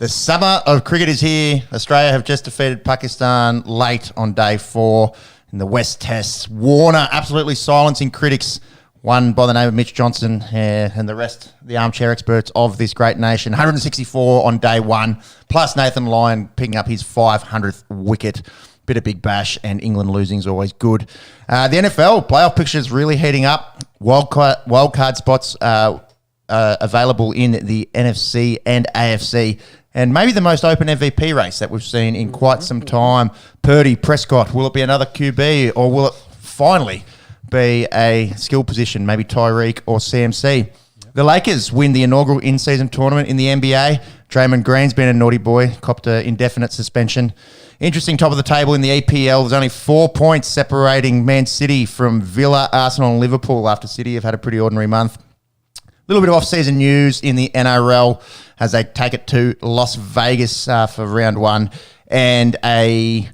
The summer of cricket is here. Australia have just defeated Pakistan late on day 4 in the West Test. Warner absolutely silencing critics. One by the name of Mitch Johnson and the rest, the armchair experts of this great nation. 164 on day 1, plus Nathan Lyon picking up his 500th wicket. Bit of big bash, and England losing is always good. The NFL playoff picture is really heating up. Wildcard spots available in the NFC and AFC. And maybe the most open MVP race that we've seen in quite some time. Purdy, Prescott, will it be another QB or will it finally be a skill position, maybe Tyreek or CMC? Yep. The Lakers win the inaugural in-season tournament in the NBA. Draymond Green's been a naughty boy, copped an indefinite suspension. Interesting top of the table in the EPL. There's only 4 points separating Man City from Villa, Arsenal and Liverpool after City have had a pretty ordinary month. A little bit of off-season news in the NRL as they take it to Las Vegas for round 1, and a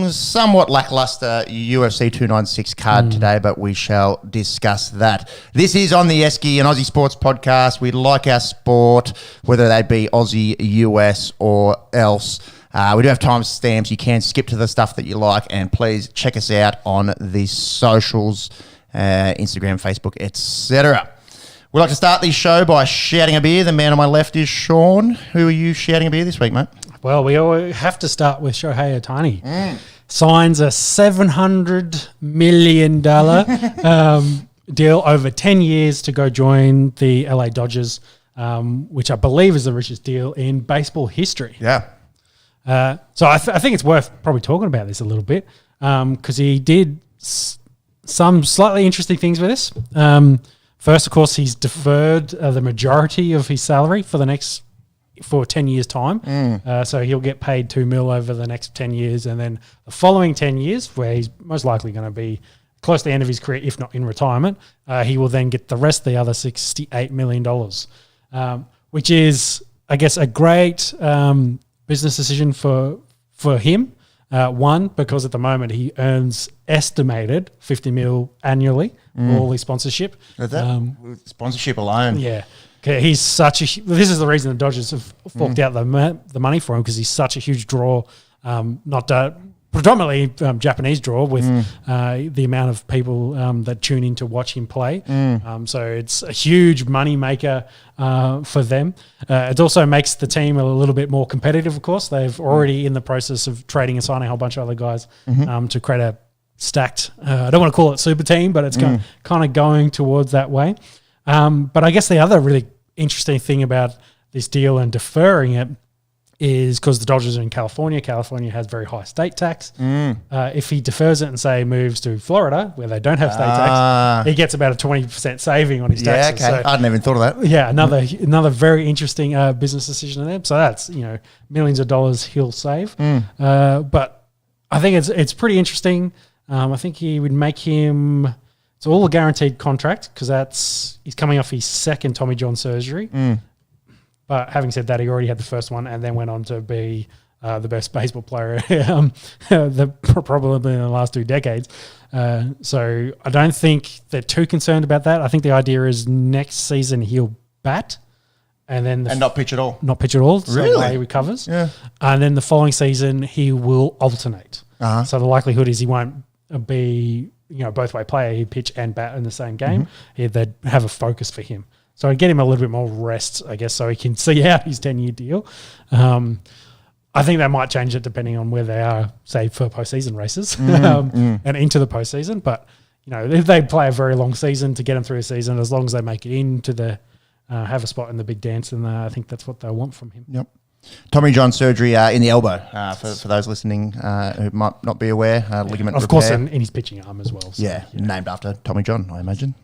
somewhat lackluster UFC 296 card today, but we shall discuss that. This is On The Esky, an Aussie sports podcast. We like our sport, whether they be Aussie, US or else. We do have timestamps. You can skip to the stuff that you like, and please check us out on the socials, Instagram, Facebook, etc. We'd like to start this show by shouting a beer. The man on my left is Sean. Who are you shouting a beer this week, mate? Well, we always have to start with Shohei Ohtani. Signs a $700 million deal over 10 years to go join the LA Dodgers, which I believe is the richest deal in baseball history. Yeah. So I think it's worth probably talking about this a little bit because he did some slightly interesting things with this. First, of course, he's deferred the majority of his salary for 10 years' time. So he'll get paid $2 million over the next 10 years. And then the following 10 years, where he's most likely going to be close to the end of his career, if not in retirement, he will then get the rest of the other $68 million, which is, I guess, a great business decision for him. One, because at the moment he earns estimated $50 million annually for all his sponsorship. Sponsorship alone. Yeah. He's such a. This is the reason the Dodgers have forked out the money for him, because he's such a huge draw. Predominantly Japanese draw with the amount of people that tune in to watch him play. So it's a huge money maker for them. It also makes the team a little bit more competitive, of course. They've already in the process of trading and signing a whole bunch of other guys to create a stacked, I don't want to call it super team, but it's kind of going towards that way. But I guess the other really interesting thing about this deal and deferring it is because the Dodgers are in California. California has very high state tax. If he defers it and, say, moves to Florida, where they don't have state tax, he gets about a 20% saving on his taxes. Yeah, okay. So, I hadn't even thought of that. Yeah, another very interesting business decision of them. So that's, millions of dollars he'll save. But I think it's pretty interesting. I think he would make him... It's all a guaranteed contract because he's coming off his second Tommy John surgery. But having said that, he already had the first one and then went on to be the best baseball player probably in the last 2 decades. So I don't think they're too concerned about that. I think the idea is next season he'll bat and then not pitch at all. Not pitch at all. Really? So he recovers. Yeah. And then the following season he will alternate. So the likelihood is he won't be both way player. He'd pitch and bat in the same game. They'd have a focus for him. So I'd get him a little bit more rest, I guess, so he can see out his 10-year deal. I think that might change it depending on where they are, say, for postseason races and into the postseason. But, if they play a very long season to get them through the season, as long as they make it into have a spot in the big dance, and I think that's what they want from him. Yep. Tommy John surgery in the elbow, for those listening who might not be aware, ligament repair. Of course, in his pitching arm as well. So, named after Tommy John, I imagine.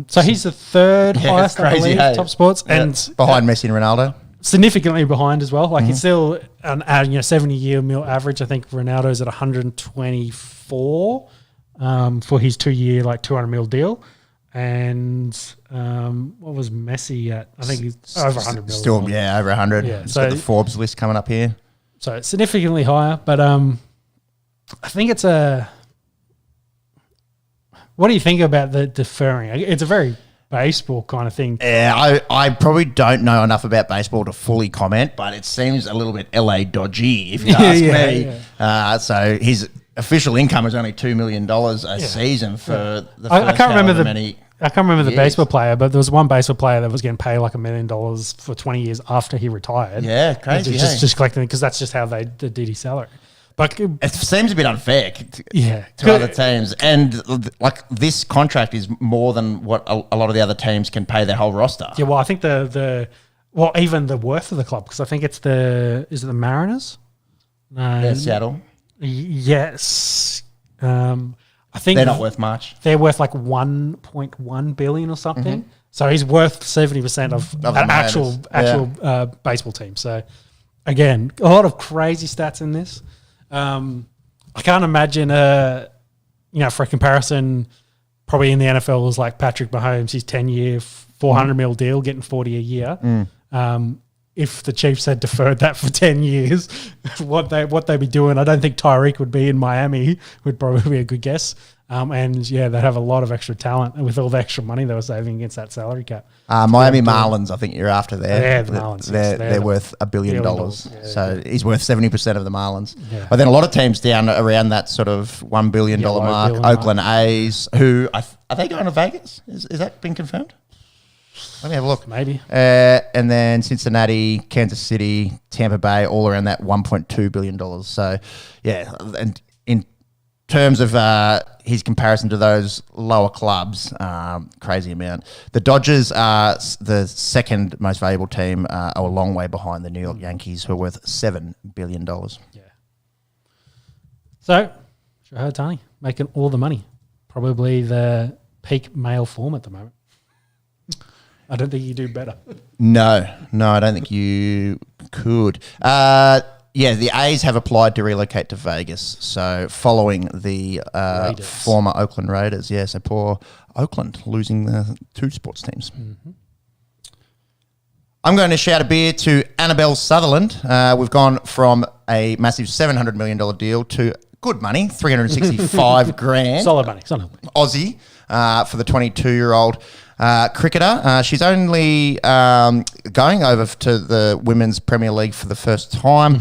So he's the third highest, I believe, top sports. And behind Messi and Ronaldo. Significantly behind as well. Like it's still an 70-year mil average. I think Ronaldo's at 124 for his 2-year, $200 million deal. And what was Messi at? I think he's over 100 million. Still, over 100. Yeah, so got the Forbes list coming up here. So it's significantly higher, but I think it's a... What do you think about the deferring? It's a very baseball kind of thing. Yeah, I probably don't know enough about baseball to fully comment, but it seems a little bit LA dodgy, if you ask me. Yeah. So his official income is only $2 million a season for the first I can't remember many I can't remember the years. baseball player, but there was one baseball player that was getting paid like $1 million for 20 years after he retired. Yeah, crazy. Just collecting, because that's just how they did his salary. But it seems a bit unfair to to other teams. And like this contract is more than what a lot of the other teams can pay their whole roster. Yeah, well, I think even the worth of the club, because I think it's is it the Mariners? No. Yeah, Seattle. Yes. I think they're not worth much. They're worth like 1.1 billion or something. So he's worth 70% of an actual baseball team. So again, a lot of crazy stats in this. I can't imagine for a comparison, probably in the NFL was like Patrick Mahomes, his 10-year, $400 million deal, getting 40 a year. If the Chiefs had deferred that for 10 years, what they'd be doing, I don't think Tyreek would be in Miami, would probably be a good guess. And they'd have a lot of extra talent with all the extra money they were saving against that salary cap. Miami Marlins, I think you're after there. Yeah, the Marlins. They're worth $1 billion. So he's worth 70% of the Marlins. Yeah. But then a lot of teams down around that sort of $1 billion mark. Oakland A's, who are they going to Vegas? Is that been confirmed? Let me have a look. Maybe. And then Cincinnati, Kansas City, Tampa Bay, all around that $1.2 billion. So, yeah, and in terms of his comparison to those lower clubs, crazy amount. The Dodgers are the second most valuable team, are a long way behind the New York Yankees, who are worth $7 billion. Yeah. So, Shohei Ohtani making all the money. Probably the peak male form at the moment. I don't think you do better. No, I don't think you could. The A's have applied to relocate to Vegas. So following the former Oakland Raiders. Yeah, so poor Oakland losing the two sports teams. Mm-hmm. I'm going to shout a beer to Annabelle Sutherland. We've gone from a massive $700 million deal to good money, $365 grand. Solid money. Aussie for the 22-year-old cricketer. She's only going over to the Women's Premier League for the first time.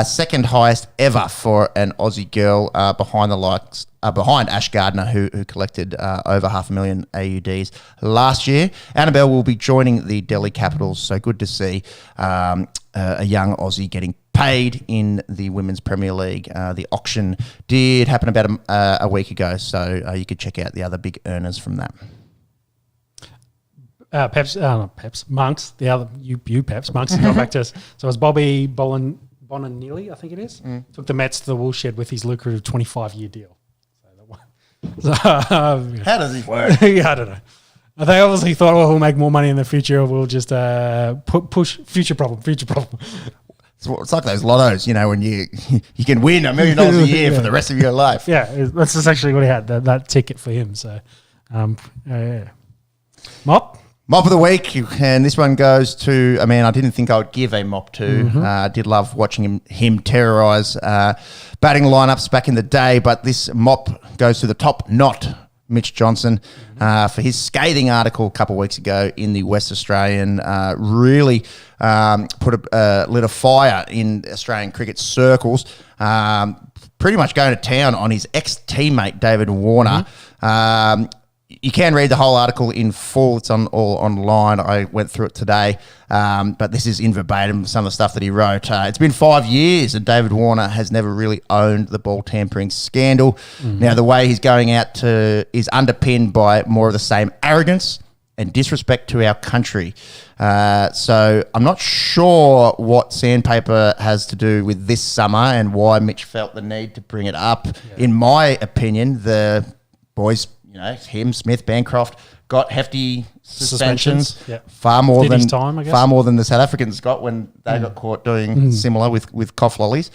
Second highest ever for an Aussie girl, behind Ash Gardner, who collected over 500,000 AUDs last year. Annabelle will be joining the Delhi Capitals, so good to see a young Aussie getting paid in the Women's Premier League. The auction did happen about a week ago, so you could check out the other big earners from that. Monks, the other you Peps, Monks got back to us. So it was Bobby Bonanilli, I think it is, took the Mets to the woolshed with his lucrative 25-year deal. How does he work? I don't know. They obviously thought, we'll make more money in the future. We'll just push future problem. It's like those lottos, when you can win $1 million a year for the rest of your life. Yeah, that's just actually what he had, that ticket for him. So, Mop of the week, and this one goes to a man I didn't think I would give a mop to. I did love watching him terrorise batting lineups back in the day, but this mop goes to the top knot, Mitch Johnson, for his scathing article a couple of weeks ago in the West Australian. Really lit a fire in Australian cricket circles, pretty much going to town on his ex-teammate David Warner. You can read the whole article in full. It's all online. I went through it today, but this is in verbatim, some of the stuff that he wrote. It's been 5 years and David Warner has never really owned the ball tampering scandal. Now, the way he's going out is underpinned by more of the same arrogance and disrespect to our country. So I'm not sure what sandpaper has to do with this summer and why Mitch felt the need to bring it up. Yeah. In my opinion, the boys... him, Smith, Bancroft got hefty suspensions. Far more than the South Africans got when they got caught doing similar with cough lollies.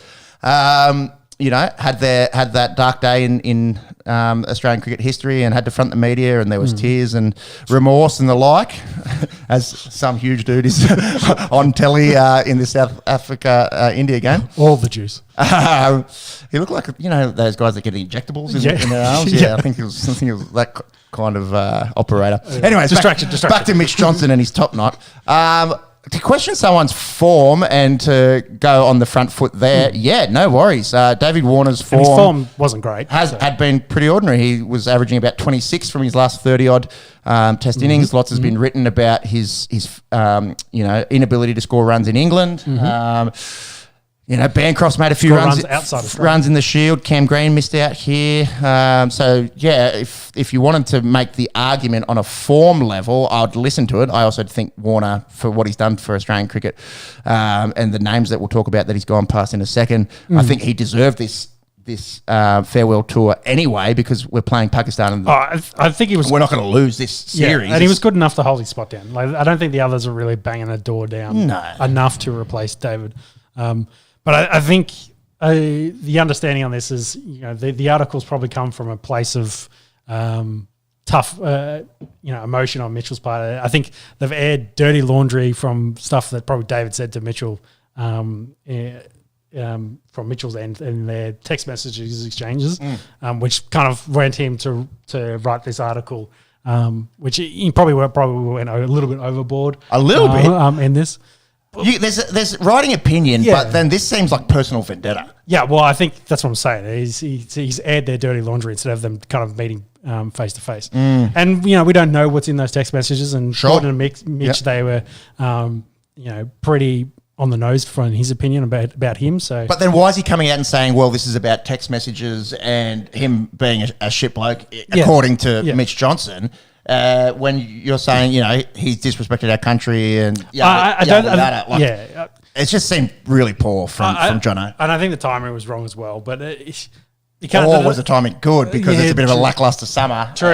had that dark day in Australian cricket history and had to front the media, and there was tears and remorse and the like, as some huge dude is on telly in the South Africa India game. All the juice. He looked like those guys that get injectables in their arms. Yeah, I think it was that kind of operator. Anyways, distraction. Back to Mitch Johnson and his top knot. To question someone's form and to go on the front foot there, no worries. David Warner's form, and his form wasn't great. Had been pretty ordinary. He was averaging about 26 from his last 30-odd test innings. Lots has been written about his inability to score runs in England. Bancroft's made a few runs in the Shield. Cam Green missed out here. If you wanted to make the argument on a form level, I'd listen to it. I also think Warner, for what he's done for Australian cricket, and the names that we'll talk about that he's gone past in a second, I think he deserved this farewell tour anyway, because we're playing Pakistan. I think he was. We're not going to lose this series. And he was good enough to hold his spot down. Like, I don't think the others are really banging the door down enough to replace David. But I think the understanding on this is, the articles probably come from a place of tough, emotion on Mitchell's part. I think they've aired dirty laundry from stuff that probably David said to Mitchell from Mitchell's end in their text messages exchanges, which kind of went him to write this article, which he probably went a little bit overboard. A little bit in this. There's writing opinion, but then this seems like personal vendetta. Yeah, well, I think that's what I'm saying. He's aired their dirty laundry instead of them kind of meeting face to face. And we don't know what's in those text messages. And Gordon and Mitch, they were pretty on the nose for his opinion about him. So, but then why is he coming out and saying, "Well, this is about text messages and him being a shit bloke," according to Mitch Johnson? When you're saying, he's disrespected our country and it just seemed really poor from Jono. And I think the timing was wrong as well. But you can't. Or was the timing good because it's a bit of a lackluster summer? True.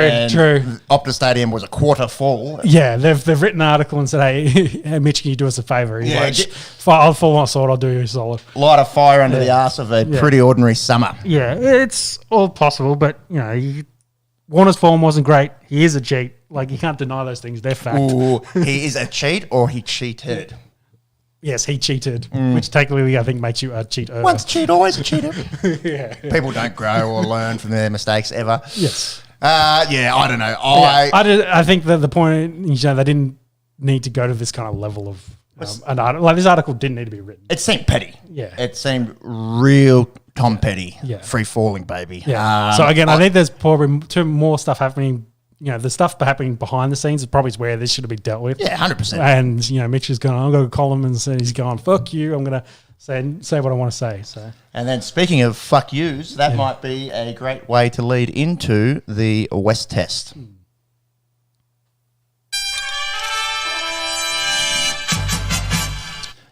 Optus Stadium was a quarter full. Yeah, they've written an article and said, "Hey, Mitch, can you do us a favour?" He's I'll fall my sword. I'll do you a solid. Light a fire under the arse of a pretty ordinary summer. Yeah, it's all possible, but Warner's form wasn't great. He is a cheat. Like, you can't deny those things. They're fact. Ooh, he is a cheat or he cheated? Yes, he cheated, which technically I think makes you a cheater. Once a cheat, always a cheater. People don't grow or learn from their mistakes ever. Yes. I don't know. I think that the point, they didn't need to go to this kind of level of an article. Like, this article didn't need to be written. It seemed petty. Yeah. It seemed real Tom Petty. Yeah. Free falling, baby. Yeah. So again, I think there's probably more stuff happening. The stuff happening behind the scenes is probably where this should have been dealt with. Yeah, 100%. And Mitch is going, I'm going to call him and say, he's going, fuck you. I'm going to say what I want to say. So. And then speaking of fuck yous, that might be a great way to lead into the West Test.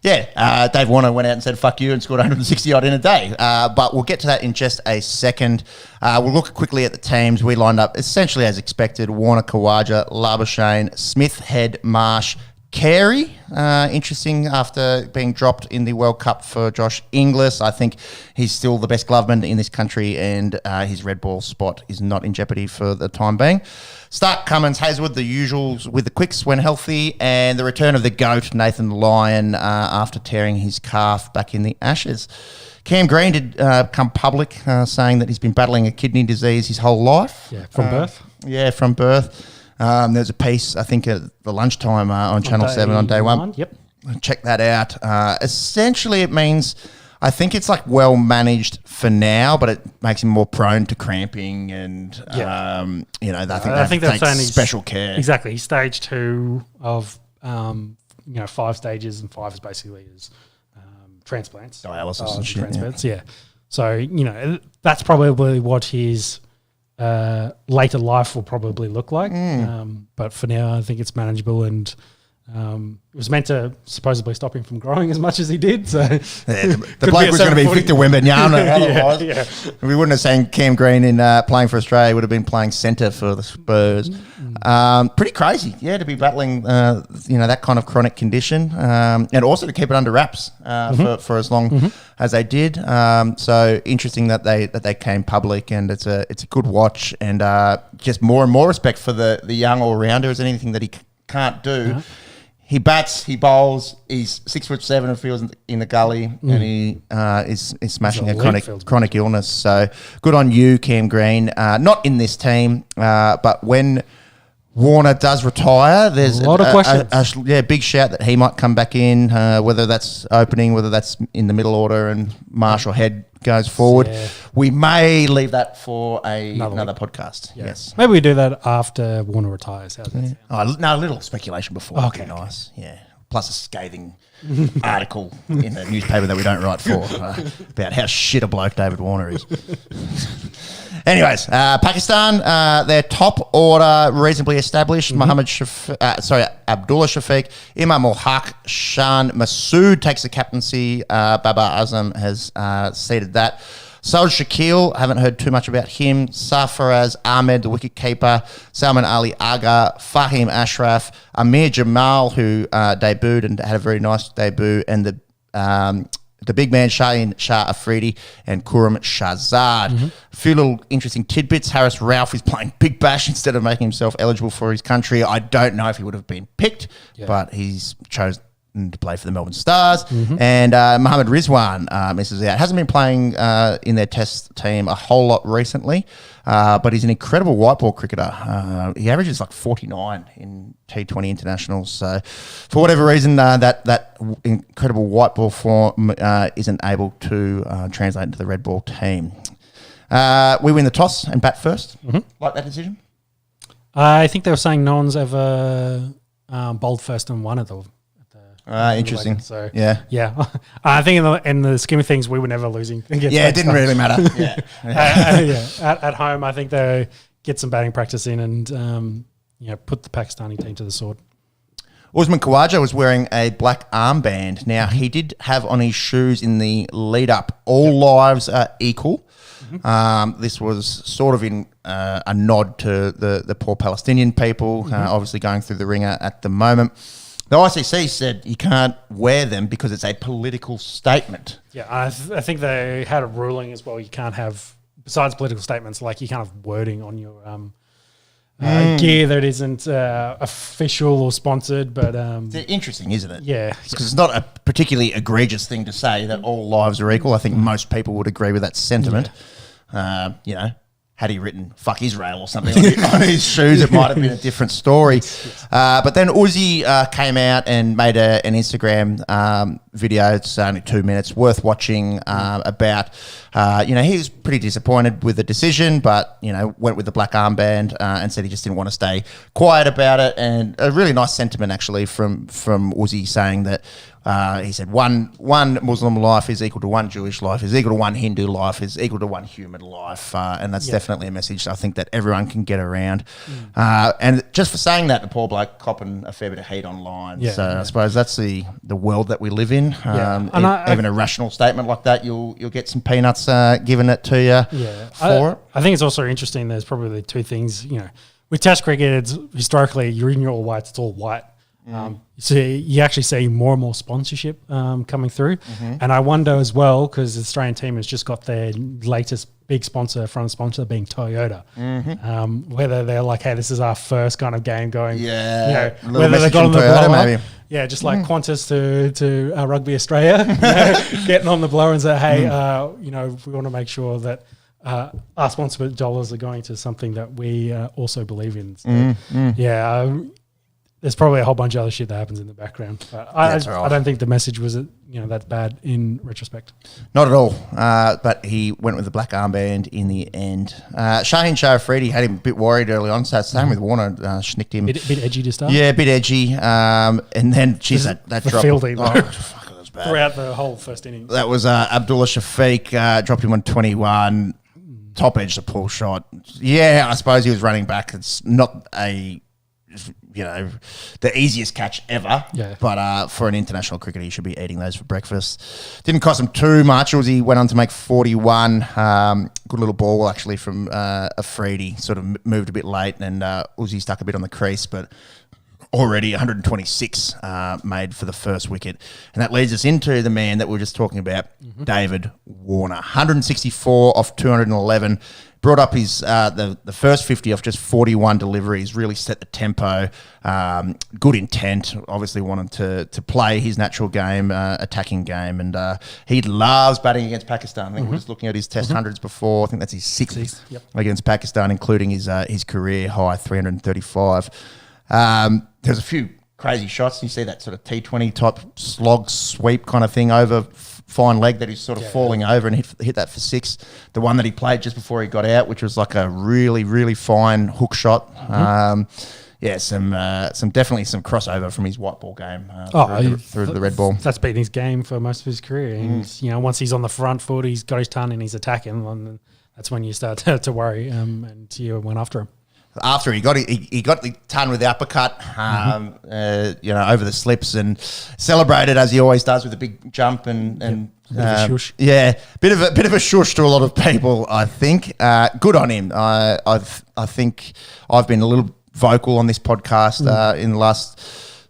Yeah, Dave Warner went out and said fuck you and scored 160 odd in a day. But we'll get to that in just a second. We'll look quickly at the teams. We lined up essentially as expected. Warner, Khawaja, Labuschagne, Smith, Head, Marsh, Carey. Interesting after being dropped in the World Cup for Josh Inglis. I think he's still the best gloveman in this country and his red ball spot is not in jeopardy for the time being. Stark, Cummins, Hazelwood, the usuals with the quicks when healthy, and the return of the GOAT, Nathan Lyon, after tearing his calf back in the Ashes. Cam Green did come public saying that he's been battling a kidney disease his whole life. Yeah, from birth? Yeah, from birth. There's a piece, I think, at the lunchtime on Channel 7 on day one. Yep. Check that out. Essentially, it means... I think it's like well managed for now, but it makes him more prone to cramping and, I think that takes special care. Exactly. He's stage 2 of, 5 stages, and 5 is basically his transplants. Dialysis and shit. Transplants, yeah. So, that's probably what his later life will probably look like. But for now, I think it's manageable and... it was meant to supposedly stop him from growing as much as he did. So the bloke was going to be Victor Wembanyama otherwise. We wouldn't have seen Cam Green in playing for Australia. He would have been playing centre for the Spurs. Pretty crazy, to be battling, that kind of chronic condition, and also to keep it under wraps for as long as they did. So interesting that they came public, and it's a good watch, and just more and more respect for the young all rounder. Is anything that he can't do. He bats, he bowls, he's 6'7" and feels in the gully, and he is smashing a chronic illness. So good on you, Cam Green. Not in this team, but when Warner does retire, there's a lot of questions. Big shout that he might come back in, whether that's opening, whether that's in the middle order, and Marshall Head goes forward. Yeah. We may leave that for another podcast. Yeah. Yes, maybe we do that after Warner retires. How's that sound? No, a little speculation before. Okay, would be nice. Yeah, plus a scathing article in the newspaper that we don't write for about how shit a bloke David Warner is. Anyways, Pakistan, their top order reasonably established. Abdullah Shafiq, Imam ul Haq, Shan Masood takes the captaincy. Babar Azam has ceded that. Saud Shakil, haven't heard too much about him. Sarfaraz Ahmed, the wicketkeeper. Salman Ali Agha, Fahim Ashraf, Amir Jamal, who debuted and had a very nice debut, and the big man, Shaheen Shah Afridi, and Kuram Shahzad. A few little interesting tidbits. Harris Ralph is playing Big Bash instead of making himself eligible for his country. I don't know if he would have been picked, but he's chosen to play for the Melbourne Stars. And Mohammad Rizwan misses out. Hasn't been playing in their test team a whole lot recently, but he's an incredible white ball cricketer. He averages like 49 in T20 internationals. So for whatever reason, that incredible white ball form isn't able to translate into the red ball team. We win the toss and bat first. Like that decision? I think they were saying no one's ever bowled first and won at the interesting. So yeah. I think in the scheme of things, we were never losing against. Yeah, it didn't really matter. At home, I think they get some batting practice in and put the Pakistani team to the sword. Usman Khawaja was wearing a black armband. Now he did have on his shoes in the lead up, all lives are equal. This was sort of in a nod to the poor Palestinian people, obviously going through the ringer at the moment. The ICC said you can't wear them because it's a political statement. Yeah, I think they had a ruling as well. You can't have, besides political statements, like you can't have wording on your gear that isn't official or sponsored. But it's interesting, isn't it? Yeah, because it's not a particularly egregious thing to say that all lives are equal. I think most people would agree with that sentiment. Had he written "fuck Israel" or something on his shoes, it might have been a different story. But then Uzi came out and made an Instagram video. It's only 2 minutes, worth watching. About he was pretty disappointed with the decision, but went with the black armband and said he just didn't want to stay quiet about it. And a really nice sentiment actually from Uzi, saying that. He said one Muslim life is equal to one Jewish life, is equal to one Hindu life, is equal to one human life. And that's definitely a message I think that everyone can get around. And just for saying that, the poor bloke copping a fair bit of heat online. I suppose that's the world that we live in. Even a rational statement like that, you'll get some peanuts given it to you for it. I think it's also interesting. There's probably two things, with Test cricket, it's historically you're in your all whites, it's all white. So you actually see more and more sponsorship coming through. And I wonder as well, because the Australian team has just got their latest big front sponsor being Toyota. Whether they're like, hey, this is our first kind of game going. Whether they got on the blower. Maybe. Yeah, just like Qantas to Rugby Australia, getting on the blower and say, hey, we want to make sure that our sponsorship dollars are going to something that we also believe in. So, there's probably a whole bunch of other shit that happens in the background. But I don't think the message was that bad in retrospect. Not at all. But he went with the black armband in the end. Shaheen Shah Afridi had him a bit worried early on. So same with Warner, schnicked him. Bit edgy to start? Yeah, a bit edgy. And then, that drop. Fielding, fuck, it was bad. Throughout the whole first innings. That was Abdullah Shafiq, dropped him on 21. Top edge, the pull shot. Yeah, I suppose he was running back. It's not a... the easiest catch ever. Yeah. But for an international cricketer, he should be eating those for breakfast. Didn't cost him too much. He went on to make 41. Good little ball actually from Afridi. Sort of moved a bit late, and Uzi stuck a bit on the crease, but already 126 made for the first wicket. And that leads us into the man that we were just talking about, David Warner. 164 off 211. Brought up his the first 50 off just 41 deliveries, really set the tempo. Good intent, obviously wanted to play his natural game, attacking game. And he loves batting against Pakistan. I think we're just looking at his test hundreds before. I think that's his sixth against Pakistan, including his career high, 335. There's a few crazy shots. You see that sort of T20 type slog sweep kind of thing over fine leg that he's sort of falling over and hit that for 6. The one that he played just before he got out, which was like a really, really fine hook shot. Some definitely some crossover from his white ball game through the red ball. That's been his game for most of his career. And, once he's on the front foot, he's got his ton and he's attacking, and that's when you start to worry and you went after him. After he got the ton with the uppercut, over the slips and celebrated as he always does with a big jump and bit of a shush. Bit of a shush to a lot of people. I think good on him. I think I've been a little vocal on this podcast in the last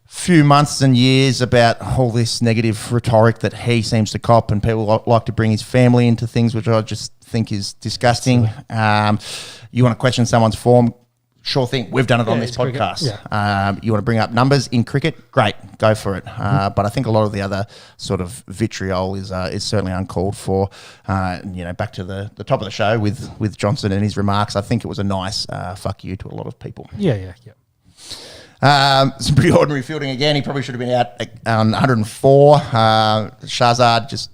few months and years about all this negative rhetoric that he seems to cop, and people like to bring his family into things, which I just think is disgusting. You want to question someone's form? Sure thing. We've done it on this podcast. You want to bring up numbers in cricket? Great, go for it. But I think a lot of the other sort of vitriol is certainly uncalled for. Back to the top of the show with Johnson and his remarks. I think it was a nice fuck you to a lot of people. Yeah. Some pretty ordinary fielding again. He probably should have been out on 104. Shahzad just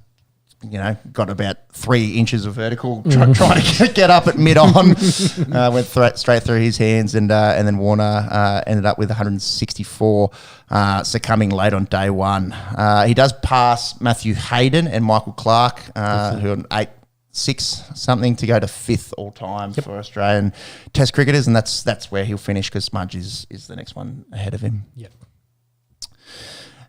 got about 3 inches of vertical trying to get up at mid-on. Went straight through his hands, and then Warner ended up with 164, succumbing late on day 1. He does pass Matthew Hayden and Michael Clark, who are 8-6 something to go to 5th all time for Australian Test cricketers, and that's where he'll finish because Smudge is the next one ahead of him.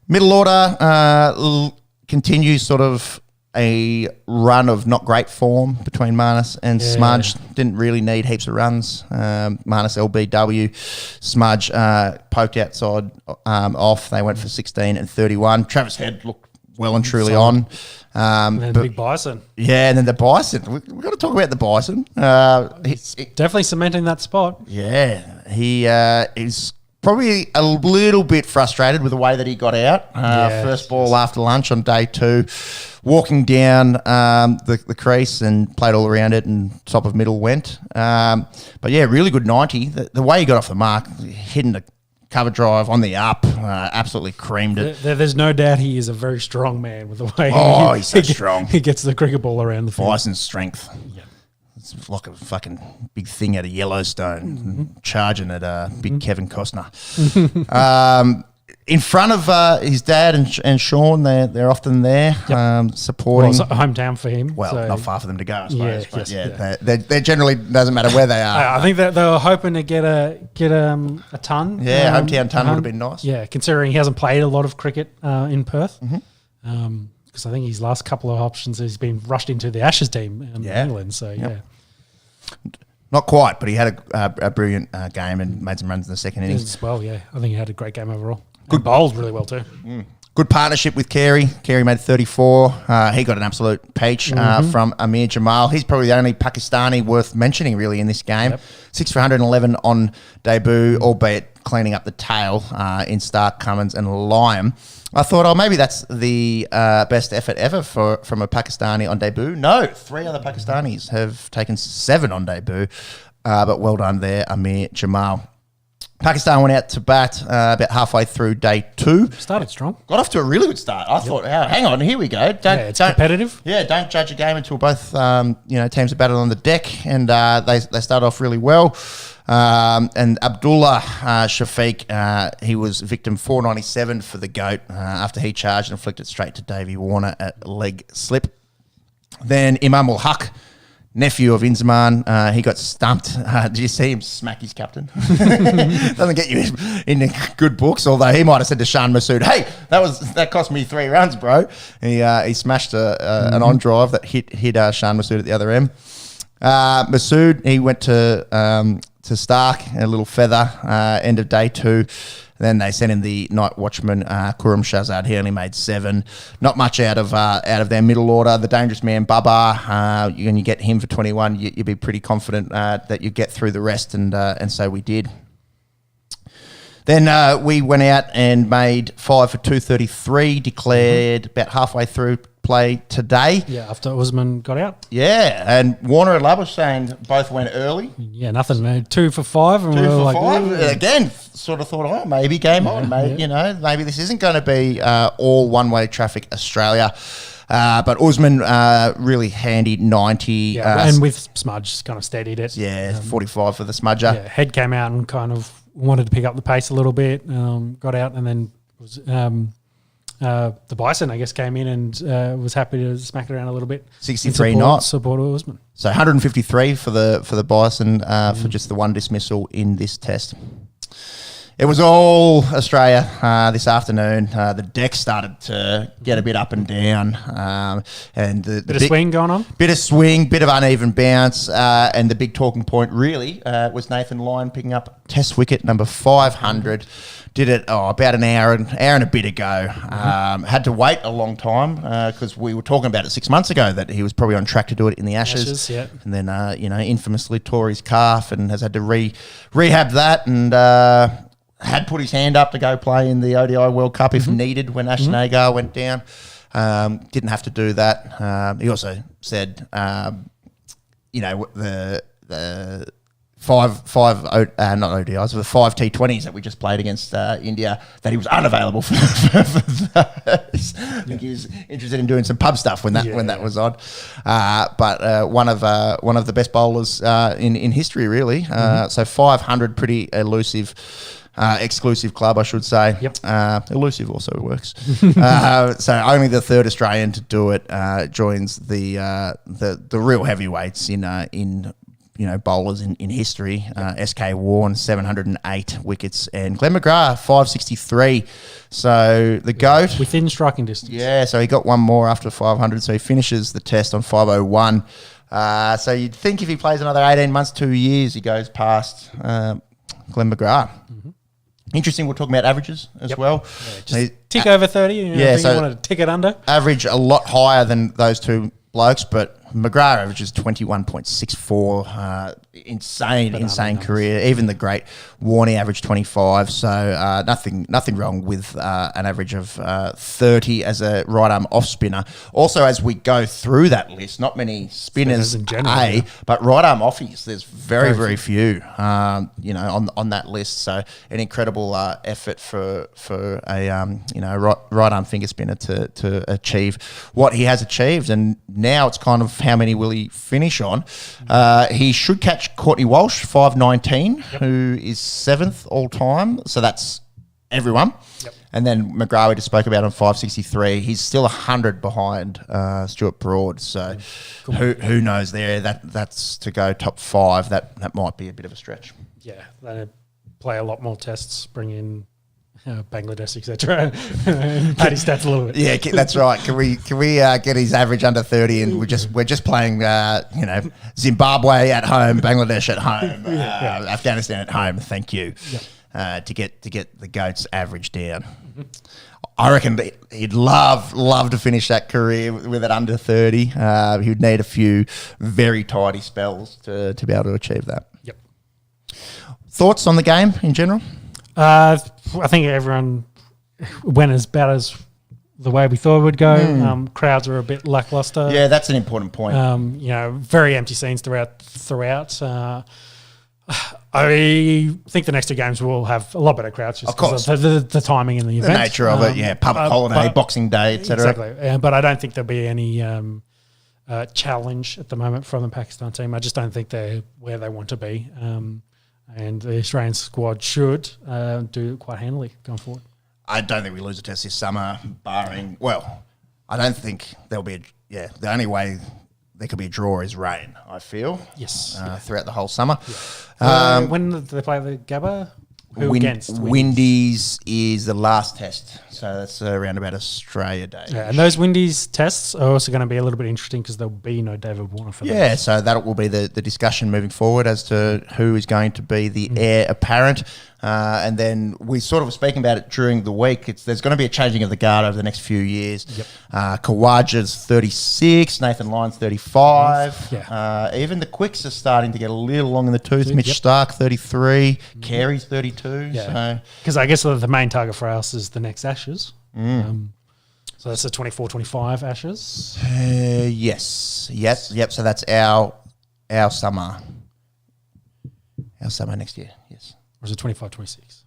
Middle order continues sort of a run of not great form between Marnus and Smudge. Didn't really need heaps of runs. Marnus LBW. Smudge poked outside off. They went for 16 and 31. Travis Head looked well and truly on. And then Big Bison. Yeah, and then the Bison. We've got to talk about the Bison. Definitely cementing that spot. Yeah, he is probably a little bit frustrated with the way that he got out. First ball after lunch on day 2, walking down the crease and played all around it, and top of middle went. But yeah, really good 90. The way he got off the mark, hitting the cover drive on the up, absolutely creamed it. There's no doubt he is a very strong man with the way he's so strong. He gets the cricket ball around the field. Bison's strength. Yeah. It's like a fucking big thing out of Yellowstone, charging at big Kevin Costner. In front of his dad and Sean, they're often there supporting. Well, it's a hometown for him. Well, not far for them to go, I suppose. They generally doesn't matter where they are. I think that they were hoping to get a ton. Yeah, hometown ton would have been nice. Yeah, considering he hasn't played a lot of cricket in Perth. Because I think his last couple of options he's been rushed into the Ashes team in England. So not quite, but he had a brilliant game and made some runs in the second innings as well. Yeah, I think he had a great game overall. Good bowled really well too. Good partnership with Carey. Carey made 34. He got an absolute peach from Amir Jamal. He's probably the only Pakistani worth mentioning really in this game. 6 for 111 on debut, albeit cleaning up the tail in Stark, Cummins and Lyam. I thought, maybe that's the best effort ever from a Pakistani on debut. No, 3 other Pakistanis have taken 7 on debut, but well done there, Amir Jamal. Pakistan went out to bat about halfway through day 2. Started strong. Got off to a really good start. I thought, hang on, here we go. It's competitive. Yeah, don't judge a game until both teams are battled on the deck, and they start off really well. And Abdullah Shafiq, he was victim 497 for the GOAT after he charged and flicked it straight to Davey Warner at leg slip. Then Imam ul Haq, nephew of Inzamam. He got stumped. Did you see him smack his captain? Doesn't get you in good books, although he might have said to Shan Masood, hey, that cost me 3 runs, bro. He smashed an on drive that hit Shan Masood at the other end. Masood, he went to Stark, a little feather, end of day 2. Then they sent in the night watchman, Kurum Shazad. He only made 7. Not much out of their middle order. The dangerous man, Baba, when you get him for 21, you'd be pretty confident that you get through the rest, and so we did. Then we went out and made 5 for 233, declared about halfway through play today. Yeah, after Usman got out. Yeah, and Warner and Labuschagne both went early. Yeah, nothing, man. 2 for 5. And 2 we were for like, 5. ooh. Again, sort of thought, oh, maybe game on. Maybe, maybe this isn't going to be all one-way traffic Australia. But Usman really handy 90. Yeah, and with Smudge kind of steadied it. Yeah, 45 for the smudger. Yeah, Head came out and kind of wanted to pick up the pace a little bit, got out, and then was the Bison, I guess, came in and was happy to smack it around a little bit. 63 not. Support Usman. So 153 for the Bison for just the one dismissal in this test. It was all Australia this afternoon. The deck started to get a bit up and down. And the bit of swing going on? Bit of swing, bit of uneven bounce. And the big talking point really was Nathan Lyon picking up test wicket number 500. Did it about an hour and a bit ago. Had to wait a long time because we were talking about it 6 months ago that he was probably on track to do it in the Ashes. Yeah. And then, infamously tore his calf and has had to rehab that and had put his hand up to go play in the ODI World Cup if needed when Ash Nagar went down. Didn't have to do that. He also said, the five not ODIs, the 5 T20s that we just played against India, that he was unavailable for those. I think he was interested in doing some pub stuff when that was on. But one of the best bowlers in history, really. So 500, pretty elusive. Exclusive club, I should say. Yep. Elusive also works. So only the 3rd Australian to do it joins the real heavyweights in bowlers in history. SK Warne 708 wickets and Glenn McGrath 563. So the GOAT within striking distance. Yeah, so he got one more after 500. So he finishes the test on 501. So you'd think if he plays another 18 months, 2 years, he goes past Glenn McGrath. Interesting, we're talking about averages as well. Yeah, just tick over 30. So you wanted to tick it under. Average a lot higher than those two blokes, but McGrath averages 21.64. Insane career. Even the great Warney averaged 25. So nothing wrong with an average of 30 as a right arm off spinner. Also, as we go through that list, not many spinners in general, but right arm offies. There's very few. On that list. So an incredible effort for a right arm finger spinner to achieve what he has achieved. And now it's kind of how many will he finish on? He should catch Courtney Walsh, 519, who is 7th all time. So that's everyone. Yep. And then McGrath, we just spoke about on 563. He's still 100 behind Stuart Broad. So who knows there? That's to go top 5. That might be a bit of a stretch. Yeah, they play a lot more tests, bring in Bangladesh, etc. Pad his stats a little bit. Yeah, that's right. Can we get his average under 30? And we're just playing Zimbabwe at home, Bangladesh at home, Afghanistan at home. Thank you. Yep. To get the GOAT's average down. I reckon he'd love to finish that career with it under 30. He would need a few very tidy spells to be able to achieve that. Yep. Thoughts on the game in general? I think everyone went about as the way we thought it would go. Crowds are a bit lackluster. Yeah, that's an important point. Very empty scenes throughout. I think the next 2 games will have a lot better crowds just because of the timing and the event. The nature of it, public holiday, Boxing Day, etc. Exactly. But I don't think there'll be any challenge at the moment from the Pakistan team. I just don't think they're where they want to be. And the Australian squad should do quite handily going forward. I don't think we lose a test this summer, barring... Well, I don't think there'll be... the only way there could be a draw is rain, I feel. Yes. Throughout the whole summer. Yeah. When do they play the Gabba? Who against? Windies is the last test. So that's around about Australia Day. Yeah, and those Windies tests are also going to be a little bit interesting because there'll be no David Warner for them. Yeah, so that will be the discussion moving forward as to who is going to be the heir apparent. And then we sort of were speaking about it during the week. There's going to be a changing of the guard over the next few years. Yep. Kawaja's 36, Nathan Lyon's 35. Yeah. Even the quicks are starting to get a little long in the tooth. Mitch Stark, 33. Carey's 32. Yeah. Because I guess the main target for us is the next Ashes. So that's the 24-25 Ashes. Yes. Yep. So that's our summer. Our summer next year, yes. Or is it 25-26?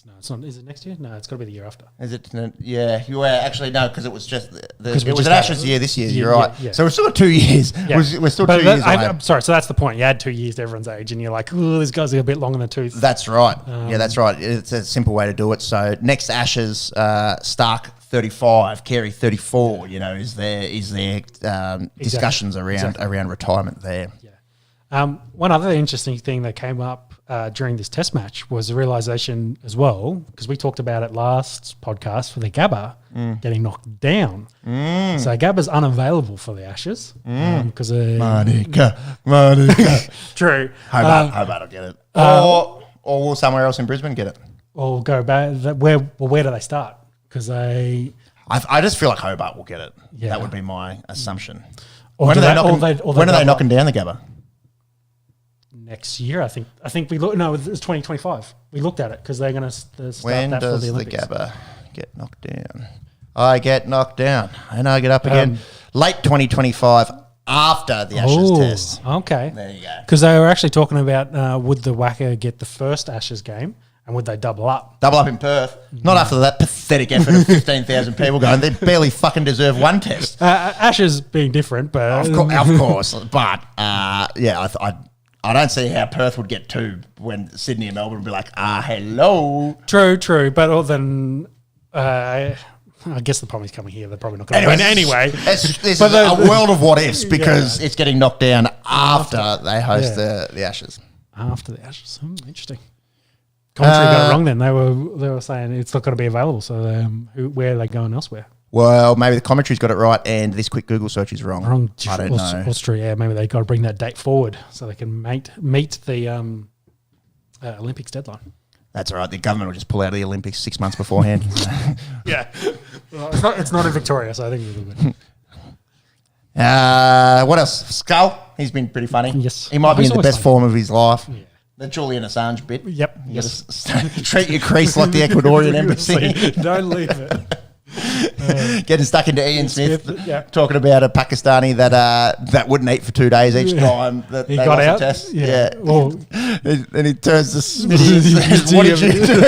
No, it's not. Is it next year? No, it's got to be the year after. Is it? Yeah, you were actually no, because it was just it was an Ashes year this year. You're right. Yeah. So we're still at 2 years. Yeah. We're still 2 years away. I'm sorry. So that's the point. You add 2 years to everyone's age, and you're like, oh, this guy's a bit long in the tooth. That's right. Yeah, that's right. It's a simple way to do it. So next Ashes, Stark 35, Carey 34. You know, is there discussions around retirement there? Yeah. One other interesting thing that came up during this test match was the realisation as well, because we talked about it last podcast for the Gabba getting knocked down. So Gabba's unavailable for the Ashes because Monica. True. Hobart will get it, or will somewhere else in Brisbane get it? Or go back. Where do they start? Because I just feel like Hobart will get it. Yeah. That would be my assumption. When are they knocking down the Gabba? Next year, I think we look. No, it's 2025. We looked at it because they're going to start when that for the Olympics. When does the Gabba get knocked down? I get knocked down and I get up again. Late 2025 after the Ashes test. Okay, there you go. Because they were actually talking about would the Wacker get the first Ashes game and would they double up? Double up in Perth. Not after that pathetic effort of 15,000 people going. They barely fucking deserve one test. Ashes being different, but of course. But I don't see how Perth would get two when Sydney and Melbourne would be like, hello. True. But then I guess the problem is coming here. They're probably not going to win anyway. This is a world of what ifs because it's getting knocked down after they host the Ashes. After the Ashes. Interesting. Commentary got it wrong then. They were saying it's not going to be available. So where are they going elsewhere? Well, maybe the commentary's got it right and this quick Google search is wrong. I don't know. Austria, maybe they got to bring that date forward so they can meet the Olympics deadline. That's all right. The government will just pull out of the Olympics 6 months beforehand. Yeah. Well, it's not in Victoria, so I think it's a little bit. What else? Skull. He's been pretty funny. Yes. He might be in the best form of his life. Yeah. The Julian Assange bit. Yep. You treat your crease like the Ecuadorian embassy. Don't leave it. Getting stuck into Ian Smith talking about a Pakistani that wouldn't eat for 2 days each time that he they got lost out. a test. Yeah. Well, and he turns to Smitty and says, "What did you do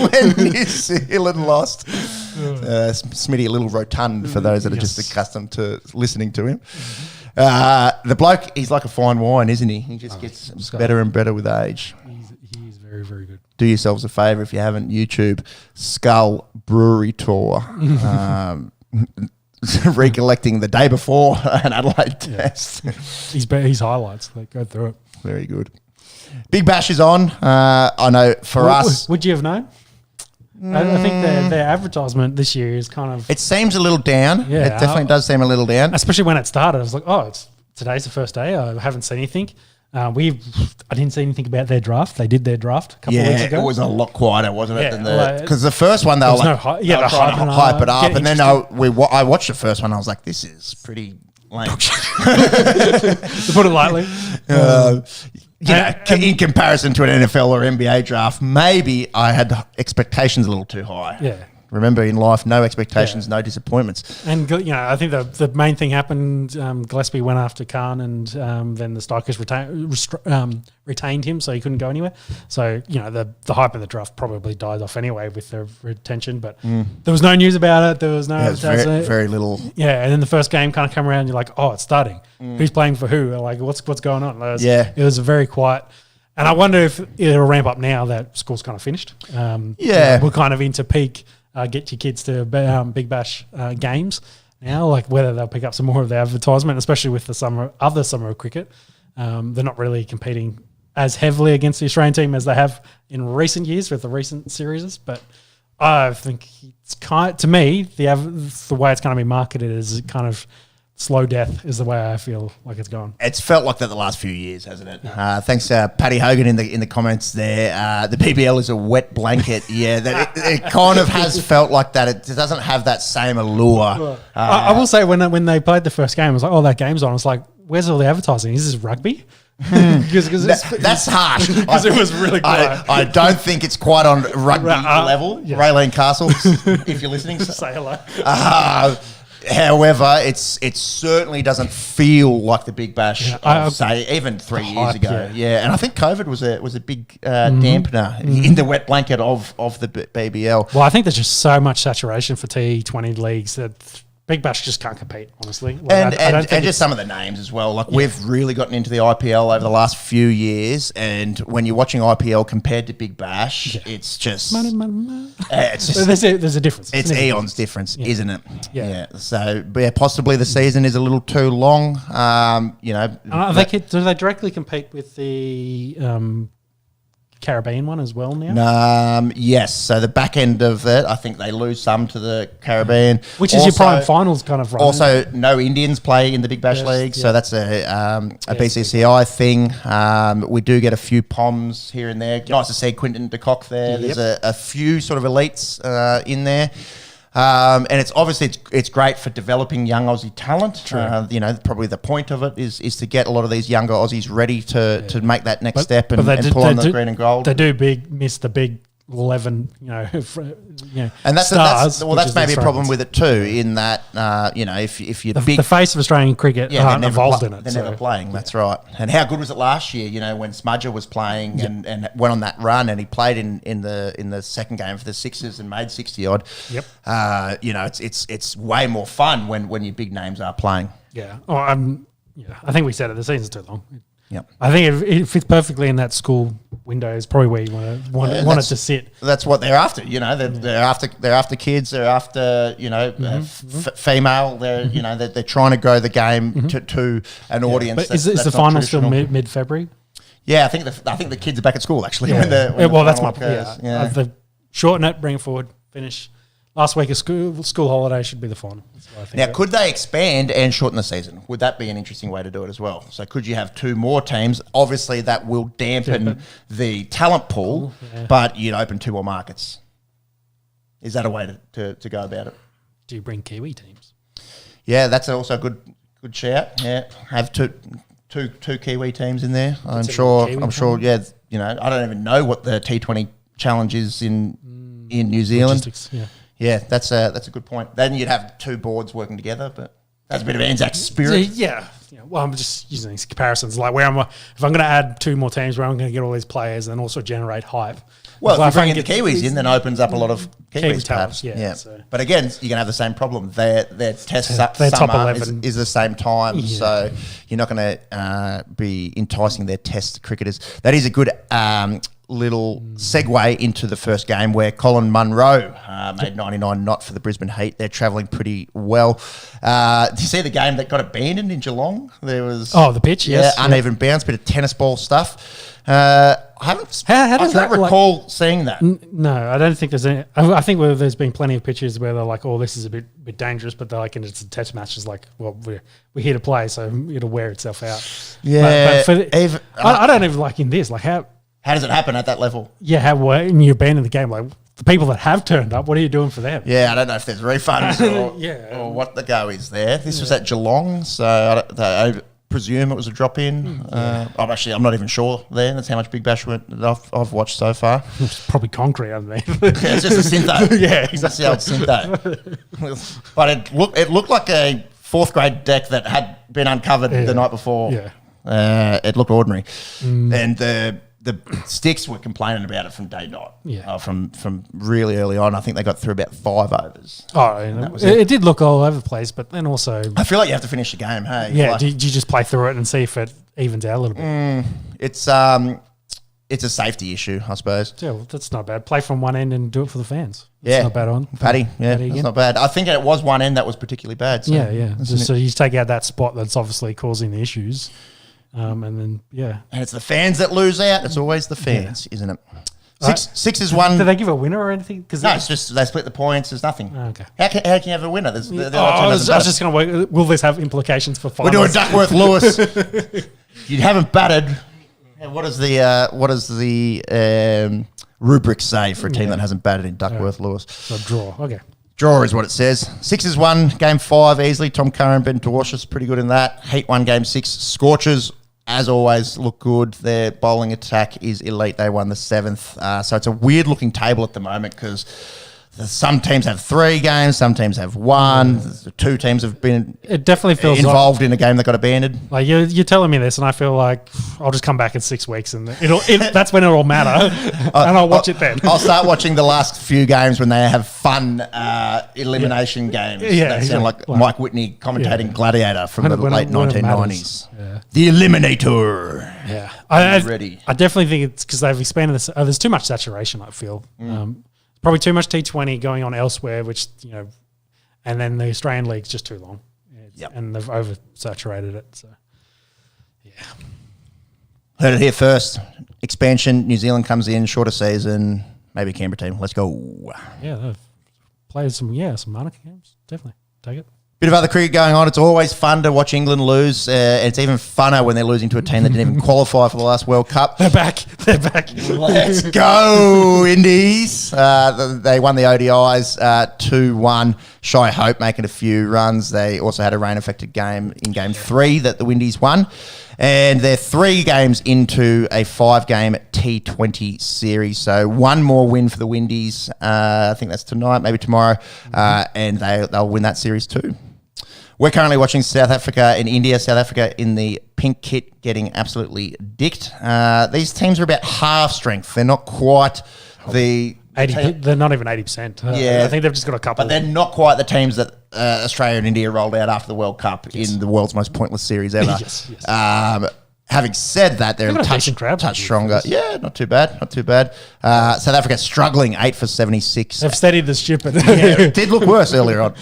when New Zealand lost?" Smitty a little rotund for those that are just accustomed to listening to him. The bloke, he's like a fine wine, isn't he? He just gets better and better with age. He's very, very good. Do yourselves a favour if you haven't, YouTube Skull Brewery Tour. Recollecting the day before an Adelaide test. His highlights, like, go through it. Very good. Big Bash is on. I know for us. Would you have known? I think their advertisement this year is kind of... It seems a little down. Yeah, it definitely does seem a little down. Especially when it started. I was like, today's the first day. I haven't seen anything. I didn't see anything about their draft. They did their draft a couple of weeks ago. It was a lot quieter, wasn't it? Yeah, because the first one they were like, trying to hype it up, and then I watched the first one. I was like, this is pretty lame. To put it lightly. In comparison to an NFL or NBA draft, maybe I had expectations a little too high. Yeah. Remember, in life, no expectations, no disappointments. And, I think the main thing happened, Gillespie went after Khan and then the Strikers retained him, so he couldn't go anywhere. So, the hype of the draft probably died off anyway with the retention, but there was no news about it. There was no... very little. Yeah, and then the first game kind of come around, you're like, it's starting. Who's playing for who? Like, what's going on? It was very quiet. And I wonder if it'll ramp up now that school's kind of finished. We're kind of into peak... get your kids to Big Bash games. now, like whether they'll pick up some more of the advertisement, especially with the other summer of cricket. They're not really competing as heavily against the Australian team as they have in recent years with the recent series. But I think it's to me, the way it's going to be marketed is kind of slow death is the way I feel like it's gone. It's felt like that the last few years, hasn't it? Thanks, Paddy Hogan in the comments there. The BBL is a wet blanket. Yeah, it kind of has felt like that. It doesn't have that same allure. I will say when they played the first game, I was like, oh, that game's on. I was like, where's all the advertising? Is this rugby? That's harsh because it was really quiet. I don't think it's quite on rugby level. Yeah. Raylene Castle, if you're listening, say hello. However, it certainly doesn't feel like the Big Bash. Yeah, say even 3 years ago. Yeah, and I think COVID was a big dampener in the wet blanket of the BBL. Well, I think there's just so much saturation for T20 leagues that Big Bash just can't compete, honestly. Like, and just some of the names as well. Like we've really gotten into the IPL over the last few years, and when you're watching IPL compared to Big Bash, it's just money. It's just, there's a difference. It's eons difference, isn't it? Yeah. So possibly the season is a little too long. Do they directly compete with the Caribbean one as well now? Yes. So the back end of it, I think they lose some to the Caribbean. Which is your prime finals kind of run. Also, no Indians play in the Big Bash League, so that's a BCCI thing. We do get a few POMs here and there. Nice to see Quinton de Kock there. There's a few sort of elites in there. And it's obviously it's great for developing young Aussie talent. Probably the point of it is to get a lot of these younger Aussies ready to make that next step and pull on the green and gold. They do miss the big 11, and that's maybe a problem with it too. In that, if you're the face of Australian cricket aren't involved in it, they're never playing. That's right. And how good was it last year? When Smudger was playing and went on that run, and he played in the second game for the Sixers and made 60 odd. Yep. It's way more fun when your big names are playing. Yeah. I think we said it. The season's too long. Yep. I think it fits perfectly in that school window. Is probably where you want it to sit. That's what they're after. They're after kids. They're after female. They're trying to grow the game to an audience. But is the final still mid February? Yeah, I think the kids are back at school actually. Yeah. That's my point. They shorten it, bring it forward, finish. Last week of school holiday should be the final. Now, could they expand and shorten the season? Would that be an interesting way to do it as well? So could you have 2 more teams? Obviously, that will dampen the talent pool, but you'd open 2 more markets. Is that a way to go about it? Do you bring Kiwi teams? Yeah, that's also a good shout. Yeah, have two Kiwi teams in there. I'm sure. Yeah, I don't even know what the T20 challenge is in New Zealand. Logistics, Yeah, that's a good point. Then you'd have 2 boards working together, but that's a bit of Anzac spirit. Yeah. Well, I'm just using these comparisons. Like if I'm going to add 2 more teams, where I'm going to get all these players and also generate hype. Well, if you bring in the Kiwis in, then opens up a lot of Kiwis talents. perhaps. Yeah. So. But again, you're going to have the same problem. Their test their top 11 is the same time, so you're not going to be enticing their test cricketers. That is a good little segue into the first game where Colin Munro made 99 not for the Brisbane Heat. They're travelling pretty well. Did you see the game that got abandoned in Geelong? There was the pitch, yes, uneven bounce, bit of tennis ball stuff. I don't recall seeing that. No, I don't think there's any. I think there's been plenty of pitches where they're like, "Oh, this is a bit dangerous," but they're like, and it's a test match. It's like, well, we're here to play, so it'll wear itself out. Yeah, I don't even like in this. Like how does it happen at that level? Yeah, when you abandon the game, like the people that have turned up, what are you doing for them? Yeah, I don't know if there's refunds or what the go is there. This was at Geelong, so I presume it was a drop in. I'm not even sure there. That's how much Big Bash I've watched so far. It's probably concrete underneath. It's just a Syntho. Yeah, exactly. That's the old Syntho. But it looked like a 4th grade deck that had been uncovered the night before. Yeah. It looked ordinary. And the Sticks were complaining about it from day dot. Yeah. From really early on. I think they got through about 5 overs. It did look all over the place, but then also I feel like you have to finish the game. Hey, yeah. Do you just play through it and see if it evens out a little bit? It's it's a safety issue, I suppose. Yeah, well, that's not bad. Play from one end and do it for the fans. Yeah, not bad on Paddy. Yeah, that's not bad. I think it was one end that was particularly bad. So yeah. So you take out that spot that's obviously causing the issues, and then and it's the fans that lose out. It's always the fans, isn't it? Six is one. Do they give a winner or anything? No, it's just they split the points. There's nothing. Oh, okay. How can you have a winner? I was just going to. Will this have implications for finals? We're doing Duckworth Lewis. You haven't batted. What does the rubric say for a team that hasn't batted in Duckworth Lewis? So draw. Okay. Draw is what it says. 6 is 1, game 5 easily. Tom Curran, Ben Dwarsha's pretty good in that. Heat 1, game 6. Scorchers, as always, look good. Their bowling attack is elite. They won the 7th. So it's a weird looking table at the moment because some teams have 3 games, some teams have 1. 2 teams have been it definitely feels involved in a game that got abandoned. Like you're telling me this, and I feel like I'll just come back in 6 weeks, and that's when it'll matter, and I'll watch it then. I'll start watching the last few games when they have fun elimination games. Yeah, that sound like Mike Whitney commentating Gladiator from the late 1990s. Yeah. The Eliminator. Yeah, ready. I definitely think it's because they've expanded this. There's too much saturation, I feel. Probably too much T20 going on elsewhere, which, and then the Australian League's just too long. And they've oversaturated it. So, yeah. Heard it here first. Expansion, New Zealand comes in, shorter season, maybe Canberra team. Let's go. Yeah, they've played some Monaco games. Definitely. Take it. Bit of other cricket going on. It's always fun to watch England lose. It's even funner when they're losing to a team that didn't even qualify for the last World Cup. They're back. Let's go, Indies. They won the ODIs 2-1. Shy Hope making a few runs. They also had a rain-affected game in Game 3 that the Windies won. And they're 3 games into a 5-game T20 series. So one more win for the Windies. I think that's tonight, maybe tomorrow. And they'll win that series too. We're currently watching South Africa and India. South Africa in the pink kit getting absolutely dicked. These teams are about half strength. They're not quite the... 80, they're not even 80%. I think they've just got a couple. But they're not quite the teams that Australia and India rolled out after the World Cup in the world's most pointless series ever. Yes. Having said that, they're a touch stronger. Yeah, not too bad. South Africa struggling, 8 for 76. They've steadied the ship. It did look worse earlier on.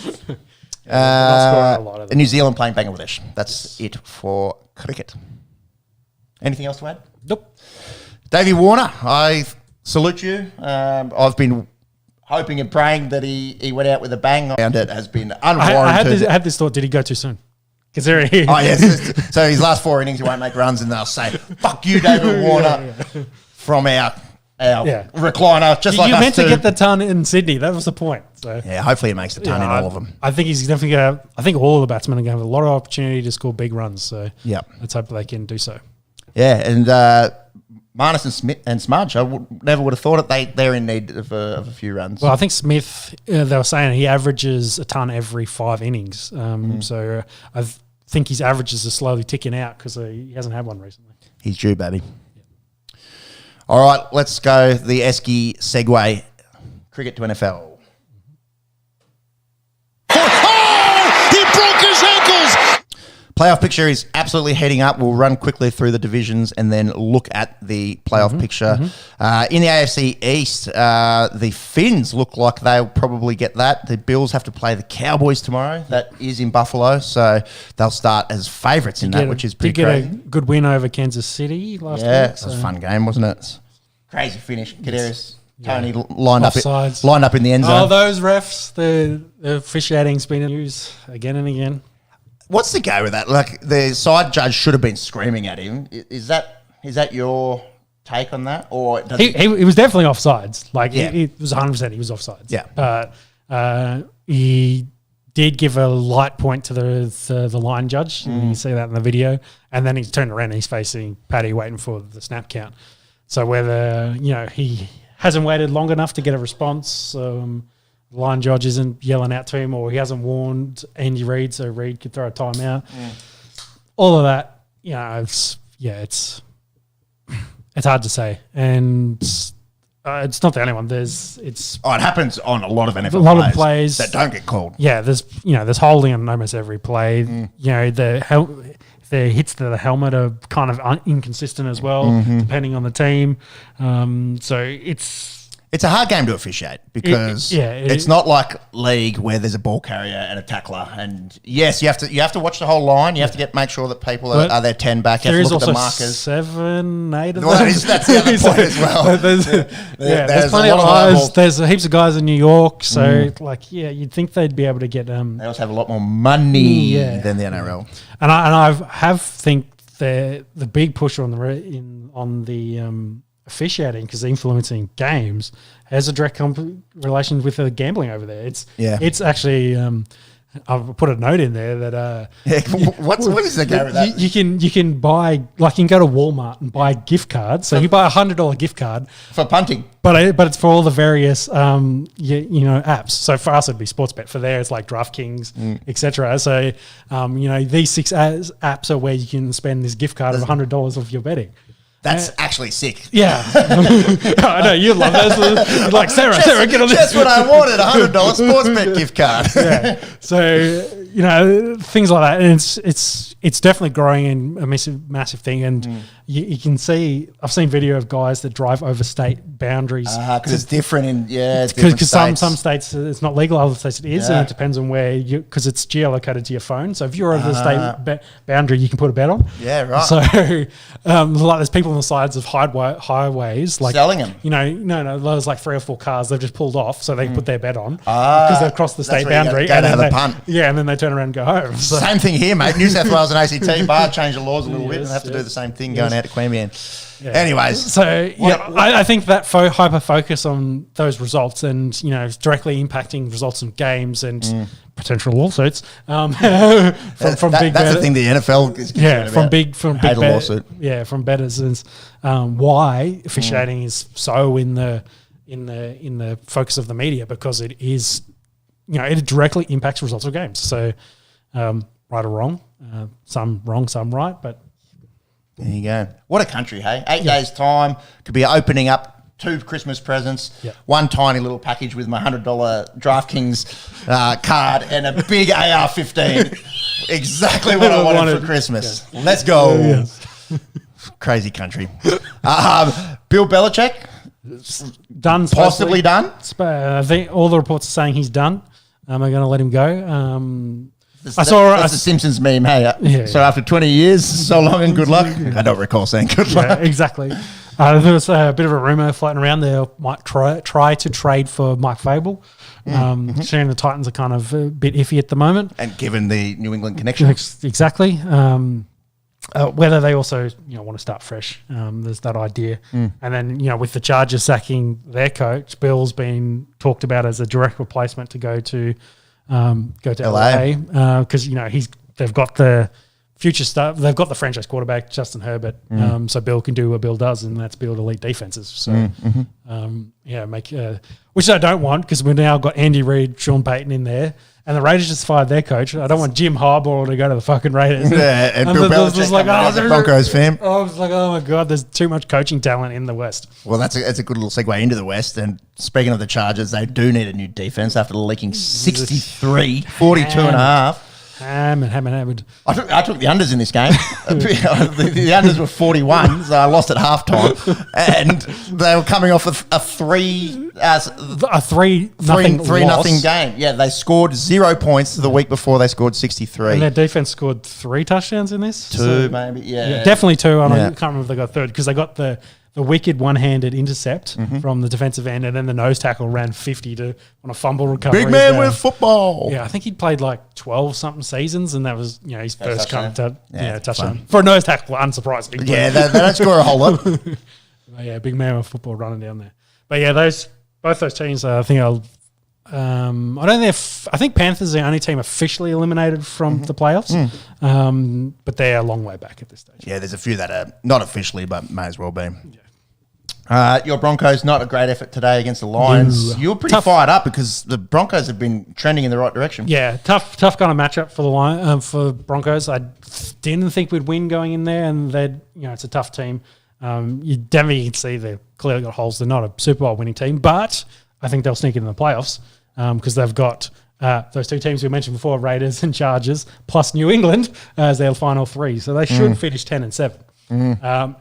And New Zealand playing Bangladesh. That's it for cricket. Anything else to add? Nope. Davey Warner, I salute you. I've been hoping and praying that he went out with a bang. And it has been unwarranted. I had this thought, did he go too soon? Yes. So his last 4 innings, he won't make runs, and they'll say, fuck you, David Warner, from our recliner, just like us. You meant to get the ton in Sydney. That was the point. So hopefully he makes the ton in all of them. I think he's definitely going to. I think all of the batsmen are going to have a lot of opportunity to score big runs. So let's hope they can do so. Yeah, and Marnus and Smith and Smudge, never would have thought it. They're in need of a few runs. Well, I think Smith, they were saying he averages a ton every 5 innings. So I think his averages are slowly ticking out because he hasn't had one recently. He's due, baby. Yeah. All right, let's go the Esky segue. Cricket to NFL. He broke his ankles! Playoff picture is absolutely heading up. We'll run quickly through the divisions and then look at the playoff picture. In the AFC East, the Finns look like they'll probably get that. The Bills have to play the Cowboys tomorrow. That is in Buffalo, so they'll start as favourites in that, which is pretty crazy. Did get a good win over Kansas City last week. Yeah, it was a fun game, wasn't it? Crazy finish. Kadarius Tony lined up in the end zone. Oh, those refs, the officiating's been used again and again. What's the go with that? Like, the side judge should have been screaming at him. Is that your take on that? Or does he was definitely offsides. Like, he was 100%. He was offsides. Yeah, but he did give a light point to the line judge. You can see that in the video. And then he turned around and he's facing Paddy, waiting for the snap count. So whether he hasn't waited long enough to get a response. The line judge isn't yelling out to him, or he hasn't warned Andy Reid, so Reid could throw a timeout. All of that, it's hard to say, and it's not the only one. It happens on a lot of NFL players that don't get called. Yeah, there's holding on almost every play. If their hits to the helmet are kind of inconsistent as well, depending on the team. So it's a hard game to officiate because it's not like league where there's a ball carrier and a tackler. And yes, you have to watch the whole line. You have to make sure that people are their 10 back. You have to look at the markers. 7, 8 of them. Well, that's the other point as well. There's plenty of guys. There's heaps of guys in New York. So you'd think they'd be able to get. They also have a lot more money than the NRL. And I think the big push on the officiating, because influencing games has a direct relation with the gambling over there. It's actually I've put a note in there that what is the game with that? You can buy, like, you can go to Walmart and buy gift cards. So you buy $100 gift card for punting, but it's for all the various apps. So for us it'd be Sportsbet. For there it's like DraftKings, etc. So these 6 apps are where you can spend this gift card of $100 off your betting. That's actually sick. Yeah. I know, you love that. You're like, Sarah, get on this. That's what I wanted, $100 Sportsbet gift card. Yeah. So, things like that. And it's definitely growing in a massive thing. And you can see, I've seen video of guys that drive over state boundaries. Because it's different because some states it's not legal, other states it is. And it depends on where because it's geolocated to your phone. So if you're over the state boundary, you can put a bet on. Yeah, right. So, like there's people on the sides of highways, like selling them. No, there's like 3 or 4 cars they've just pulled off, so they can put their bet on because they've crossed the state boundary. And then punt. Yeah, and then they turn around and go home. So. Same thing here, mate. New South Wales and ACT bar changed the laws a little bit and have to do the same thing going out to Queanbeyan. Yeah. Anyways, so I think that hyper focus on those results and directly impacting results in games and potential lawsuits from big. That's the thing the NFL is concerned about. from big lawsuit. Yeah, from bettors is why officiating is so in the focus of the media, because it is it directly impacts results of games. So right or wrong, some wrong, some right, but. There you go. What a country, hey? 8 days' time. Could be opening up 2 Christmas presents, 1 tiny little package with my $100 DraftKings card and a big AR-15. Exactly what I wanted for Christmas. Yeah. Let's go. Crazy country. Bill Belichick? Done. Possibly done? I think all the reports are saying he's done. Am I going to let him go? That's the Simpsons meme, hey? So after 20 years, so long and good luck? I don't recall saying good luck. Yeah, exactly. There was a bit of a rumour floating around they might try to trade for Mike Fable. Sharing the Titans are kind of a bit iffy at the moment. And given the New England connection. Exactly. Whether they also want to start fresh, there's that idea. And then, with the Chargers sacking their coach, Bill's been talked about as a direct replacement to go to LA because they've got the future stuff. They've got the franchise quarterback Justin Herbert, so Bill can do what Bill does, and that's build elite defenses. So which I don't want, because we've now got Andy Reid, Sean Payton in there, and the Raiders just fired their coach. I don't want Jim Harbaugh to go to the fucking Raiders. Yeah, and Bill Belichick like, the Broncos fam. I was like, oh my God, there's too much coaching talent in the West. Well, that's a good little segue into the West. And speaking of the Chargers, they do need a new defense after leaking 63, 42 and a half. Hammered. I took the unders in this game. the unders were 41, so I lost at halftime, and they were coming off a 3-0 game. Yeah, they scored 0 points the week before. They scored 63, and their defense scored 3 touchdowns in this. 2 maybe, yeah, definitely 2. I can't remember if they got third, because they got the wicked one-handed intercept from the defensive end, and then the nose tackle ran 50 on a fumble recovery. Big man with football. Yeah, I think he'd played like 12-something seasons, and that was his first touchdown. Touchdown. For a nose tackle, unsurprising. Yeah, they don't score a whole lot. Big man with football running down there. But yeah, both those teams, I think I think Panthers are the only team officially eliminated from the playoffs, but they're a long way back at this stage. Yeah, there's a few that are not officially, but may as well be. Your Broncos, not a great effort today against the Lions. You were pretty fired up because the Broncos have been trending in the right direction. Yeah, tough kind of matchup for the for Broncos. I didn't think we'd win going in there, and it's a tough team. You definitely can see they've clearly got holes. They're not a Super Bowl winning team, but I think they'll sneak in the playoffs because they've got those two teams we mentioned before, Raiders and Chargers, plus New England as their final three. So they should finish 10-7.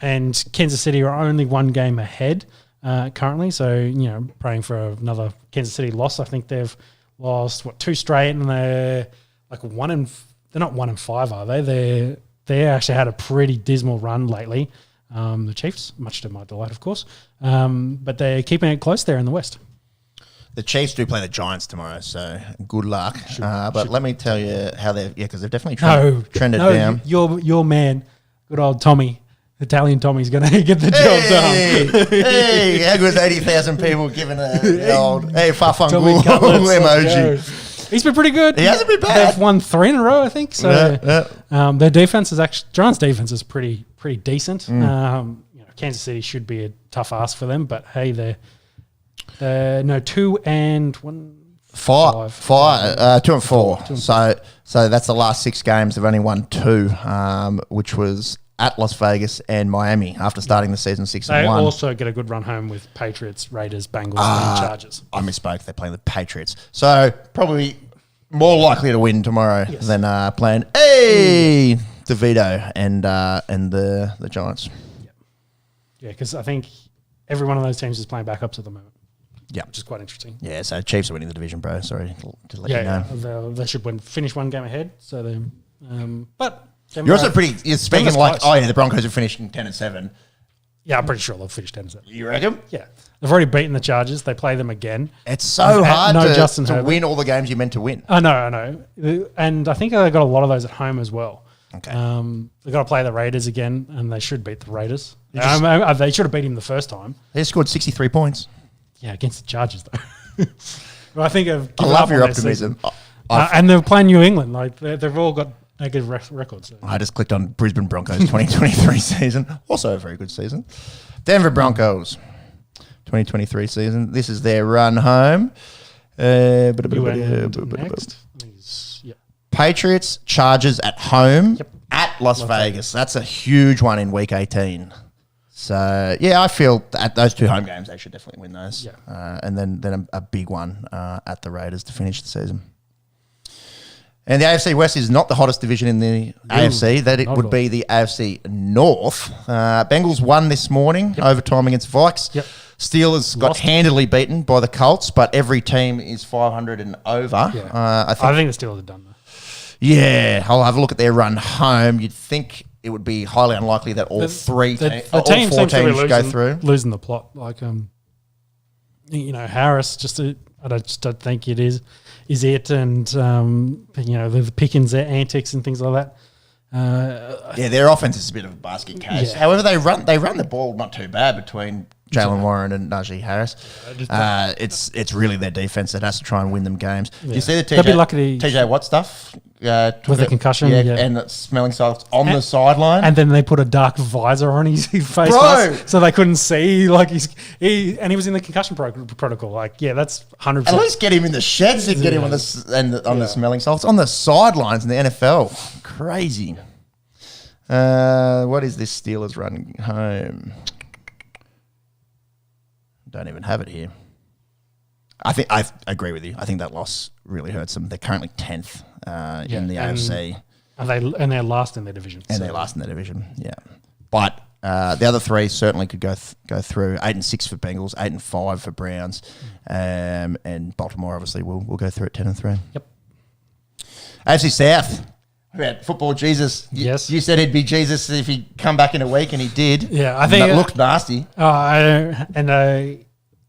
And Kansas City are only one game ahead currently. So, praying for another Kansas City loss. I think they've lost, 2 straight, and they're like they're not 1-5, are they? They actually had a pretty dismal run lately. The Chiefs, much to my delight, of course. But they're keeping it close there in the West. The Chiefs do play the Giants tomorrow, so good luck. But let me tell you how because they've definitely trended down. Your man, good old Tommy, Italian Tommy's going to get the job done. Hey, how good is 80,000 people giving the old Tommy emoji? He's been pretty good. He hasn't been bad. They've won 3 in a row, I think. So their defense is actually Giants' defense is pretty decent. Kansas City should be a tough ask for them, but hey, they're 2 and 1. 2 and 4. So that's the last 6 games. They've only won 2, which was at Las Vegas and Miami after starting the season 6-1. They also get a good run home with Patriots, Raiders, Bengals, and Chargers. I misspoke. They're playing the Patriots. So probably more likely to win tomorrow than playing DeVito and the Giants. Yeah, because I think every one of those teams is playing backups at the moment. Yeah, which is quite interesting. Yeah, so Chiefs are winning the division, bro. Sorry to let you know. Yeah, they should finish one game ahead. So they, but you're also you're speaking like, the Broncos are finishing 10-7. Yeah, I'm pretty sure they'll finish 10-7. You reckon? Yeah, they've already beaten the Chargers. They play them again. It's so hard to win all the games you're meant to win. I know, and I think they got a lot of those at home as well. Okay, they've got to play the Raiders again, and they should beat the Raiders. They should have beat him the first time. They scored 63 points. Yeah, against the Chargers though. Well, I think I love your optimism. And they're playing New England. Like they've all got negative records. So. I just clicked on Brisbane Broncos 2023 season. Also a very good season. Denver Broncos 2023 season. This is their run home. Next. Patriots, Chargers at home at Las Vegas. That's a huge one in week 18. So, I feel at those 2 home games, they should definitely win those. Yeah. And then a big one at the Raiders to finish the season. And the AFC West is not the hottest division in the AFC. That it would be the AFC North. Bengals won this morning, overtime against Vikes. Yep. Steelers got handily beaten by the Colts, but every team is 500 and over. Yeah. I think the Steelers are done, though. Yeah, I'll have a look at their run home. You'd think it would be highly unlikely that all 4 teams go through. Losing the plot. Like, Harris, I just don't think it is it. And, the Pickens, their antics and things like that. Their offense is a bit of a basket case. Yeah. However, they run the ball not too bad between Jalen Warren and Najee Harris. It's really their defense that has to try and win them games. Yeah. You see the TJ Watt stuff? With the concussion, and the smelling salts on the sideline. And then they put a dark visor on his face mask so they couldn't see. Like and he was in the concussion protocol. Like, that's 100%. At least get him in the sheds and get him on the smelling salts. On the sidelines in the NFL. Crazy. What is this Steelers run home? Don't even have it here. I agree with you. I think that loss really hurts them. They're currently 10th in the AFC. And they're last in their division. They're last in their division, yeah. But the other 3 certainly could go through. 8-6 for Bengals, 8-5 for Browns. And Baltimore, obviously, will go through at 10-3. Yep. AFC South. About football Jesus. Yes. You said he'd be Jesus if he'd come back in a week, and he did. Yeah, I think that looked nasty.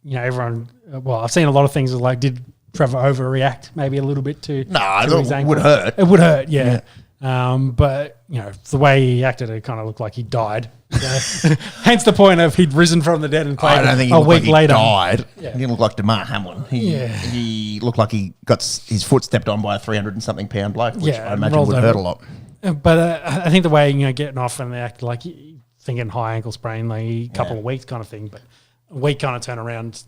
Everyone. Well, I've seen a lot of things like, did Trevor overreact maybe a little bit to? No, it would hurt. It would hurt, yeah. But the way he acted, it kind of looked like he died. Hence the point of he'd risen from the dead and played a week later. Died. Yeah. He didn't look like DeMar Hamlin. He looked like he got his foot stepped on by a 300 and something pound bloke, which I imagine would hurt a lot. But I think the way getting off and they act like thinking high ankle sprain, like a couple of weeks kind of thing, but a week kind of turn around.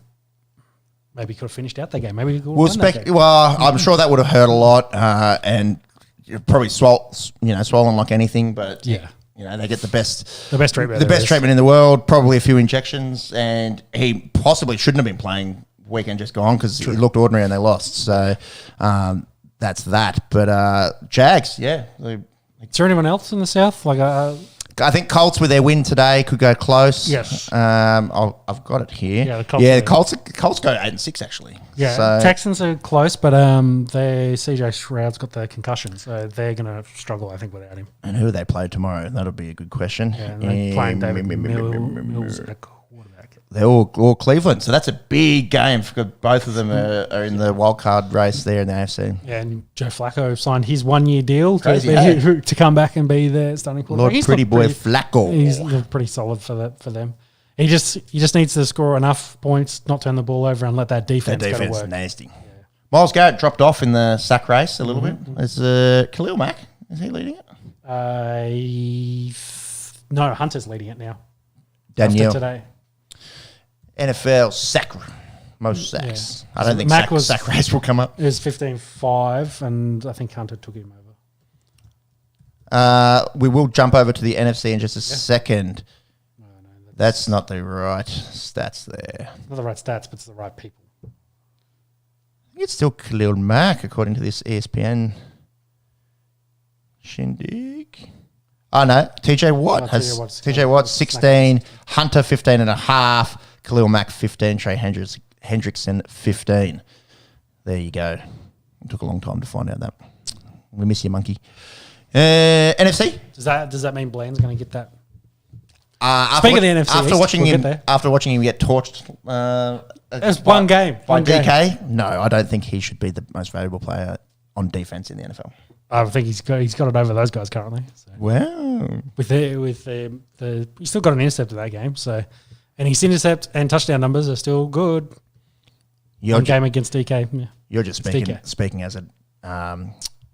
Maybe could have finished out that game. Maybe I'm sure that would have hurt a lot, and probably swollen like anything. But they get the best treatment, in the world. Probably a few injections, and he possibly shouldn't have been playing weekend just gone because it looked ordinary and they lost. So that's that. But Jags, yeah. Is there anyone else in the South? I think Colts with their win today could go close. Yes. I've got it here. Yeah, the Colts go 8-6 actually. Yeah, so, Texans are close, but CJ Stroud's got the concussion, so they're going to struggle, I think, without him. And who they play tomorrow? That'll be a good question. Yeah, and they're playing David Mills at quarterback. They're all Cleveland, so that's a big game because both of them are in the wild card race there in the AFC. Yeah, and Joe Flacco signed his 1 year deal Crazy, to come back and be the starting quarterback. Lord Pretty Boy Flacco. He's looked pretty solid for them. He just needs to score enough points, not turn the ball over, and let that defense go to work. Nasty. Yeah. Miles Garrett dropped off in the sack race a little bit. Is Khalil Mack? Is he leading it? No, Hunter's leading it now. Danielle today. NFL most sacks. Yeah. I don't think sack race will come up. It was 15-5, and I think Hunter took him over. We will jump over to the NFC in just a second. No, that's not the right stats there. Not the right stats, but it's the right people. I think it's still Khalil Mack, according to this ESPN shindig. Oh, no. TJ Watt TJ Watt 16, Hunter 15.5, Khalil Mack 15, Trey Hendrickson 15. There you go. It took a long time to find out that. We miss you, monkey. NFC? Does that mean Bland's going to get that? Speaking of the NFC, after watching him get torched, it's one game by DK. No, I don't think he should be the most valuable player on defense in the NFL. I think he's got it over those guys currently. So. Wow. With the he's still got an intercept in that game. So, and his intercept and touchdown numbers are still good. Game against DK. Yeah. You're just speaking as a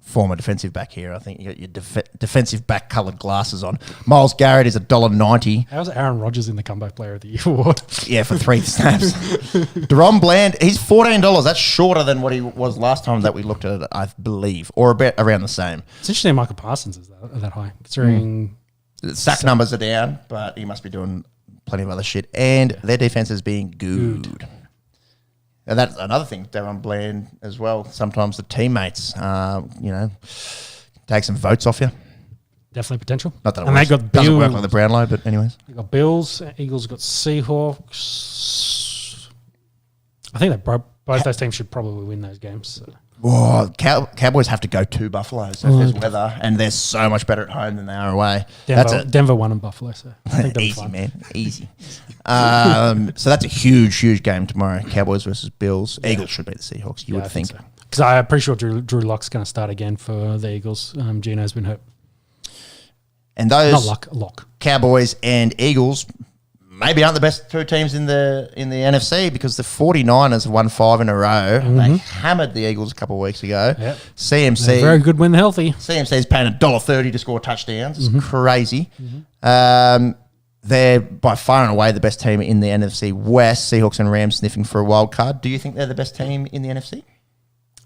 former defensive back here. I think you got your defensive back coloured glasses on. Miles Garrett is $1.90. How's Aaron Rodgers in the Comeback Player of the Year award? Yeah, for 3 snaps. Deron Bland, he's $14. That's shorter than what he was last time that we looked at it, I believe, or about around the same. It's interesting Michael Parsons is that high, considering sack numbers are down, but he must be doing plenty of other shit. And their defense is being good. And that's another thing, Deron Bland as well. Sometimes the teammates, take some votes off you. Definitely potential. Not that it doesn't work like the Brownlow, but anyways. They got Bills, Eagles got Seahawks. I think that both those teams should probably win those games. So. Whoa, Cowboys have to go to Buffalo if there's weather, and they're so much better at home than they are away. Denver won in Buffalo, so I think easy, man, easy. So that's a huge game tomorrow. Cowboys versus Bills. Yeah. Eagles should beat the Seahawks. You would think. Because I'm pretty sure Drew Lock's going to start again for the Eagles. Gino's been hurt. And those Lock. Cowboys and Eagles maybe aren't the best two teams in the NFC because the 49ers have won 5 in a row. Mm-hmm. They hammered the Eagles a couple of weeks ago. Yep. CMC. They're very good when healthy. CMC is paying $1.30 to score touchdowns. It's crazy. Mm-hmm. They're by far and away the best team in the NFC West. Seahawks and Rams sniffing for a wild card. Do you think they're the best team in the NFC?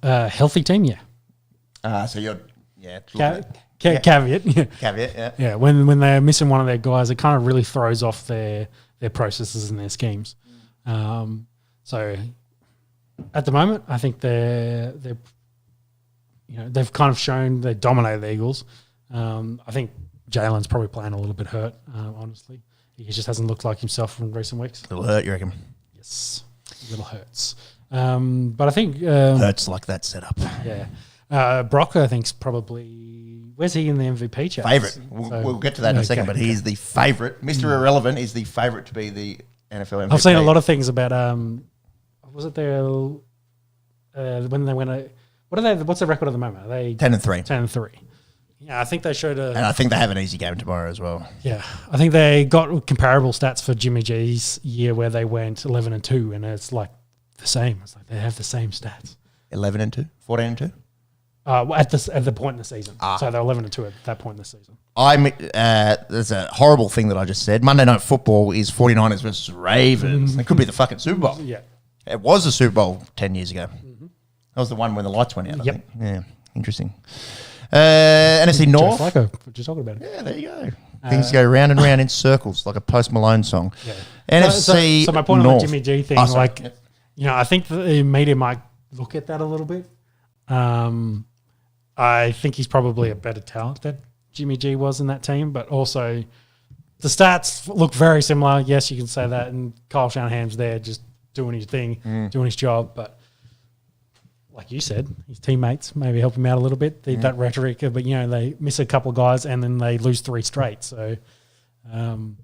Healthy team, yeah. So you're, caveat. Yeah. Caveat, yeah. Yeah, when they're missing one of their guys, it kind of really throws off their processes and their schemes. So at the moment, I think they've kind of shown they dominated the Eagles. I think Jalen's probably playing a little bit hurt, honestly. He just hasn't looked like himself in recent weeks. A little hurt, you reckon? Yes, a little hurts. But I think... hurts like that setup. Yeah. Brock, I think, is probably... Where's he in the MVP chat? Favourite. We'll get to that in a second, but he's the favourite. Mr. Irrelevant is the favourite to be the NFL MVP. I've seen a lot of things about... was it their... when they went... What's the record at the moment? Are they 10-3. 10-3. Yeah, I think they showed and I think they have an easy game tomorrow as well. Yeah, I think they got comparable stats for Jimmy G's year where they went 11-2, and it's like the same. It's like they have the same stats. 11-2, 14-2. At the point in the season, so they're 11-2 at that point in the season. There's a horrible thing that I just said. Monday Night Football is 49ers versus Ravens. It could be the fucking Super Bowl. Yeah, it was the Super Bowl 10 years ago. That was the one when the lights went out. I think. Yeah, interesting. NFC North. Just like just talking about it. Yeah, there you go. Things go round and round in circles like a Post Malone song. Yeah. NFC so my point North. on the Jimmy G thing, I think the media might look at that a little bit. I think he's probably a better talent than Jimmy G was in that team, but also the stats look very similar. Yes, you can say that, and Kyle Shanahan's there just doing his thing, doing his job, but like you said, his teammates maybe help him out a little bit. That rhetoric, but they miss a couple of guys and then they lose 3 straight. So, I don't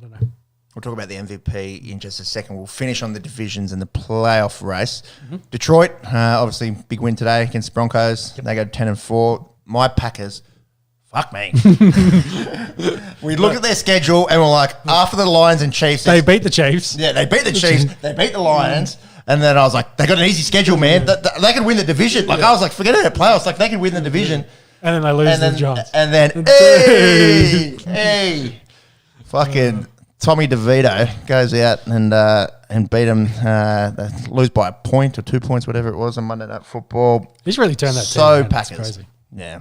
know. We'll talk about the MVP in just a second. We'll finish on the divisions and the playoff race. Detroit, obviously, big win today against the Broncos. Yep. They go 10-4. My Packers, fuck me. We look at their schedule and we're like, after the Lions and Chiefs. They beat the Chiefs. Yeah, they beat the Chiefs. They beat the Lions. And then I was like, they got an easy schedule, man. They could win the division. Like, I was like, forget it, playoffs. Like, they could win the division. And then they lose to the Giants. And then, hey, fucking Tommy DeVito goes out and beat them. They lose by a point or 2 points, whatever it was on Monday Night Football. He's really turned that so team. So Packers. Crazy. Yeah.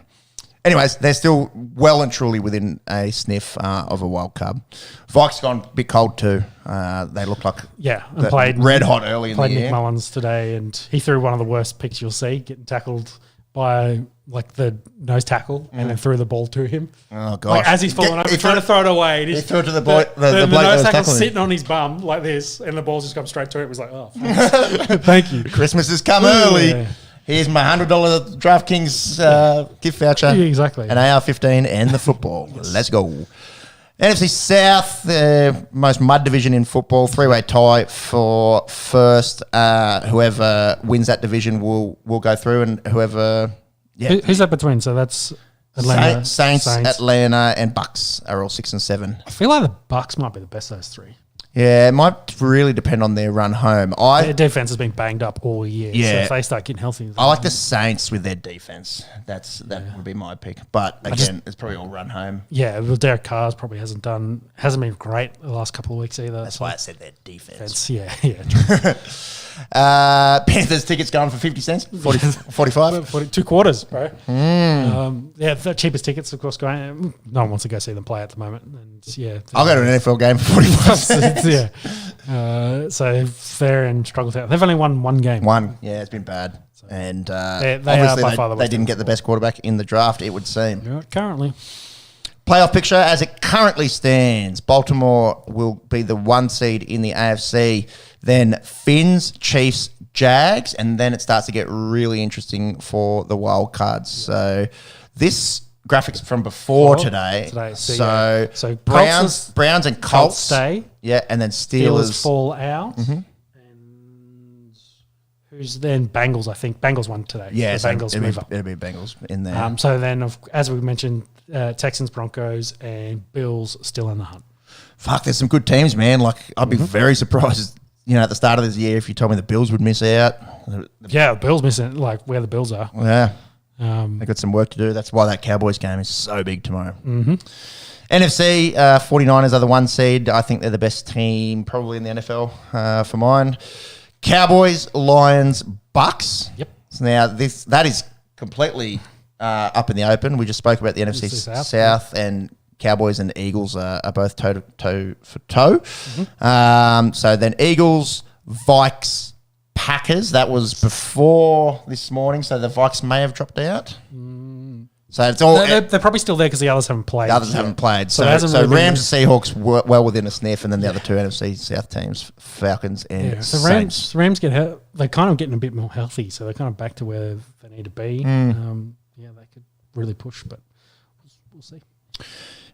Anyways, they're still well and truly within a sniff of a wild card. Vikes gone a bit cold too. They look like and played red hot early in the year. Played Nick Mullins today, and he threw one of the worst picks you'll see, getting tackled by like the nose tackle, and then threw the ball to him. Oh gosh! Like, as he's falling over, trying to throw it away. He threw it to the boy. The nose tackle's sitting on his bum like this, and the ball's just come straight to it. It was like, oh, thank you. Christmas has come early. Yeah. Here's my $100 DraftKings gift voucher. Yeah, exactly. An AR-15 and the football. Yes. Let's go. NFC South, the most mud division in football. 3-way tie for first. Whoever wins that division will go through, and whoever. Yeah. Who's that between? So that's Atlanta, Saints, Atlanta, and Bucks are all 6 and 7. I feel like the Bucks might be the best of those 3. Yeah, it might really depend on their run home. Their defense has been banged up all year. Yeah. So if they start getting healthy. I like the Saints with their defense. That would be my pick. But again, it's probably all run home. Yeah, well, Derek Carr probably hasn't been great the last couple of weeks either. That's why I said their defense. Yeah, true. Panthers tickets going for 50 cents, 45? 2 quarters, bro. The cheapest tickets, of course, going. No one wants to go see them play at the moment. And I'll go to an NFL game for 45 cents. So fair and struggle. They've only won 1 game. Yeah, it's been bad. And obviously they didn't get the best quarterback in the draft, it would seem. Yeah, currently. Playoff picture as it currently stands. Baltimore will be the 1 seed in the AFC. Then Finns, Chiefs, Jags, and then it starts to get really interesting for the wild cards. So this graphics from before today. So Browns and Colts stay. Yeah, and then Steelers fall out. And who's then Bengals? I think Bengals won today. Yeah, so Bengals move up. It'll be Bengals in there. So then, as we mentioned, Texans, Broncos, and Bills still in the hunt. Fuck, there's some good teams, man. Like I'd be very surprised. At the start of this year, if you told me the Bills would miss out. The Bills missing, like where the Bills are. Yeah. They've got some work to do. That's why that Cowboys game is so big tomorrow. NFC, 49ers are the 1 seed. I think they're the best team probably in the NFL for mine. Cowboys, Lions, Bucks. Yep. So now that is completely up in the open. We just spoke about the NFC South and Cowboys and Eagles are both toe for toe. So then Eagles, Vikes, Packers. That was before this morning, so the Vikes may have dropped out. So it's all they're probably still there because the others haven't played. The others haven't played. So Rams and Seahawks were well within a sniff, and then the other 2 NFC South teams, Falcons and Saints. Rams get hurt. They're kind of getting a bit more healthy, so they're kind of back to where they need to be. They could really push, but we'll see.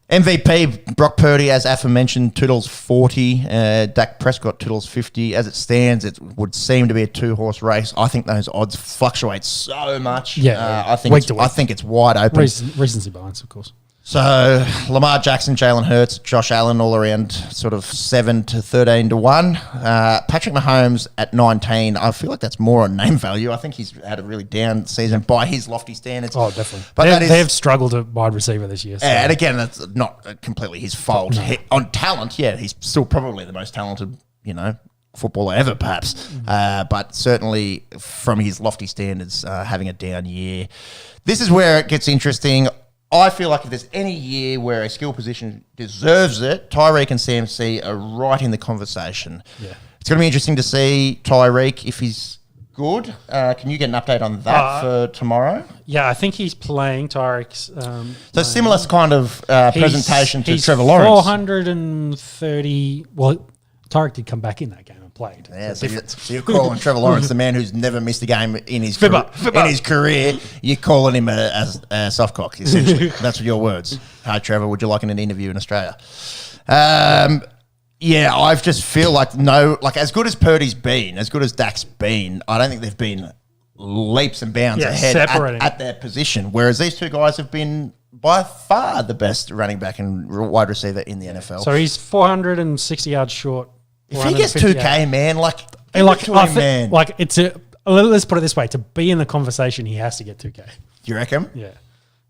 MVP, Brock Purdy, as aforementioned, $2.40. Dak Prescott, $2.50. As it stands, it would seem to be a 2-horse race. I think those odds fluctuate so much. I think it's wide open. Recency bias, of course. So Lamar Jackson, Jalen Hurts, Josh Allen, all around sort of 7 to 13 to 1. Patrick Mahomes at 19. I feel like that's more on name value. I think he's had a really down season by his lofty standards. Oh, definitely. But they've struggled at wide receiver this year. So. And again, that's not completely his fault. No. On talent, he's still probably the most talented, footballer ever, perhaps. But certainly from his lofty standards, having a down year. This is where it gets interesting. I feel like if there's any year where a skill position deserves it, Tyreek and CMC are right in the conversation. Yeah. It's going to be interesting to see Tyreek if he's good. Can you get an update on that for tomorrow? Yeah, I think he's playing Tyreek's. So similar kind of presentation to Trevor Lawrence. 430. Well, Tyreek did come back in that game and played. Yeah, so you're calling Trevor Lawrence the man who's never missed a game in his career. You're calling him a softcock, essentially. That's your words. Hi, Trevor. Would you like an interview in Australia? Yeah, I just feel like as good as Purdy's been, as good as Dak's been, I don't think they've been leaps and bounds ahead at their position. Whereas these two guys have been by far the best running back and wide receiver in the NFL. So he's 460 yards short. If he gets 2K, man, let's put it this way: to be in the conversation, he has to get 2K. You reckon? Yeah,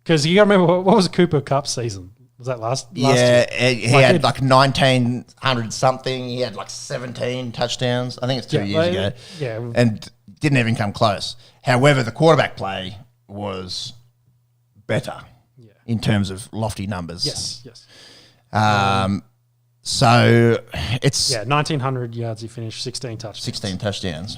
because you got to remember what was Cooper Cup season? Was that last year? He had 1,900 something. He had 17 touchdowns. I think it's 2 years ago. Yeah. And didn't even come close. However, the quarterback play was better in terms of lofty numbers. Yes. So it's... 1,900 yards he finished, 16 touchdowns. 16 touchdowns.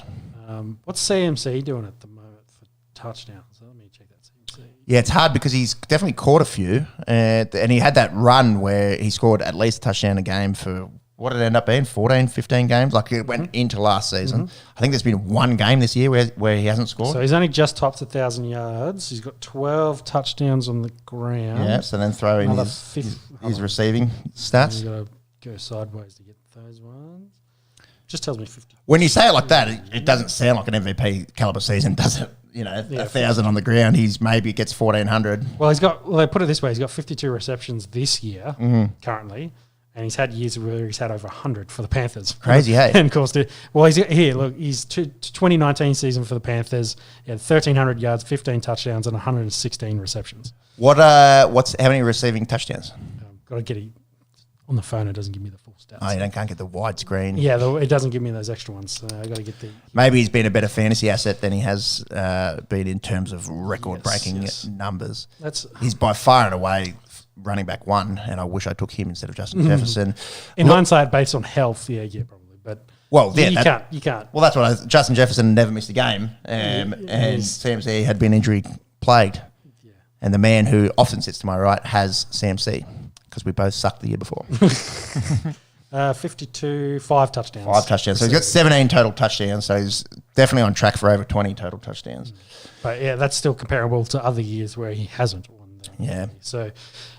What's CMC doing at the moment for touchdowns? Let me check that CMC. Yeah, it's hard because he's definitely caught a few. And he had that run where he scored at least a touchdown a game for, what did it end up being, 14, 15 games? It went into last season. I think there's been one game this year where he hasn't scored. So he's only just topped 1,000 yards. He's got 12 touchdowns on the ground. Yeah, so then throw in his receiving stats. You've got to go sideways to get those ones. Just tells me 50. When you say it like that, it doesn't sound like an MVP caliber season, does it? 1,000 on the ground. He's maybe gets 1,400. Well, they put it this way: he's got 52 receptions this year currently, and he's had years where he's had over 100 for the Panthers. Crazy, hey? And of course, he's 2019 season for the Panthers. He had 1,300 yards, 15 touchdowns, and 116 receptions. How many receiving touchdowns? Got to get it on the phone. It doesn't give me the full stats. Oh, you can't get the widescreen. Yeah, it doesn't give me those extra ones. So I got to get the. Maybe he's been a better fantasy asset than he has been in terms of record-breaking numbers. He's by far and away running back one, and I wish I took him instead of Justin Jefferson. In hindsight, based on health, yeah, probably, but you can't. Well, that's what Justin Jefferson never missed a game, and CMC had been injury plagued, and the man who often sits to my right has CMC. Because we both sucked the year before. 52, 5 touchdowns. 5 touchdowns. So he's got 17 total touchdowns. So he's definitely on track for over 20 total touchdowns. But yeah, that's still comparable to other years where he hasn't won. So a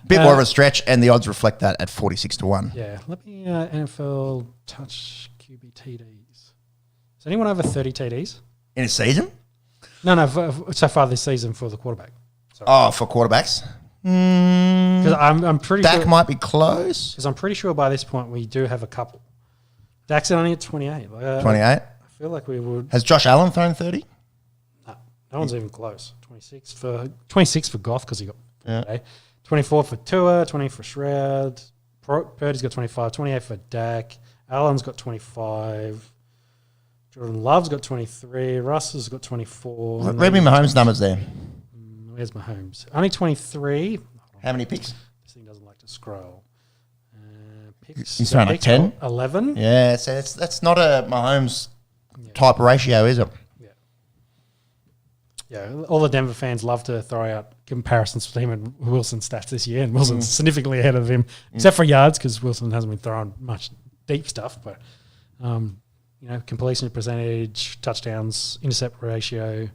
bit more of a stretch, and the odds reflect that at 46-1. Yeah. Let me NFL touch QB TDs. Is anyone over 30 TDs? In a season? No, so far this season for the quarterback. Sorry. Oh, for quarterbacks? Because I'm pretty Dak might be close. Because I'm pretty sure by this point we do have a couple. Dak's only at 28. 28? I feel like we would. Has Josh Allen thrown 30? No one's even close. 26 for Goff because he got 24 for Tua, 20 for Shroud. Purdy's got 25, 28 for Dak. Allen's got 25. Jordan Love's got 23. Russ has got 24. Read me Mahomes' numbers there. Where's Mahomes? Only 23. How many picks? This thing doesn't like to scroll. Picks. He's throwing 10? 11. Yeah, so that's not a Mahomes type ratio, is it? Yeah, all the Denver fans love to throw out comparisons between him and Wilson's stats this year, and Wilson's significantly ahead of him, except for yards, because Wilson hasn't been throwing much deep stuff. But, completion percentage, touchdowns, intercept ratio,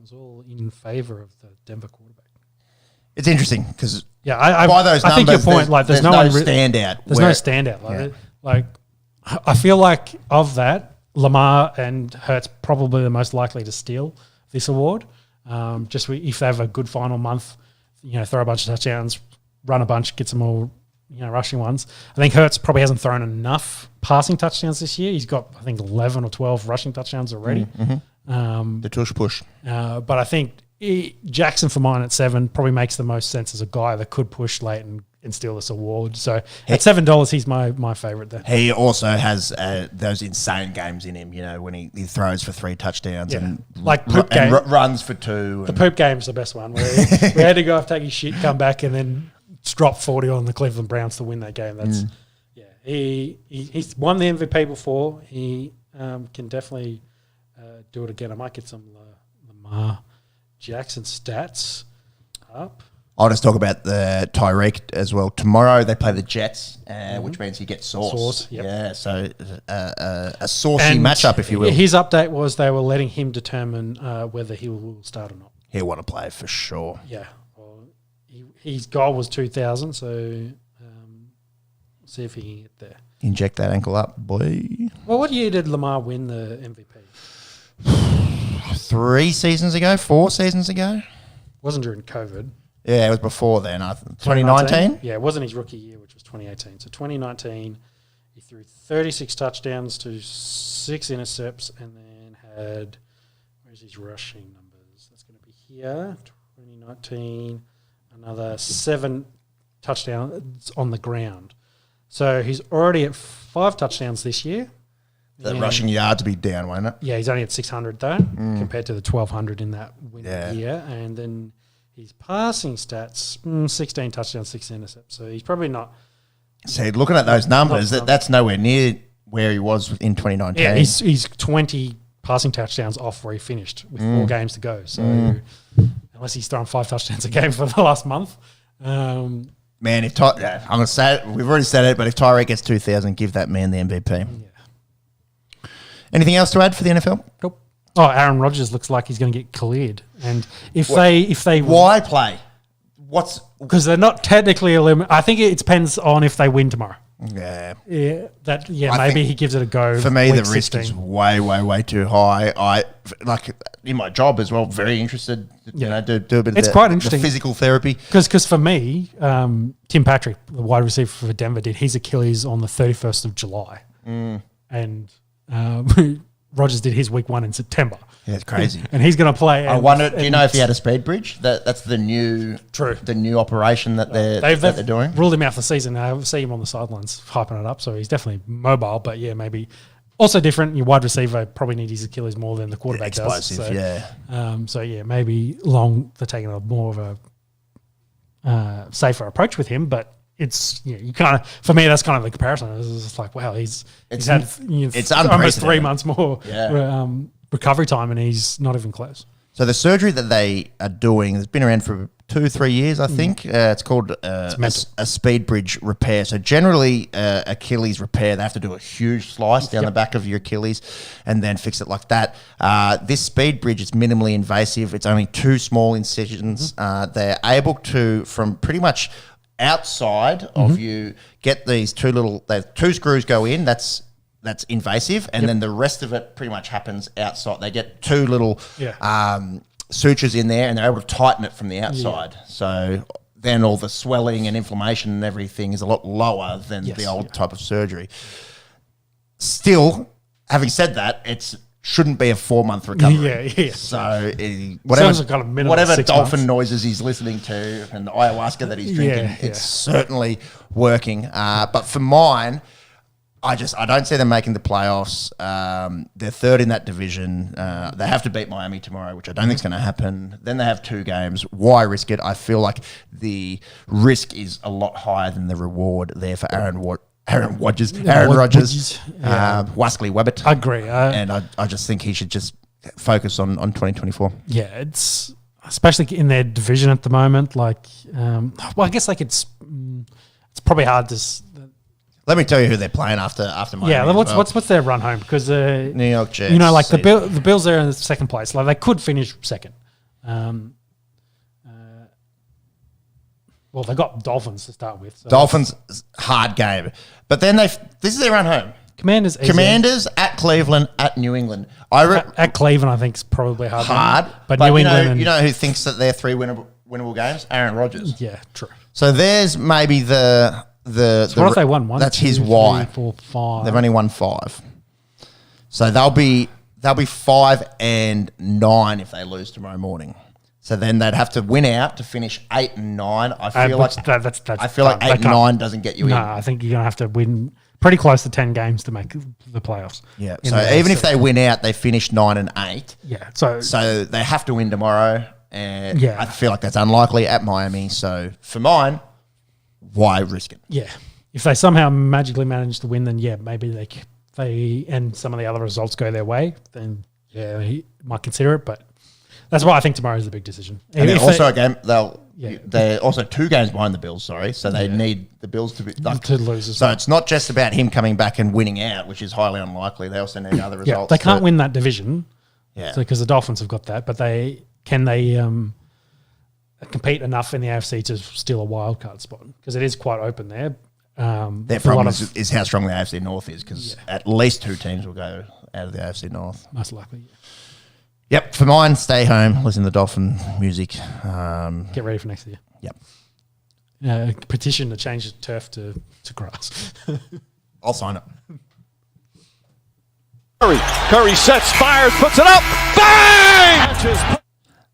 is all in favour of the Denver quarterback. It's interesting because by those numbers, I think your point, there's no standout. There's no standout. I feel like of that, Lamar and Hurts probably the most likely to steal this award. Just if they have a good final month, throw a bunch of touchdowns, run a bunch, get some more, rushing ones. I think Hurts probably hasn't thrown enough passing touchdowns this year. He's got, I think, 11 or 12 rushing touchdowns already. The tush push. But I think Jackson for mine at 7 probably makes the most sense as a guy that could push late and steal this award. So at $7, he's my favourite there. He also has those insane games in him, when he throws for 3 touchdowns and runs for 2. The poop game's the best one, where we had to go off, take his shit, come back, and then drop 40 on the Cleveland Browns to win that game. He's won the MVP before. He can definitely do it again. I might get some Lamar Jackson stats up. I'll just talk about the Tyreek as well. Tomorrow they play the Jets, which means he gets Sauce. Yep. Yeah, so a saucy matchup, if you will. His update was they were letting him determine whether he will start or not. He'll want to play for sure. Yeah. Well, his goal was 2,000, so see if he can get there. Inject that ankle up, boy. Well, what year did Lamar win the MVP? 4 seasons ago. Wasn't during COVID. Yeah, it was before then. 2019? Yeah, it wasn't his rookie year, which was 2018. So 2019, he threw 36 touchdowns to 6 intercepts and then had, where's his rushing numbers? That's going to be here. 2019, another 7 touchdowns on the ground. So he's already at 5 touchdowns this year. The rushing yards be down, won't it? Yeah, he's only at 600 though, compared to the 1,200 in that winning year. And then his passing stats, 16 touchdowns, 6 intercepts. So he's probably not. See, looking at those numbers, that's nowhere near where he was in 2019. Yeah, he's 20 passing touchdowns off where he finished with 4 games to go. So unless he's throwing 5 touchdowns a game for the last month. Man, if I'm going to say it, we've already said it, but if Tyreek gets 2,000, give that man the MVP. Yeah. Anything else to add for the NFL? Nope. Oh, Aaron Rodgers looks like he's going to get cleared. And if they why play? Because they're not technically eliminated. I think it depends on if they win tomorrow. Yeah. Maybe he gives it a go. For me, the risk is way, way, way too high. I like in my job as well. Very interested. Do a bit of quite interesting. The physical therapy. Because for me, Tim Patrick, the wide receiver for Denver, did his Achilles on the 31st of July, and Rodgers did his week 1 in September. Yeah, it's crazy. And he's going to play. I wonder. Do you know if he had a speed bridge? That's the new operation that they're doing. Ruled him out for the season. I see him on the sidelines hyping it up, so he's definitely mobile. But yeah, maybe also different. Your wide receiver probably needs his Achilles more than the quarterback does. Explosive, So maybe they're taking a more of a safer approach with him, but. It's you kind of for me that's kind of the comparison. It's just like wow, he's had it's almost 3 months more recovery time and he's not even close. So the surgery that they are doing has been around for 2-3 years, I think. It's called a speed bridge repair. So generally, Achilles repair, they have to do a huge slice down the back of your Achilles and then fix it like that. This speed bridge is minimally invasive. It's only 2 small incisions. They're able to, from pretty much outside of you, get these 2 screws go in. That's invasive, and then the rest of it pretty much happens outside. They get 2 little sutures in there, and they're able to tighten it from the outside. So then all the swelling and inflammation and everything is a lot lower than the old type of surgery. Still, having said that, it shouldn't be a 4-month recovery. So whatever dolphin noises he's listening to and the ayahuasca that he's drinking, it's certainly working. But for mine, I don't see them making the playoffs. They're 3rd in that division. They have to beat Miami tomorrow, which I don't think is going to happen. Then they have 2 games. Why risk it? I feel like the risk is a lot higher than the reward there for Aaron Rodgers, Waskley Webbett. I agree. And I just think he should just focus on 2024. Yeah, it's especially in their division at the moment. Like, I guess like it's probably hard to. Let me tell you who they're playing after Miami. Yeah, what's their run home? Because New York Jets. Like the Bills are in the 2nd place. Like they could finish 2nd. Well, they got Dolphins to start with. So. Dolphins, hard game. But then this is their run home. Commanders at Cleveland, at New England. At Cleveland, I think is probably hard. But New England, you know who thinks that they're 3 winnable games? Aaron Rodgers. Yeah, true. So there's maybe so what if they won 1? That's 2, his why. 3, 4, 5. They've only won 5. So they'll be 5-9 if they lose tomorrow morning. So then they'd have to win out to finish 8-9. I feel like 8-9 doesn't get you in. No, I think you're gonna have to win pretty close to 10 games to make the playoffs. Yeah. So even if they win out, they finish 9-8. Yeah. So they have to win tomorrow, and I feel like that's unlikely at Miami. So for mine, why risk it? Yeah. if they somehow magically manage to win, then maybe they and some of the other results go their way, then he might consider it. But that's why I think tomorrow is the big decision. And also a game they're also 2 games behind the Bills. So they need the Bills to lose. So it's not just about him coming back and winning out, which is highly unlikely. They also need other results. They can't win that division. Yeah, because the Dolphins have got that, but they compete enough in the AFC to steal a wild card spot because it is quite open there. Their problem is how strong the AFC North is because at least 2 teams will go out of the AFC North. Most likely. Yep. For mine, stay home, listen to the Dolphin music. Get ready for next year. Yep. Petition to change the turf to grass. I'll sign it. Curry sets, fires, puts it up. Bang!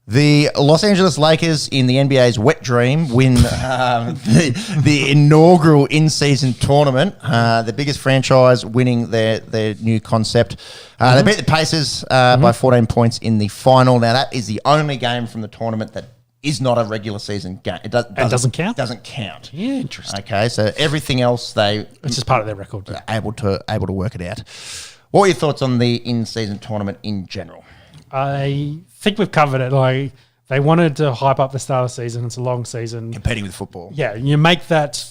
The Los Angeles Lakers in the NBA's wet dream win the inaugural in-season tournament. The biggest franchise winning their new concept. They beat the Pacers by 14 points in the final. Now, that is the only game from the tournament that is not a regular season game. It doesn't count? Doesn't count. Yeah, interesting. Okay, so everything else it's just part of their record. Able to work it out. What are your thoughts on the in-season tournament in general? I think we've covered it. Like, they wanted to hype up the start of the season. It's a long season. Competing with football. Yeah, you make that,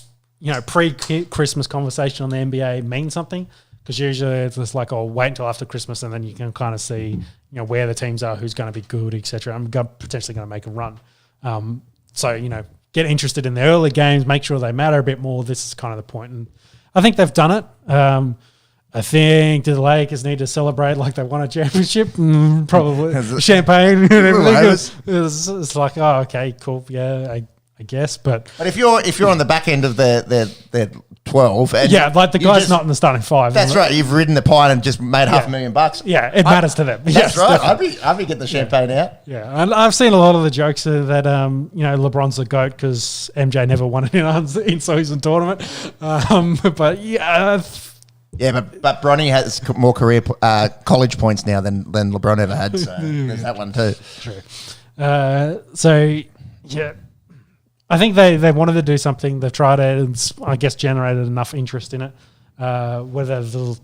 pre-Christmas conversation on the NBA mean something because usually it's just like, wait until after Christmas and then you can kind of see, where the teams are, who's going to be good, etc. I'm potentially going to make a run. So, get interested in the early games, make sure they matter a bit more. This is kind of the point. And I think they've done it. I think the Lakers need to celebrate like they won a championship. Probably champagne and everything. It's like, oh, okay, cool, yeah, I guess. But if you're on the back end of their 12, and like the guy's not in the starting 5. That's right. You've ridden the pine and just made $500,000. Yeah, it matters to them. That's right. I'd be getting the champagne out. Yeah, and I've seen a lot of the jokes that LeBron's the GOAT because MJ never won an in-season tournament. But yeah. Yeah, but Bronny has more career college points now than LeBron ever had, so there's that one too. True. I think they wanted to do something. They've tried it and, I guess, generated enough interest in it. Whether the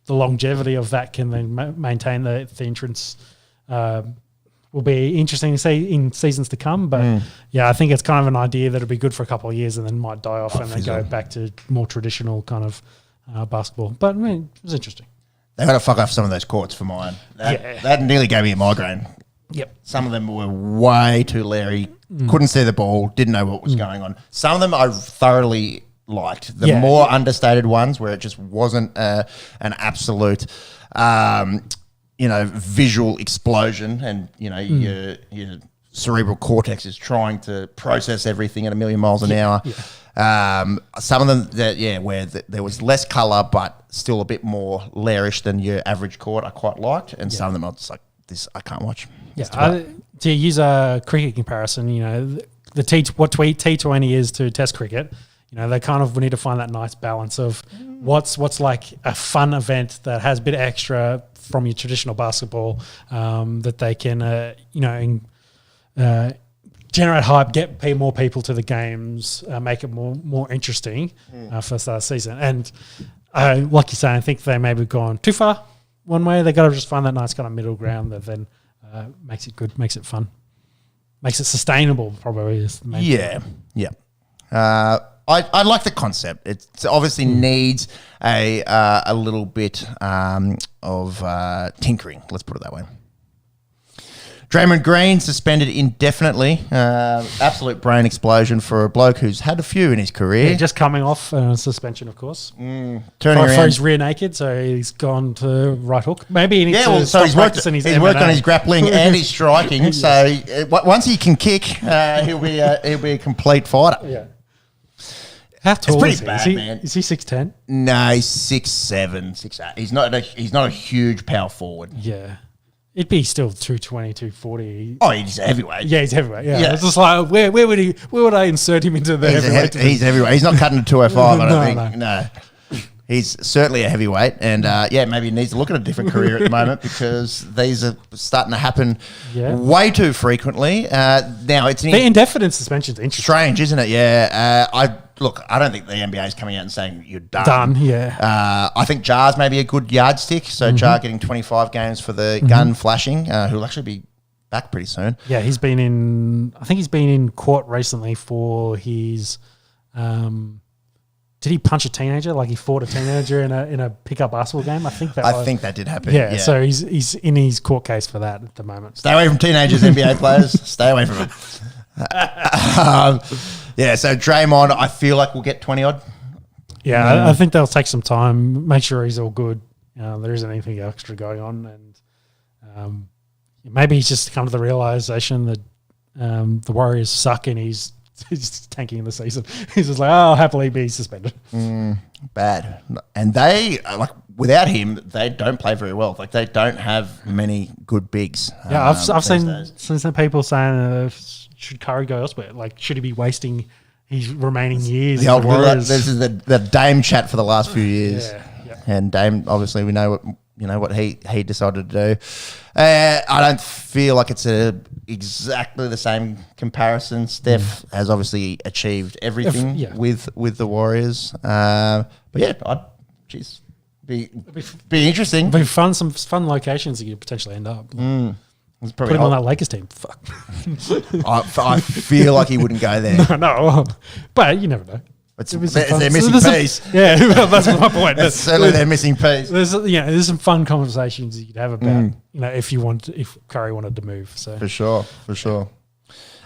longevity of that can then maintain the entrance will be interesting to see in seasons to come. But, I think it's kind of an idea that will be good for a couple of years and then might die off and then go back to more traditional kind of basketball. But, it was interesting. They got to fuck off some of those courts for mine. That nearly gave me a migraine. Yep. Some of them were way too Larry. Couldn't see the ball. Didn't know what was going on. Some of them I thoroughly liked. The more understated ones where it just wasn't an absolute, visual explosion, and your cerebral cortex is trying to process everything at a million miles an hour. Some of them where there was less colour but still a bit more lairish than your average court I quite liked, and some of them I was like, this I can't watch. To use a cricket comparison, the T20 is to Test cricket. They kind of need to find that nice balance of what's like a fun event that has a bit extra from your traditional basketball that they can generate hype, get more people to the games, make it more interesting for the start of the season. And like you say, I think they maybe gone too far one way. They got to just find that nice kind of middle ground that then makes it good, makes it fun, makes it sustainable. Probably is the main thing. I like the concept. It obviously needs a little bit of tinkering. Let's put it that way. Draymond Green suspended indefinitely. Absolute brain explosion for a bloke who's had a few in his career. Yeah, just coming off suspension, of course. Turning around. For his rear naked, so he's gone to right hook. Maybe he needs he's worked on his grappling and his striking. So once he can kick, he'll be a complete fighter. Yeah. How tall is he? Bad, man. Is he 6'10"? No, he's 6'7", 6'8". He's not a huge power forward. Yeah. It'd be still 220, 240. Oh, he's a heavyweight. Yeah, he's heavyweight. Yeah. It's just like, where would I insert him into the heavyweight? He's heavyweight. He's not cutting to 205, I don't think. No. He's certainly a heavyweight, and maybe he needs to look at a different career at the moment because these are starting to happen way too frequently. Now it's the indefinite suspension's interesting. Strange, isn't it? Yeah. I don't think the NBA is coming out and saying you're done. Done, yeah. I think Jar's maybe a good yardstick. So Jar getting 25 games for the gun flashing, who'll actually be back pretty soon. Yeah, he's been in court recently for his. Did he punch a teenager? Like he fought a teenager in a pickup basketball game? I think that did happen. Yeah, so he's in his court case for that at the moment. Stay away from teenagers, NBA players. Stay away from them. So Draymond, I feel like we'll get 20 odd. Yeah, I think they'll take some time, make sure he's all good. There isn't anything extra going on, and maybe he's just come to the realization that the Warriors suck and he's tanking in the season. He's just like, I'll happily be suspended. Bad. And they, without him, they don't play very well. They don't have many good bigs. Yeah, I've seen some people saying, should Curry go elsewhere? Should he be wasting his remaining years? The old this is the Dame chat for the last few years. Yeah. And Dame, obviously, we know what he decided to do. I don't feel like it's exactly the same comparison. Steph has obviously achieved everything with the Warriors. But yeah, be interesting. It'd be fun. Some fun locations you could potentially end up. Put him on that Lakers team. Fuck. I feel like he wouldn't go there. No, but you never know. It's their missing piece. That's my point. That's certainly their missing piece. There's some fun conversations you could have about if Curry wanted to move. So for sure.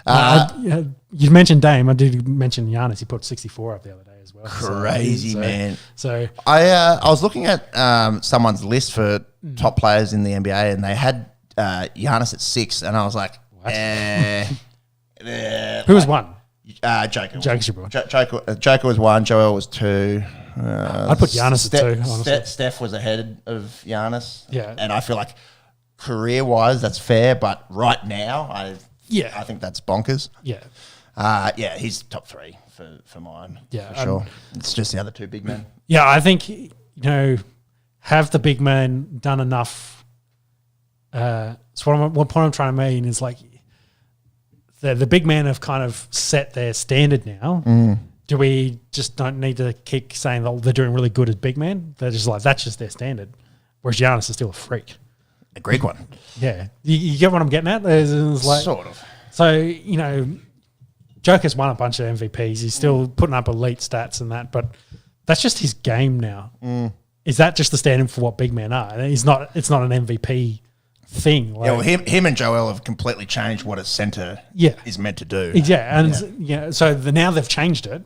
You mentioned Dame. I did mention Giannis. He put 64 up the other day as well. Crazy, man. So I was looking at someone's list for top players in the NBA, and they had Giannis at 6, and I was like, who was one? Joker. Joker was 1. Joel was 2. I'd put Giannis at 2, honestly. Steph was ahead of Giannis. Yeah. And I feel like career-wise, that's fair, but right now, I think that's bonkers. Yeah. He's top 3 for mine. Yeah. For sure. It's just the other 2 big men. Yeah, I think, have the big men done enough? So what point I'm trying to mean is the big men have kind of set their standard now. Do we just don't need to keep saying that they're doing really good as big men? They're just that's just their standard. Whereas Giannis is still a freak. A Greek one. Yeah. You get what I'm getting at? Sort of. So, Joker's won a bunch of MVPs. He's still putting up elite stats and that, but that's just his game now. Is that just the standard for what big men are? It's not an MVP thing. Him and Joel have completely changed what a centre is meant to do. Yeah, and so now they've changed it.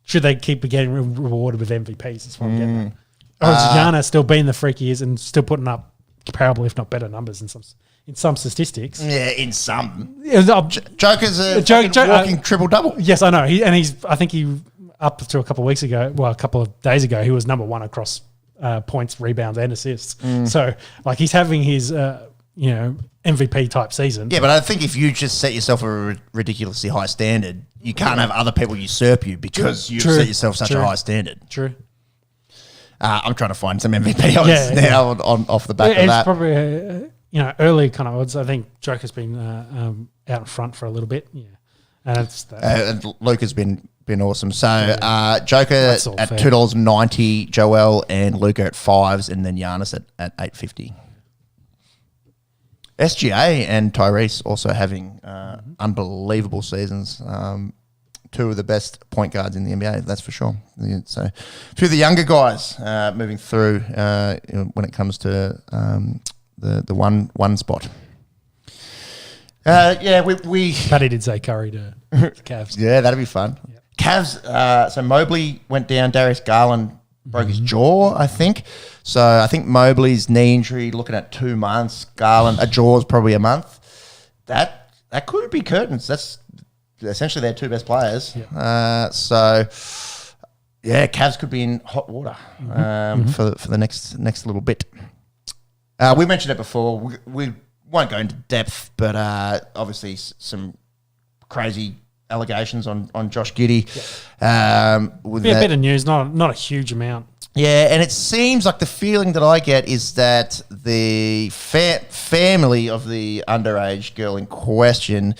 Should they keep getting rewarded with MVPs? That's what I'm getting at. Or is Giannis still being the freak he is and still putting up comparable, if not better, numbers in some statistics? Yeah, in some. Joker's a walking triple-double. Yes, I know. I think he, up to a couple of days ago, he was number 1 across points, rebounds, and assists. So, he's having his, MVP type season. Yeah, but I think if you just set yourself a ridiculously high standard, you can't have other people usurp you because you've set yourself such a high standard. True. I'm trying to find some MVP odds now off the back of that. It's probably early kind of odds. I think Joker's been out in front for a little bit. Yeah, and Luca's been awesome. So Joker at $2.90, Joel and Luca at 5s, and then Giannis at $8.50. SGA and Tyrese also having unbelievable seasons. 2 of the best point guards in the NBA, that's for sure. So, a few of the younger guys moving through when it comes to the one spot. We Paddy did say Curry to Cavs. Yeah, that'd be fun. Yep. Cavs. So Mobley went down. Darius Garland broke his jaw, I think. So I think Mobley's knee injury, looking at 2 months. Garland, a jaw's probably a month. That could be curtains. That's essentially their 2 best players. Yep. Cavs could be in hot water for the next little bit. We mentioned it before. We won't go into depth, but obviously some crazy allegations on Josh Giddey. With a bit of news, not a huge amount. Yeah, and it seems like the feeling that I get is that the family of the underage girl in question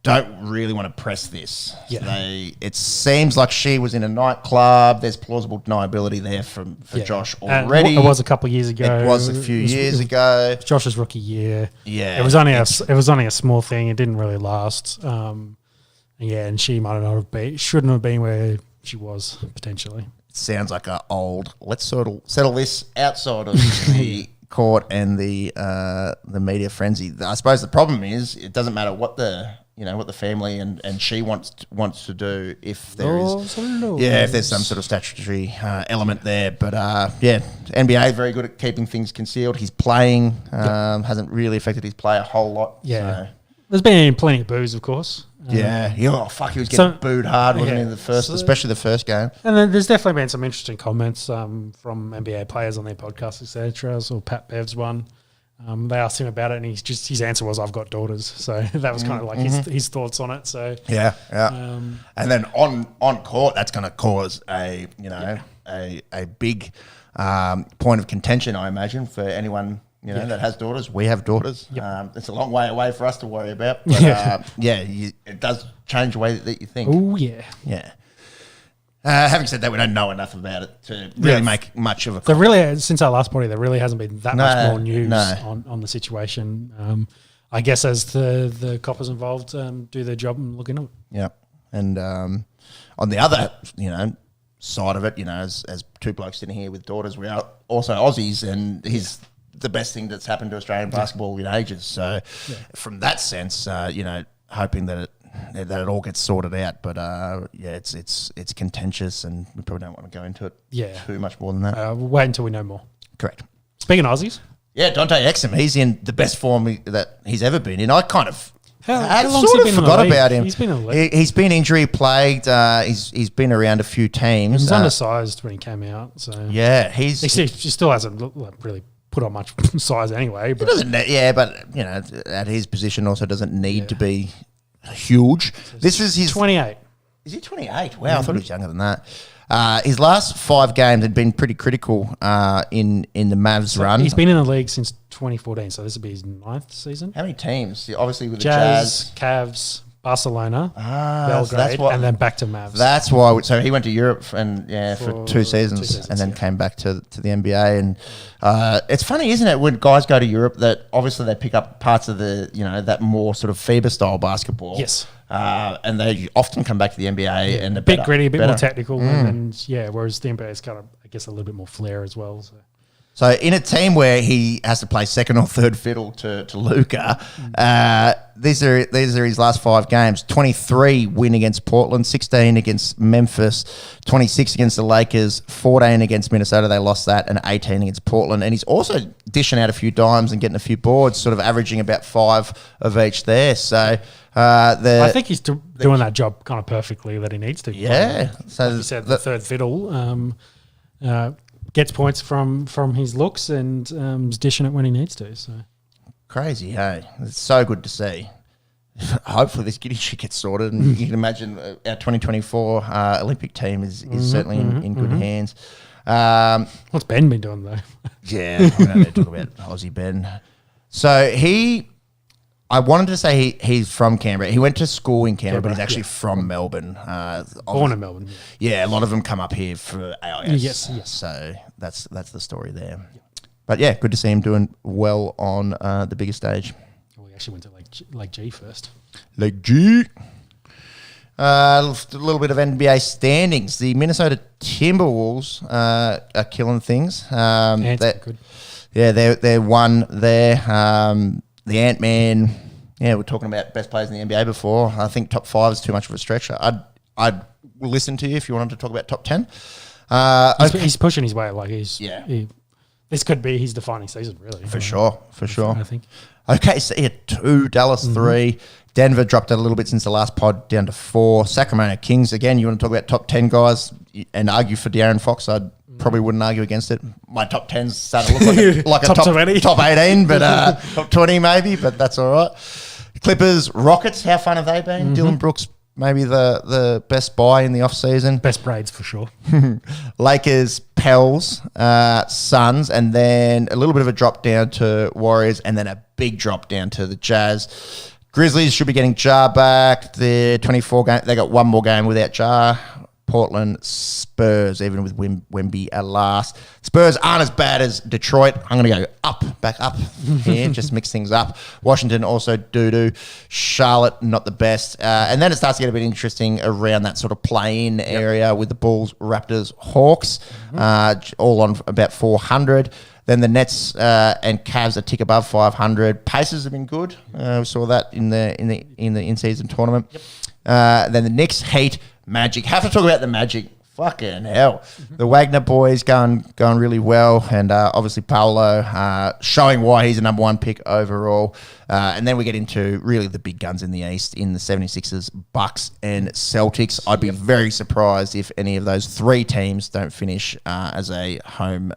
don't really want to press this. Yeah. It seems like she was in a nightclub. There's plausible deniability there for Josh already. It was a couple of years ago. It was a few years ago. Josh's rookie year. Yeah. It was only a small thing. It didn't really last. And she might not have been, shouldn't have been where she was potentially. Sounds like let's settle this outside of the court and the media frenzy. I suppose the problem is it doesn't matter what the family and she wants to do if there is if there's some sort of statutory element there. But NBA very good at keeping things concealed. He's playing hasn't really affected his play a whole lot. Yeah, so. There's been plenty of boos, of course. He was getting booed hard, wasn't he? Especially the first game. And then there's definitely been some interesting comments from NBA players on their podcasts, etc. So Pat Bev's one. They asked him about it, and his answer was, "I've got daughters." So that was kind of like his thoughts on it. So yeah. And then on court, that's going to cause a big point of contention, I imagine, for anyone. That has daughters. We have daughters. Yep. It's a long way away for us to worry about. But, it does change the way that you think. Oh, yeah. Yeah. Having said that, we don't know enough about it to really make much of a since our last party, there really hasn't been that much more news on the situation. I guess as the coppers involved do their job and look into it. Yeah. And on the other, side of it, as two blokes sitting here with daughters, we are also Aussies, and he's the best thing that's happened to Australian basketball in ages. So from that sense, hoping that it all gets sorted out. But it's contentious, and we probably don't want to go into it too much more than that. We'll wait until we know more. Correct. Speaking of Aussies. Yeah, Dante Exum, he's in the best form that he's ever been in. I kind of forgot about him. He's been in the league. He's been injury plagued. He's been around a few teams. He was undersized when he came out. So yeah, he still hasn't really put on much size anyway. But at his position also doesn't need to be huge. This is his 28. Is he 28? Wow, I thought he was younger than that. His last 5 games had been pretty critical in the Mavs run. He's been in the league since 2014, so this will be his 9th season. How many teams? Obviously with the Jazz, Cavs, Barcelona, Belgrade, and then back to Mavs. That's why. So he went to Europe for 2 seasons, and then came back to the NBA. And it's funny, isn't it, when guys go to Europe that obviously they pick up parts of the that more sort of FIBA style basketball. Yes. And they often come back to the NBA and a bit gritty, a bit more technical, and whereas the NBA is kind of, I guess, a little bit more flair as well. So in a team where he has to play second or third fiddle to Luka, these are his last 5 games. 23 win against Portland, 16 against Memphis, 26 against the Lakers, 14 against Minnesota, they lost that, and 18 against Portland. And he's also dishing out a few dimes and getting a few boards, sort of averaging about 5 of each there. So I think he's doing that job kind of perfectly that he needs to. Yeah. So like you said, the third fiddle gets points from his looks and is dishing it when he needs to. So crazy, hey! It's so good to see. Hopefully this giddy shit gets sorted, and you can imagine our 2024 Olympic team is certainly in good hands. What's Ben been doing though? Yeah, I don't need to talk about Aussie Ben. So I wanted to say he's from Canberra. He went to school in Canberra, but he's actually from Melbourne. Born in Melbourne. Yeah, a lot of them come up here for AIS. Yes. So that's the story there. Yep. But yeah, good to see him doing well on the bigger stage. We actually went to Lake G first. Lake G. A little bit of NBA standings. The Minnesota Timberwolves are killing things. Good. Yeah, they're one there. The Ant-Man, we're talking about best players in the NBA before. I think top 5 is too much of a stretch. I'd listen to you if you wanted to talk about top 10. He's pushing his way. This could be his defining season, really. For sure. I think. Okay, so 2, Dallas 3. Denver dropped it a little bit since the last pod, down to 4. Sacramento Kings, again, you want to talk about top 10 guys and argue for De'Aaron Fox, I'd probably wouldn't argue against it. My top 10's starting to look like a top 18, but top 20 maybe, but that's all right. Clippers, Rockets, how fun have they been? Dylan Brooks, maybe the best buy in the off-season. Best braids for sure. Lakers, Pels, Suns, and then a little bit of a drop down to Warriors, and then a big drop down to the Jazz. Grizzlies should be getting Jar back. The 24 game, they got one more game without Jar. Portland Spurs, even with Wemby at last. Spurs aren't as bad as Detroit. I'm going to go back up here, just mix things up. Washington also doo-doo. Charlotte, not the best. And then it starts to get a bit interesting around that sort of play-in area with the Bulls, Raptors, Hawks, all on about 400. Then the Nets and Cavs a tick above 500. Pacers have been good. We saw that in the in-season tournament. Then the Knicks, Heat, Magic. Have to talk about the Magic. Fucking hell. The Wagner boys going really well. And obviously Paolo showing why he's a number one pick overall. And then we get into really the big guns in the East in the 76ers, Bucks and Celtics. I'd be very surprised if any of those three teams don't finish as a home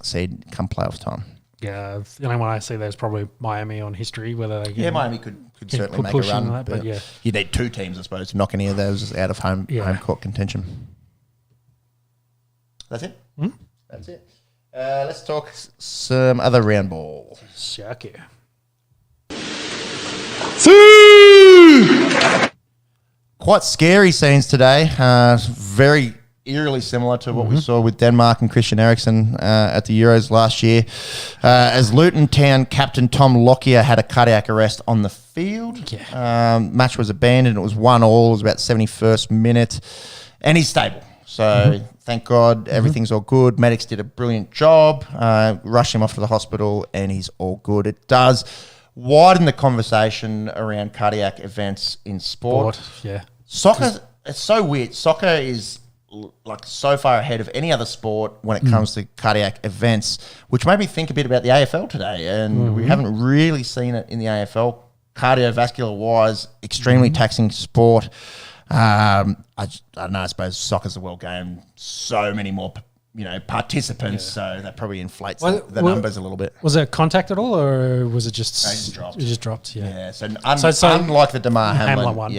seed come playoff time. Yeah, the only one I see there is probably Miami on history, whether they can, Miami could certainly make a run. That, but you need two teams, I suppose, to knock any of those out of home court contention. That's it? That's it. Let's talk some other round ball. Shaka. Quite scary scenes today. Very eerily similar to what we saw with Denmark and Christian Eriksen at the Euros last year. As Luton Town captain Tom Lockyer had a cardiac arrest on the field. Match was abandoned. It was 1-1. It was about 71st minute. And he's stable. So thank God everything's all good. Medics did a brilliant job. Rushed him off to the hospital and he's all good. It does widen the conversation around cardiac events in sport. Soccer, it's so weird. Soccer is like so far ahead of any other sport when it comes to cardiac events, which made me think a bit about the AFL today. And we haven't really seen it in the AFL. Cardiovascular-wise, extremely taxing sport. I don't know, I suppose soccer's a world game. So many more, participants, so that probably inflates the numbers a little bit. Was it contact at all, or was it just... No, it just dropped. It just dropped, So unlike the Damar Hamlin one,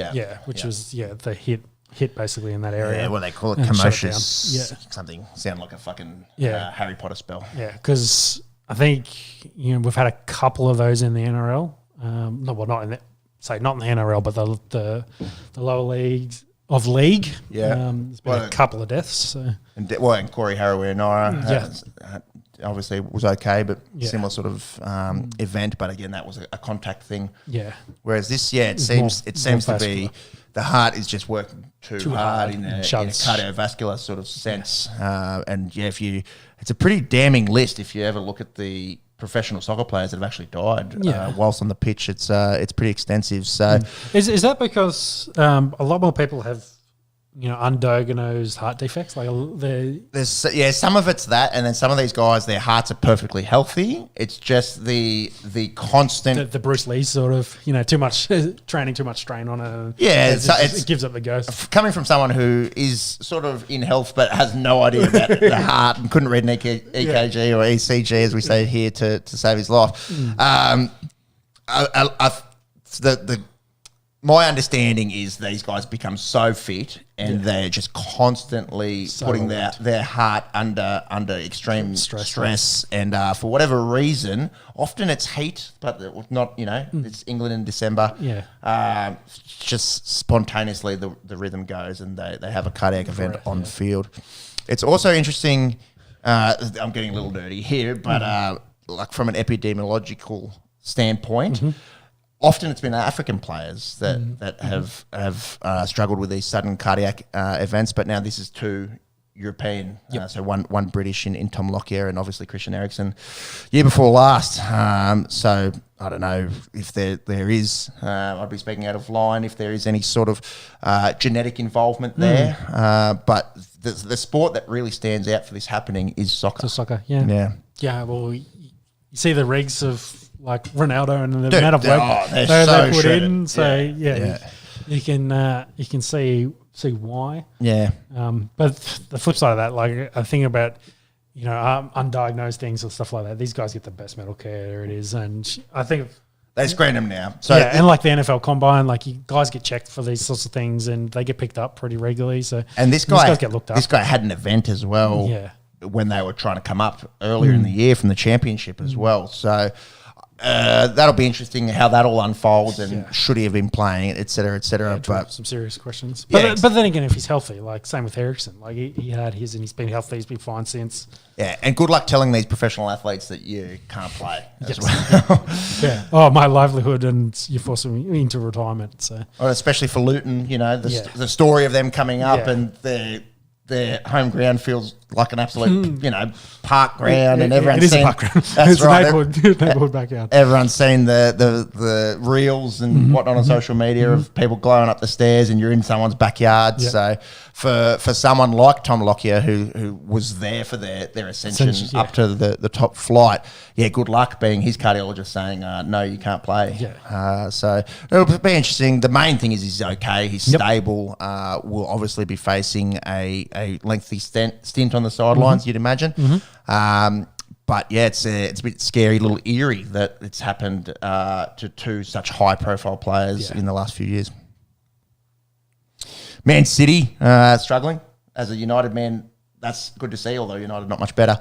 which was the hit basically in that area. Yeah, well, they call it commotions. Something sound like a fucking Harry Potter spell. Yeah, because I think we've had a couple of those in the NRL. Not in the NRL, but the lower leagues of league. There's been a couple of deaths. So. And Corey Harawira-Naara obviously was okay, but similar sort of event. But again, that was a contact thing. Yeah. Whereas this, it seems to be the heart is just working too hard in a cardiovascular sort of sense. It's a pretty damning list if you ever look at the professional soccer players that have actually died whilst on the pitch. It's pretty extensive. So is that because a lot more people have undiagnosed heart defects? Like there's some of it's that, and then some of these guys, their hearts are perfectly healthy. It's just the constant the Bruce Lee sort of too much training, too much strain on it. It gives up the ghost. Coming from someone who is sort of in health but has no idea about the heart and couldn't read an EKG or ECG as we say here to save his life. My understanding is these guys become so fit and they're just constantly putting their heart under extreme stress. And for whatever reason, often it's heat, but not, it's England in December. Just spontaneously the rhythm goes and they have a cardiac event on the field. It's also interesting, I'm getting a little dirty here, but like from an epidemiological standpoint, often it's been African players that have struggled with these sudden cardiac events, but now this is two European, so one British in Tom Lockyer and obviously Christian Eriksen year before last. So I don't know if there is, I'd be speaking out of line, if there is any sort of genetic involvement there. But the sport that really stands out for this happening is soccer. Yeah, well, you see the regs of like Ronaldo and the amount of work they put in. So you can see why. Yeah. But the flip side of that, like I think about undiagnosed things or stuff like that. These guys get the best medical care there it is, and I think they screen them now. So and like the NFL Combine, like you guys get checked for these sorts of things, and they get picked up pretty regularly. So and these guys get looked up. This guy had an event as well. when they were trying to come up earlier in the year from the championship as well. So that'll be interesting how that all unfolds and should he have been playing it, et cetera, et cetera. Yeah, but some serious questions. But then again, if he's healthy, like same with Ericsson, like he had his and he's been healthy, he's been fine since. Yeah, and good luck telling these professional athletes that you can't play as well. Yeah. Oh, my livelihood, and you're forcing me into retirement. So, especially for Luton, the story of them coming up and their home ground feels like an absolute, park ground, and everyone's seen. It is a park ground. That's it's right. Neighbourhood backyard. Everyone's seen the reels and whatnot on social media of people glowing up the stairs, and you're in someone's backyard. Yep. So for someone like Tom Lockyer, who was there for their ascension up to the top flight, good luck being his cardiologist saying, no, you can't play. Yeah. So it'll be interesting. The main thing is he's okay. He's stable. Will obviously be facing a lengthy stint on the sidelines, you'd imagine. But it's a bit scary, little eerie that it's happened to two such high-profile players in the last few years. Man City struggling. As a United man, that's good to see, although United not much better.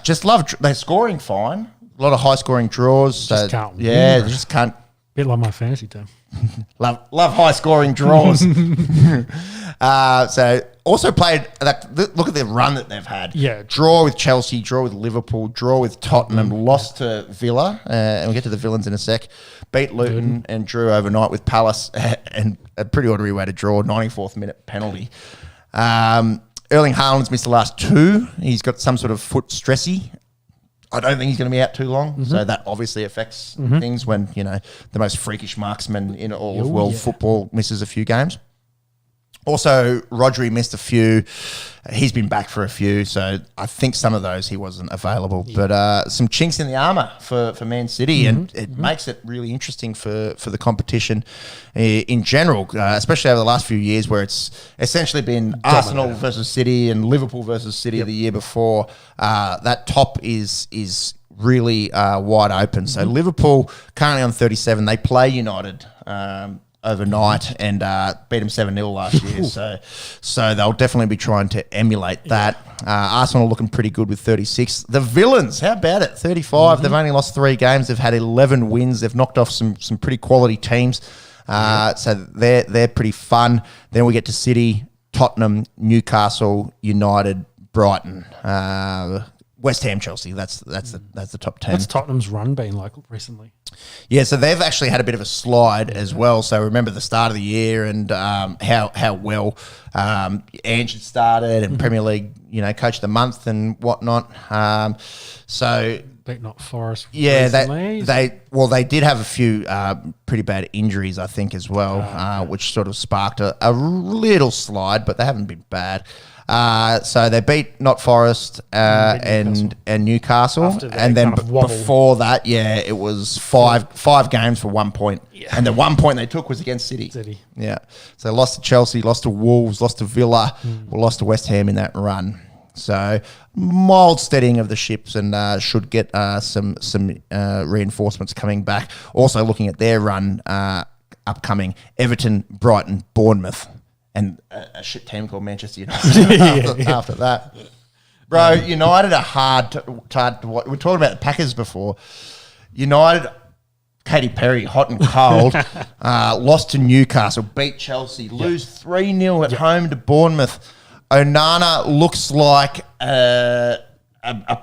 Just love, they're scoring fine. A lot of high-scoring draws. Just can't win. Yeah, they just can't. Bit like my fantasy team. Love high-scoring draws. So also played, look at the run that they've had. Yeah. Draw with Chelsea, draw with Liverpool, draw with Tottenham, lost to Villa, and we'll get to the villains in a sec. Beat Luton and drew overnight with Palace, and a pretty ordinary way to draw, 94th minute penalty. Erling Haaland's missed the last two. He's got some sort of foot stressy. I don't think he's going to be out too long, so that obviously affects things when, the most freakish marksman in all of world football misses a few games. Also, Rodri missed a few. He's been back for a few, so I think some of those he wasn't available. Yeah. But some chinks in the armour for Man City, and it makes it really interesting for the competition in general, especially over the last few years where it's essentially been Arsenal versus City and Liverpool versus City the year before. That top is really wide open. So Liverpool currently on 37. They play United overnight and beat them 7-0 last year. So they'll definitely be trying to emulate that. Arsenal looking pretty good with 36. The villains, how about it? 35. They've only lost 3 games. They've had 11 wins. They've knocked off some pretty quality teams. So they're pretty fun. Then we get to City, Tottenham, Newcastle, United, Brighton, West Ham, Chelsea. That's the top 10. What's Tottenham's run been like recently? Yeah, so they've actually had a bit of a slide as well. So remember the start of the year and how well Ange had started and Premier League, coach of the month and whatnot. So but not Forest. Yeah, they did have a few pretty bad injuries, I think, as well, which sort of sparked a little slide, but they haven't been bad. So they beat Not Forest and Newcastle, and then before that, it was five games for 1 point, and the 1 point they took was against City. Yeah, so they lost to Chelsea, lost to Wolves, lost to Villa, lost to West Ham in that run. So mild steadying of the ships, and should get some reinforcements coming back. Also looking at their run upcoming: Everton, Brighton, Bournemouth. And a shit team called Manchester United after that. Bro, United are hard to watch. We were talking about the Packers before. United, Katy Perry, hot and cold, lost to Newcastle, beat Chelsea, lose 3-0 at home to Bournemouth. Onana looks like a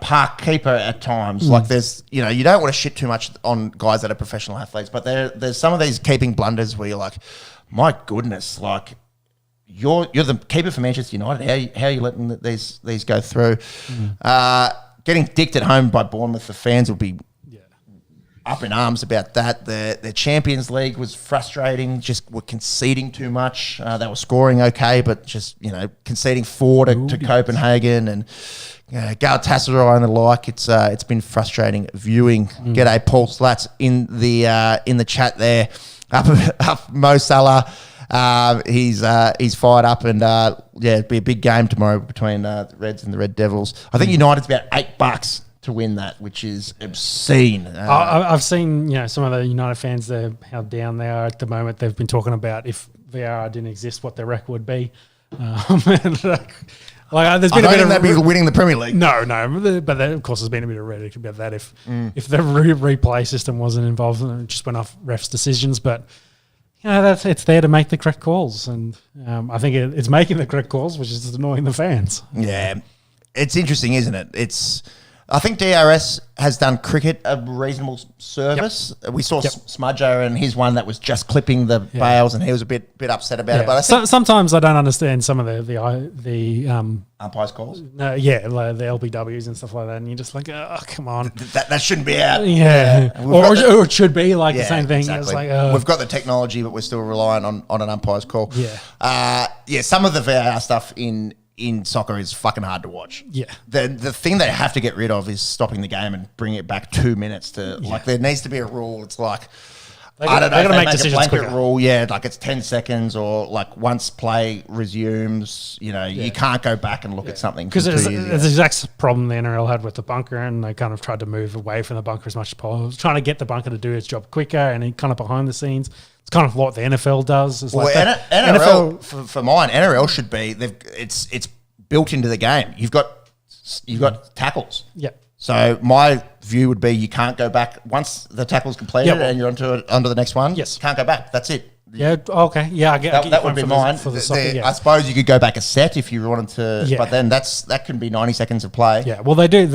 park keeper at times. Like there's, you don't want to shit too much on guys that are professional athletes, but there's some of these keeping blunders where you're like, my goodness, like, You're the keeper for Manchester United. How are you letting these go through? Getting dicked at home by Bournemouth, the fans will be up in arms about that. The Champions League was frustrating. Just were conceding too much. They were scoring okay, but just conceding 4 to Copenhagen and Galatasaray and the like. It's been frustrating viewing. G'day Paul Slats in the chat there. Up Mo Salah. He's fired up, and it'd be a big game tomorrow between the Reds and the Red Devils. I think United's about $8 to win that, which is obscene. I've seen some of the United fans there, how down they are at the moment. They've been talking about if VAR didn't exist, what their record would be. And Like, there's been I don't think they'd be winning the Premier League. No, but of course there's been a bit of rhetoric about that if the replay system wasn't involved and it just went off refs' decisions. But it's there to make the correct calls, and I think it's making the correct calls, which is annoying the fans. Yeah, it's interesting, isn't it? I think DRS has done cricket a reasonable service. Yep. We saw Smudger and his one that was just clipping the bails, and he was a bit upset about it. But I think sometimes I don't understand some of the umpires' calls. Like the LBWs and stuff like that, and you're just like, oh, come on, that shouldn't be out. Or it should be like the same thing. Exactly. It's like, we've got the technology, but we're still relying on an umpire's call. Yeah, some of the VAR stuff in soccer is fucking hard to watch. Yeah. The thing they have to get rid of is stopping the game and bringing it back 2 minutes to like there needs to be a rule. It's like I don't know. They're going to make decisions quicker. Rule, like it's 10 seconds or like once play resumes, you can't go back and look at something. Because it's the exact problem the NRL had with the bunker, and they kind of tried to move away from the bunker as much as possible, trying to get the bunker to do its job quicker, and then kind of behind the scenes. It's kind of what the NFL does. It's well, like NRL for mine, NRL should be it's built into the game. You've got tackles. Yeah. So my view would be you can't go back once the tackle's completed and you're onto the next one. Yes. Can't go back. That's it. Yeah. Okay. Yeah. I get that would be mine. For the soccer, I suppose you could go back a set if you wanted to, but then that can be 90 seconds of play. Yeah. Well, they do.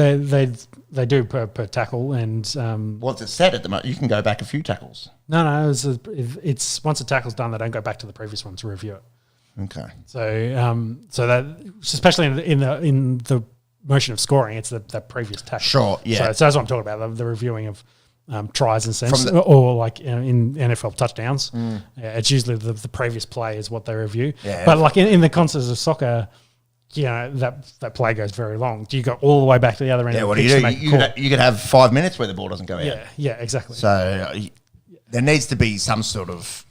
They do per tackle, and it's a set at the moment. You can go back a few tackles. No. It's once a tackle's done, they don't go back to the previous one to review it. Okay. So that especially in the motion of scoring, it's the previous tackle. Sure. Yeah. So that's what I'm talking about. The reviewing of tries and sense, or like in NFL touchdowns. It's usually the previous play is what they review. Yeah. But like in the context of soccer, that play goes very long. Do you go all the way back to the other end? Yeah. What do you do? You could have 5 minutes where the ball doesn't go out. Yeah. Exactly. So there needs to be some sort of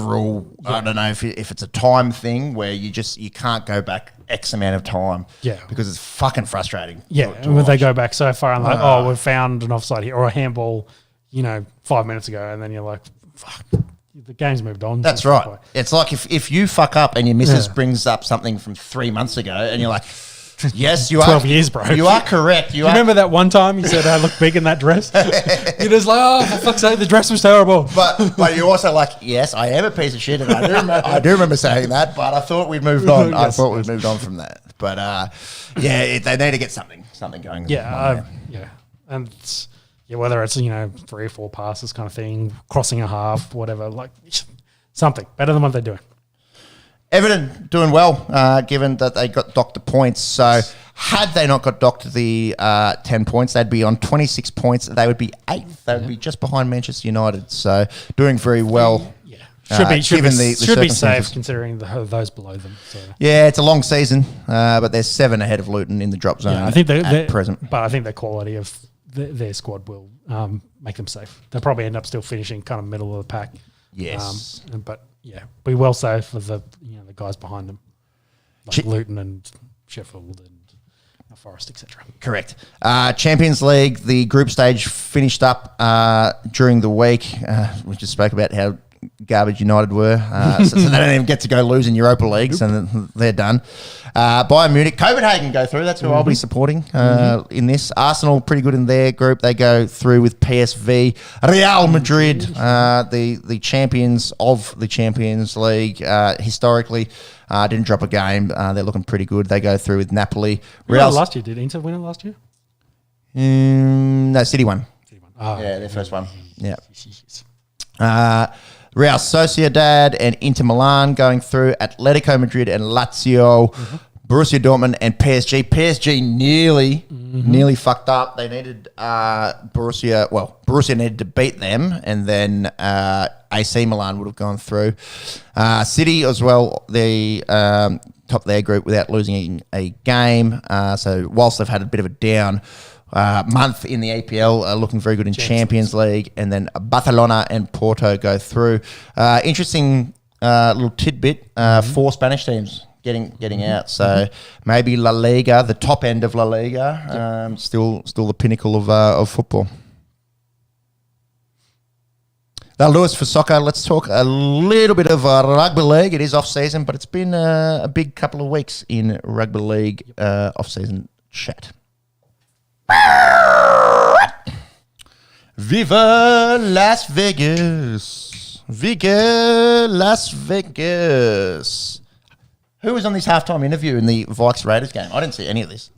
rule. Yeah. I don't know if it's a time thing where you can't go back X amount of time. Yeah. Because it's fucking frustrating. Yeah. And when they go back so far and like, we've found an offside here or a handball, 5 minutes ago, and then you're like, fuck, the game's moved on. That's right. It's like if you fuck up and your missus brings up something from 3 months ago and you're like, yes, you 12 years, bro. You are correct. You remember that one time you said I look big in that dress? You're just like, oh, for fuck's sake, the dress was terrible. But you're also like, yes, I am a piece of shit, and I do remember saying that, but I thought we'd moved on. I thought we'd moved on from that. But, they need to get something going. Yeah, And whether it's, 3 or 4 passes kind of thing, crossing a half, whatever, like something better than what they're doing. Everton doing well, given that they got docked the points. So had they not got docked the 10 points, they'd be on 26 points. They would be 8th. They would be just behind Manchester United. So doing very well. Yeah, should be safe considering those below them. So. Yeah, it's a long season, but they're 7 ahead of Luton in the drop zone. Yeah, I think at present. But I think the quality of their squad will make them safe. They'll probably end up still finishing kind of middle of the pack. Yes, but. Yeah, be well safe for the guys behind them, like Luton and Sheffield and Forest, etc. Correct. Champions League, the group stage finished up during the week. We just spoke about how garbage United were, so they don't even get to go lose in Europa League, so they're done. Bayern Munich, Copenhagen go through. That's who I'll be supporting in this. Arsenal, pretty good in their group. They go through with PSV. Real Madrid, the champions of the Champions League, historically didn't drop a game. They're looking pretty good. They go through with Napoli. Real last year, did Inter win it last year? No, City won. Oh, yeah, their first one. Yeah. Real Sociedad and Inter Milan going through, Atletico Madrid and Lazio, Borussia Dortmund and PSG. PSG nearly fucked up. They needed Borussia needed to beat them, and then AC Milan would have gone through. City as well, they top their group without losing a game. So whilst they've had a bit of a down month in the APL, looking very good in Champions League, and then Barcelona and Porto go through. Interesting little tidbit: 4 Spanish teams getting out. So maybe La Liga, the top end of La Liga, still the pinnacle of football. Now, Lewis, for soccer, let's talk a little bit of rugby league. It is off-season, but it's been a big couple of weeks in rugby league off-season chat. Viva Las Vegas. Viva Las Vegas. Who was on this halftime interview in the Vikes-Raiders game? I didn't see any of this.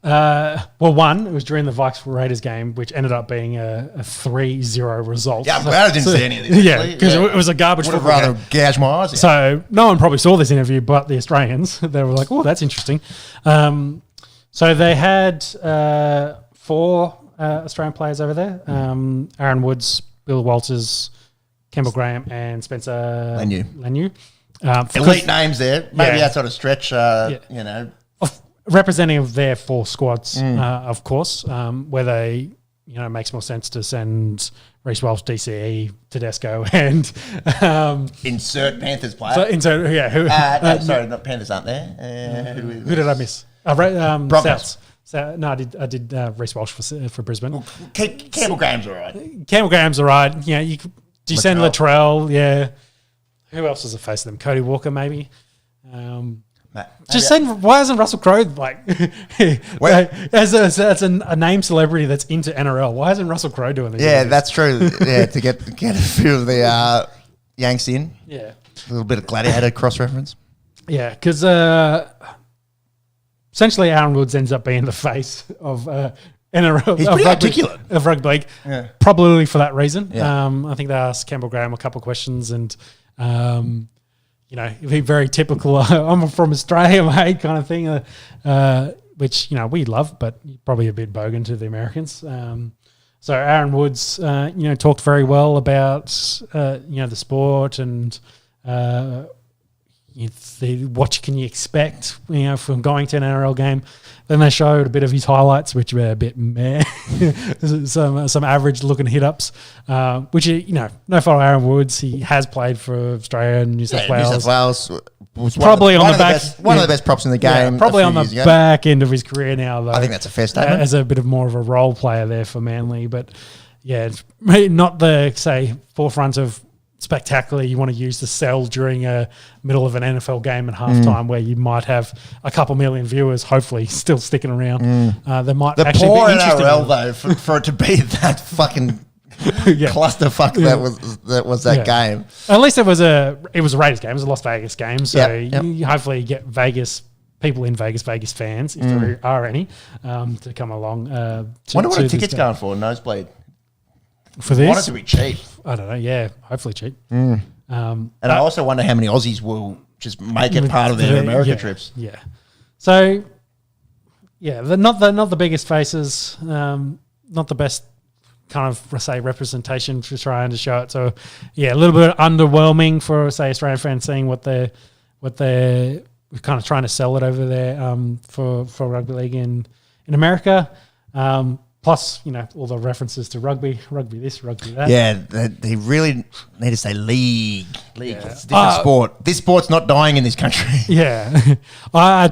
One, it was during the Vikes-Raiders game, which ended up being a 3-0 result. Yeah, I'm glad I didn't see any of this. Yeah, because it was a garbage Would have football rather game. gouge my eyes out. So no one probably saw this interview but the Australians. They were like, oh, that's interesting. So they had 4 Australian players over there. Aaron Woods, Bill Walters, Campbell Graham, and Spencer Lanu. Elite names there. Maybe outside of stretch, you know. Representing their 4 squads, of course, where they, makes more sense to send Reece Welch, DCE, Tedesco, and insert Panthers player. Sorry, not Panthers aren't there. Who did I miss? Broncos. I did Reece Welch for Brisbane. Well, Campbell Graham's all right. Campbell Graham's all right. Yeah, do you send Latrell? Yeah. Who else is a face of them? Cody Walker, maybe. Just saying, why isn't Russell Crowe as a name celebrity that's into NRL? Why isn't Russell Crowe doing this? Yeah, that's true. Yeah, to get a few of the Yanks in. Yeah, a little bit of gladiator cross reference. Yeah, because essentially Aaron Woods ends up being the face of NRL. He's pretty articulate of rugby league. Yeah. Probably for that reason. Yeah. I think they asked Campbell Graham a couple of questions and. It'd be very typical. I'm from Australia, mate, kind of thing, which we love, but probably a bit bogan to the Americans. So Aaron Woods, talked very well about the sport and what can you expect, from going to an NRL game. Then they showed a bit of his highlights, which were a bit meh, some average looking hit ups, which no fault of Aaron Woods. He has played for Australia and New South Wales. New South Wales was probably one of the best props in the game. Yeah, probably on the back end of his career now, though. I think that's a fair statement. As a bit of more of a role player there for Manly, but it's not the forefront of. Spectacular, you want to use the cell during a middle of an NFL game at halftime where you might have a couple million viewers, hopefully still sticking around. They might actually be interested. NRL though, for it to be that fucking clusterfuck that was that game. At least it was a Raiders game. It was a Las Vegas game, so you hopefully get people in Vegas fans, if there are any, to come along. Wonder what a ticket's going for, nosebleed. For this? I want it to be cheap. I don't know. Yeah, hopefully cheap. And I also wonder how many Aussies will just make it part of their America trips. Yeah. So, they're not the biggest faces, not the best kind of, representation for trying to show it. So, a little bit underwhelming for, Australian fans seeing what they're kind of trying to sell it over there for rugby league in America. Plus, all the references to rugby this, rugby that. Yeah, they really need to say league. It's a different sport. This sport's not dying in this country. Yeah. I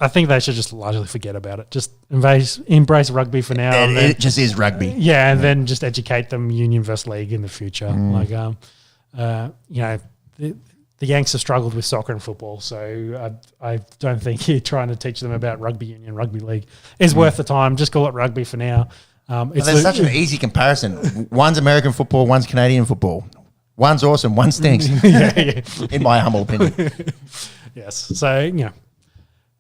think they should just largely forget about it. Just embrace rugby for now. It just is rugby. Yeah, and then just educate them union versus league in the future. The Yanks have struggled with soccer and football, so I don't think you're trying to teach them about rugby union, rugby league is worth the time. Just call it rugby for now. There's such an easy comparison. One's American football, one's Canadian football. One's awesome, one stinks. In my humble opinion. Yes. So,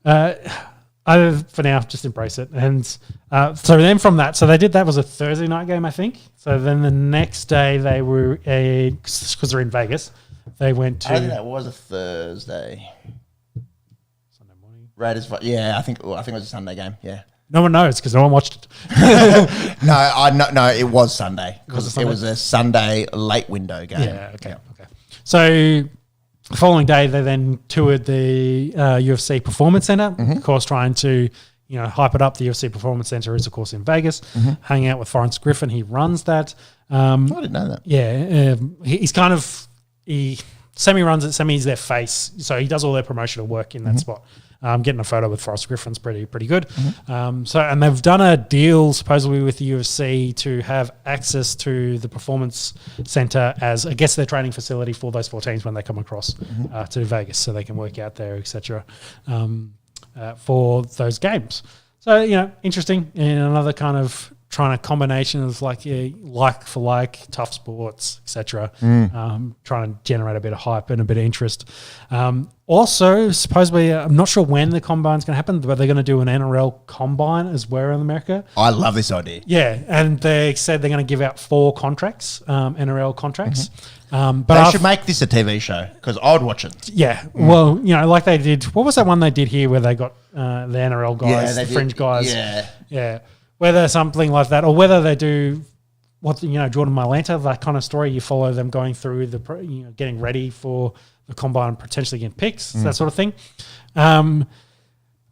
for now, just embrace it. And so then from that, so they did, that was a Thursday night game, I think. So then the next day they were, because they're in Vegas, they went to... I think that was a Thursday. Sunday morning. Raiders, I think it was a Sunday game, yeah. No one knows because no one watched it. No, it was Sunday. Because it was a Sunday late window game. Yeah, okay. So the following day, they then toured the UFC Performance Center, of course, trying to hype it up. The UFC Performance Center is, of course, in Vegas, hanging out with Forrest Griffin. He runs that. I didn't know that. Yeah, he's kind of... He semi-runs it, semi is their face. So he does all their promotional work in that spot. Getting a photo with Forrest Griffin's pretty good. And they've done a deal supposedly with the UFC to have access to the Performance Center as, I guess, their training facility for those 4 teams when they come across to Vegas, so they can work out there, etc. For those games. So, interesting, and another kind of trying a combination of like for like, tough sports, etc. Trying to generate a bit of hype and a bit of interest. Also, supposedly, I'm not sure when the combine's going to happen, but they're going to do an NRL combine as well in America. I love this idea. Yeah, and they said they're going to give out 4 contracts, NRL contracts. But they should make this a TV show because I'd watch it. Yeah, well, like they did. What was that one they did here where they got the NRL guys, the fringe guys? Yeah. Whether something like that, or whether they do Jordan Mailata, that kind of story. You follow them going through getting ready for the combine, potentially getting picks, that sort of thing. I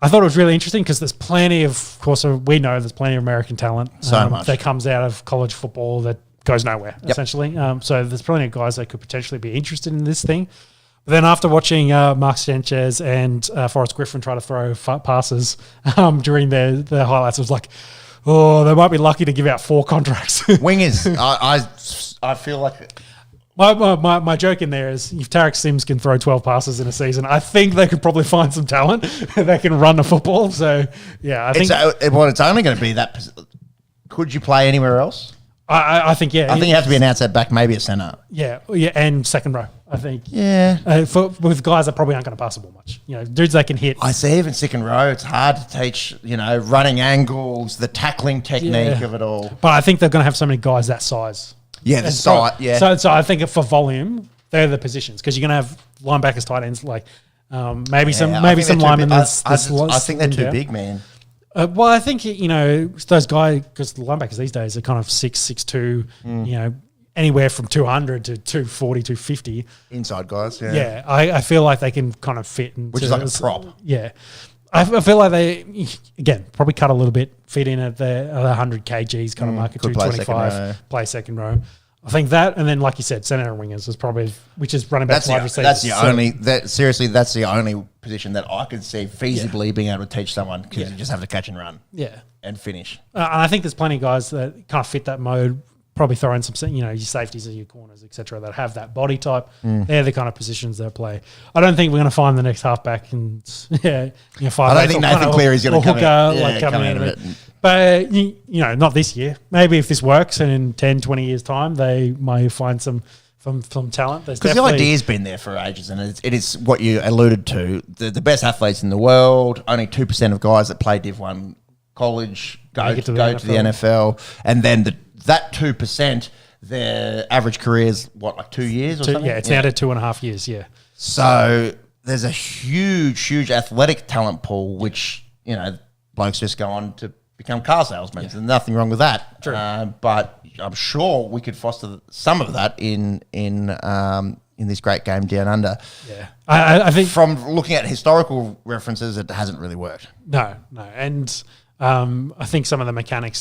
thought it was really interesting because there's plenty of course, we know there's plenty of American talent much that comes out of college football that goes nowhere, essentially. So there's plenty of guys that could potentially be interested in this thing. But then after watching Mark Sanchez and Forrest Griffin try to throw passes during the highlights, it was like, oh, they might be lucky to give out 4 contracts. Wingers, I feel like... My joke in there is if Tarek Sims can throw 12 passes in a season, I think they could probably find some talent that can run the football. So, yeah, I think... it's only going to be that... Could you play anywhere else? I think, yeah. I think you have to be an outside back, maybe a centre. Yeah, and second row, I think. Yeah. With guys that probably aren't going to pass the ball much. Dudes that can hit. I see even second row, it's hard to teach, running angles, the tackling technique of it all. But I think they're going to have so many guys that size. Yeah, the size, yeah. So I think for volume, they're the positions because you're going to have linebackers, tight ends, like maybe some linemen. I think they're too big, man. Well, I think, those guys, because the linebackers these days are kind of 6'2", anywhere from 200 to 240, 250. Inside guys, yeah. Yeah, I feel like they can kind of fit into... Which is like a prop. Yeah. I feel like they, again, probably cut a little bit, fit in at the 100 kgs kind of market, 225, play second row. I think that, and then like you said, centre and wingers is probably, which is running back, wide receivers. That's the only position that I could see feasibly being able to teach someone because you just have to catch and run, and finish. And I think there's plenty of guys that kind of fit that mode. Probably throw in some, your safeties or your corners, etc. that have that body type. They're the kind of positions they play. I don't think we're going to find the next halfback and I don't think Nathan Cleary's going to come out of it. But, not this year. Maybe if this works and in 10, 20 years' time, they may find some talent. Because the idea's been there for ages, and it is what you alluded to. The best athletes in the world, only 2% of guys that play Div 1 college go to the NFL. And then that 2%, their average career is, like 2 years or something? Yeah, it's now to 2.5 years, yeah. So there's a huge athletic talent pool, which, blokes just go on to become car salesmen. There's nothing wrong with that. True. But I'm sure we could foster some of that in this great game down under. Yeah. I think... From looking at historical references, it hasn't really worked. No. And I think some of the mechanics,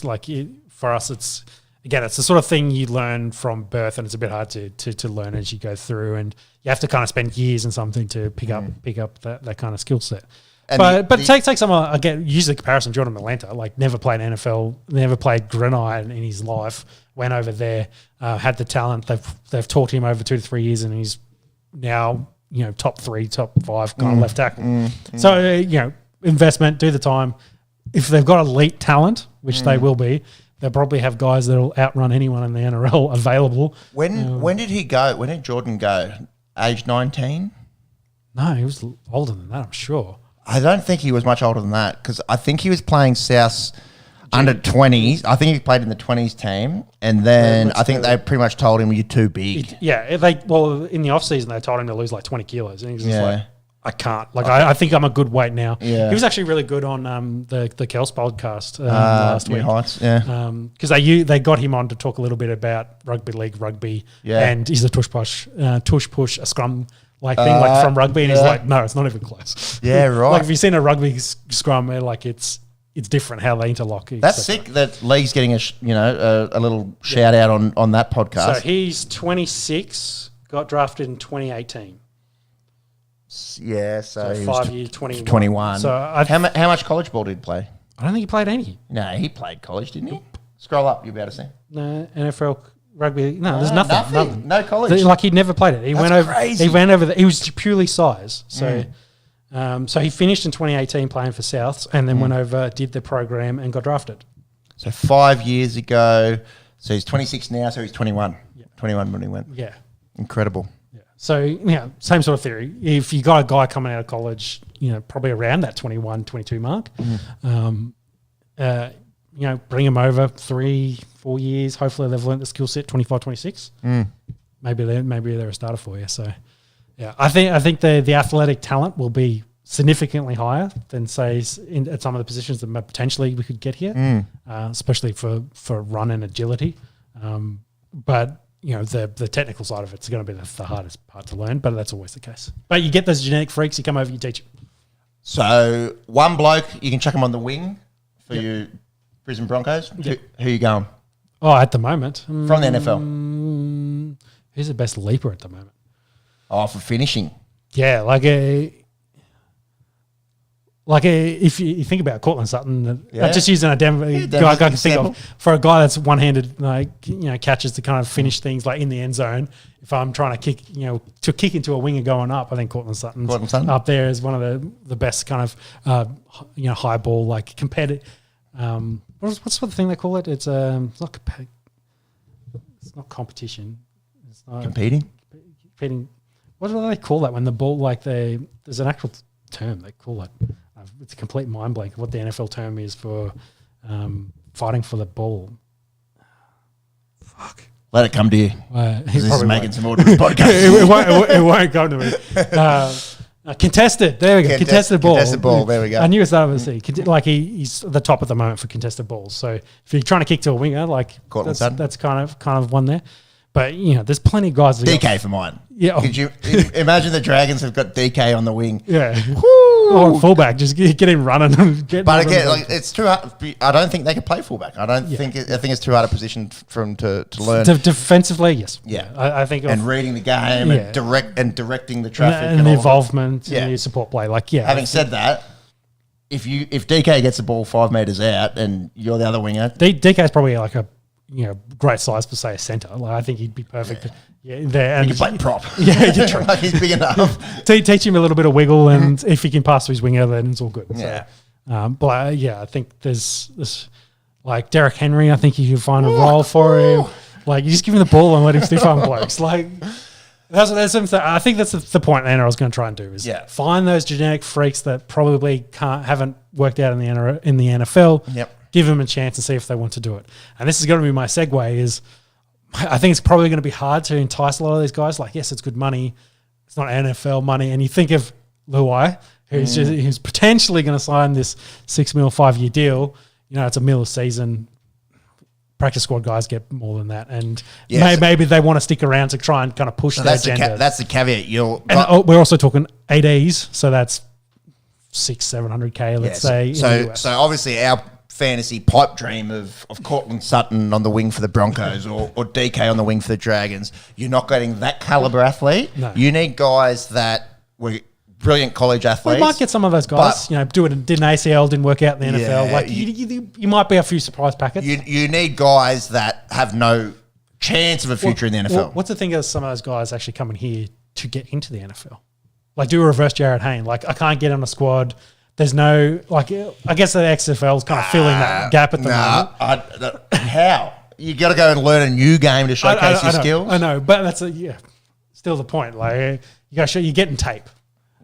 for us, it's the sort of thing you learn from birth, and it's a bit hard to learn as you go through, and you have to kind of spend years in something to pick up that kind of skill set. But take someone, again, use the comparison, Jordan Mailata, never played NFL, never played gridiron in his life, went over there, had the talent, they've taught him over 2 to 3 years, and he's now, top 3, top 5 kind of left tackle. So, investment, do the time. If they've got elite talent, which they will be, they'll probably have guys that will outrun anyone in the NRL available. When did he go? When did Jordan go? Age 19? No, he was older than that, I'm sure. I don't think he was much older than that because I think he was playing South under 20s. I think he played in the 20s team, and then I think they pretty much told him, you're too big. In the off-season, they told him to lose 20 kilos, and he was just like, I can't. I think I'm a good weight now. Yeah. He was actually really good on the Kels podcast last week. Heights, because they got him on to talk a little bit about rugby league, and he's a tush push, a scrum thing from rugby, and he's like, no, it's not even close. Yeah, right. If you've seen a rugby scrum, it's different how they interlock. That's sick that Lee's getting a little shout out on that podcast. So he's 26, got drafted in 2018. Yeah, so he was 5 years, 21. 21. So how much college ball did he play? I don't think he played any. No, he played college, didn't he? Scroll up, you'll be able to see. No, NFL rugby. No, there's nothing. No college. Like he never played it. He went over. Crazy. He went over. He was purely size. So, so he finished in 2018 playing for Souths, and then went over, did the program, and got drafted. So 5 years ago. So he's 26 now. So he's 21. Yeah. 21 when he went. Yeah. Incredible. Yeah. So same sort of theory. If you got a guy coming out of college, probably around that 21, 22 mark, bring him over 3-4 years. Hopefully they've learned the skill set. 25, 26. Maybe they're a starter for you. So, yeah, I think the athletic talent will be significantly higher than say at some of the positions that potentially we could get here, especially for run and agility. But the technical side of it's going to be the hardest part to learn. But that's always the case. But you get those genetic freaks. You come over, you teach them. So one bloke, you can chuck him on the wing for your Brisbane Broncos. Yep. Who are you going? Oh, at the moment. From the NFL. Who's the best leaper at the moment? Oh, for finishing. Yeah, if you think about Cortland Sutton, just using a Denver guy I can think of, for a guy that's one-handed, catches to kind of finish things like in the end zone. If I'm trying to kick into a winger going up, I think Cortland Sutton's up there is one of the best kind of high ball like competitive. What's the thing they call it? It's not competition. It's not competing. What do they call that when the ball there's an actual term they call it. It's a complete mind blank. What the NFL term is for fighting for the ball. Fuck. Let it come to you. This is making some more podcast. it won't come to me. Contested. There we go. Contested ball. Contested ball. There we go. I knew it started with a C. He's at the top at the moment for contested balls. So if you're trying to kick to a winger, that's kind of one there. But there's plenty of guys. DK for mine. Yeah. Could you imagine the Dragons have got DK on the wing? Yeah. Or fullback, just get him running. But again, it's too hard. I don't think they can play fullback. I think it's too hard a position for them to learn. Defensively, yes. Yeah, I think. And reading the game and directing the traffic and the involvement and the support play. Having said that, if DK gets the ball 5 meters out and you're the other winger, DK is probably like a great size for say a centre. I think he'd be perfect. There and he can play prop. Yeah, he's big enough. Teach him a little bit of wiggle, and if he can pass to his winger, then it's all good. Yeah. So, I think there's this like Derek Henry. I think you can find a role for him. You just give him the ball and let him stiff arm blokes. I think that's the point Anna was going to try and do is find those genetic freaks that probably haven't worked out in the NFL. Yep. Give them a chance and see if they want to do it. And this is going to be my segue is I think it's probably going to be hard to entice a lot of these guys. Yes, it's good money. It's not NFL money. And you think of Luai, who's potentially going to sign this $6 million 5-year deal. It's $1 million a season. Practice squad guys get more than that. And maybe they want to stick around to try and kind of push their agenda. That's the caveat. We're also talking 8Es, so that's $600,000-700K, let's say. So obviously our fantasy pipe dream of Cortland Sutton on the wing for the Broncos or DK on the wing for the Dragons, you're not getting that caliber athlete. No. You need guys that were brilliant college athletes. We might get some of those guys. Did an ACL, didn't work out in the NFL. You might be a few surprise packets. You need guys that have no chance of a future in the NFL. What's the thing of some of those guys actually coming here to get into the NFL? Do a reverse Jared Hayne. I can't get on the squad. There's no, I guess the XFL is kind of filling that gap at the moment. How? You got to go and learn a new game to showcase your skills? I know, but that's still the point. You got to show you're getting tape.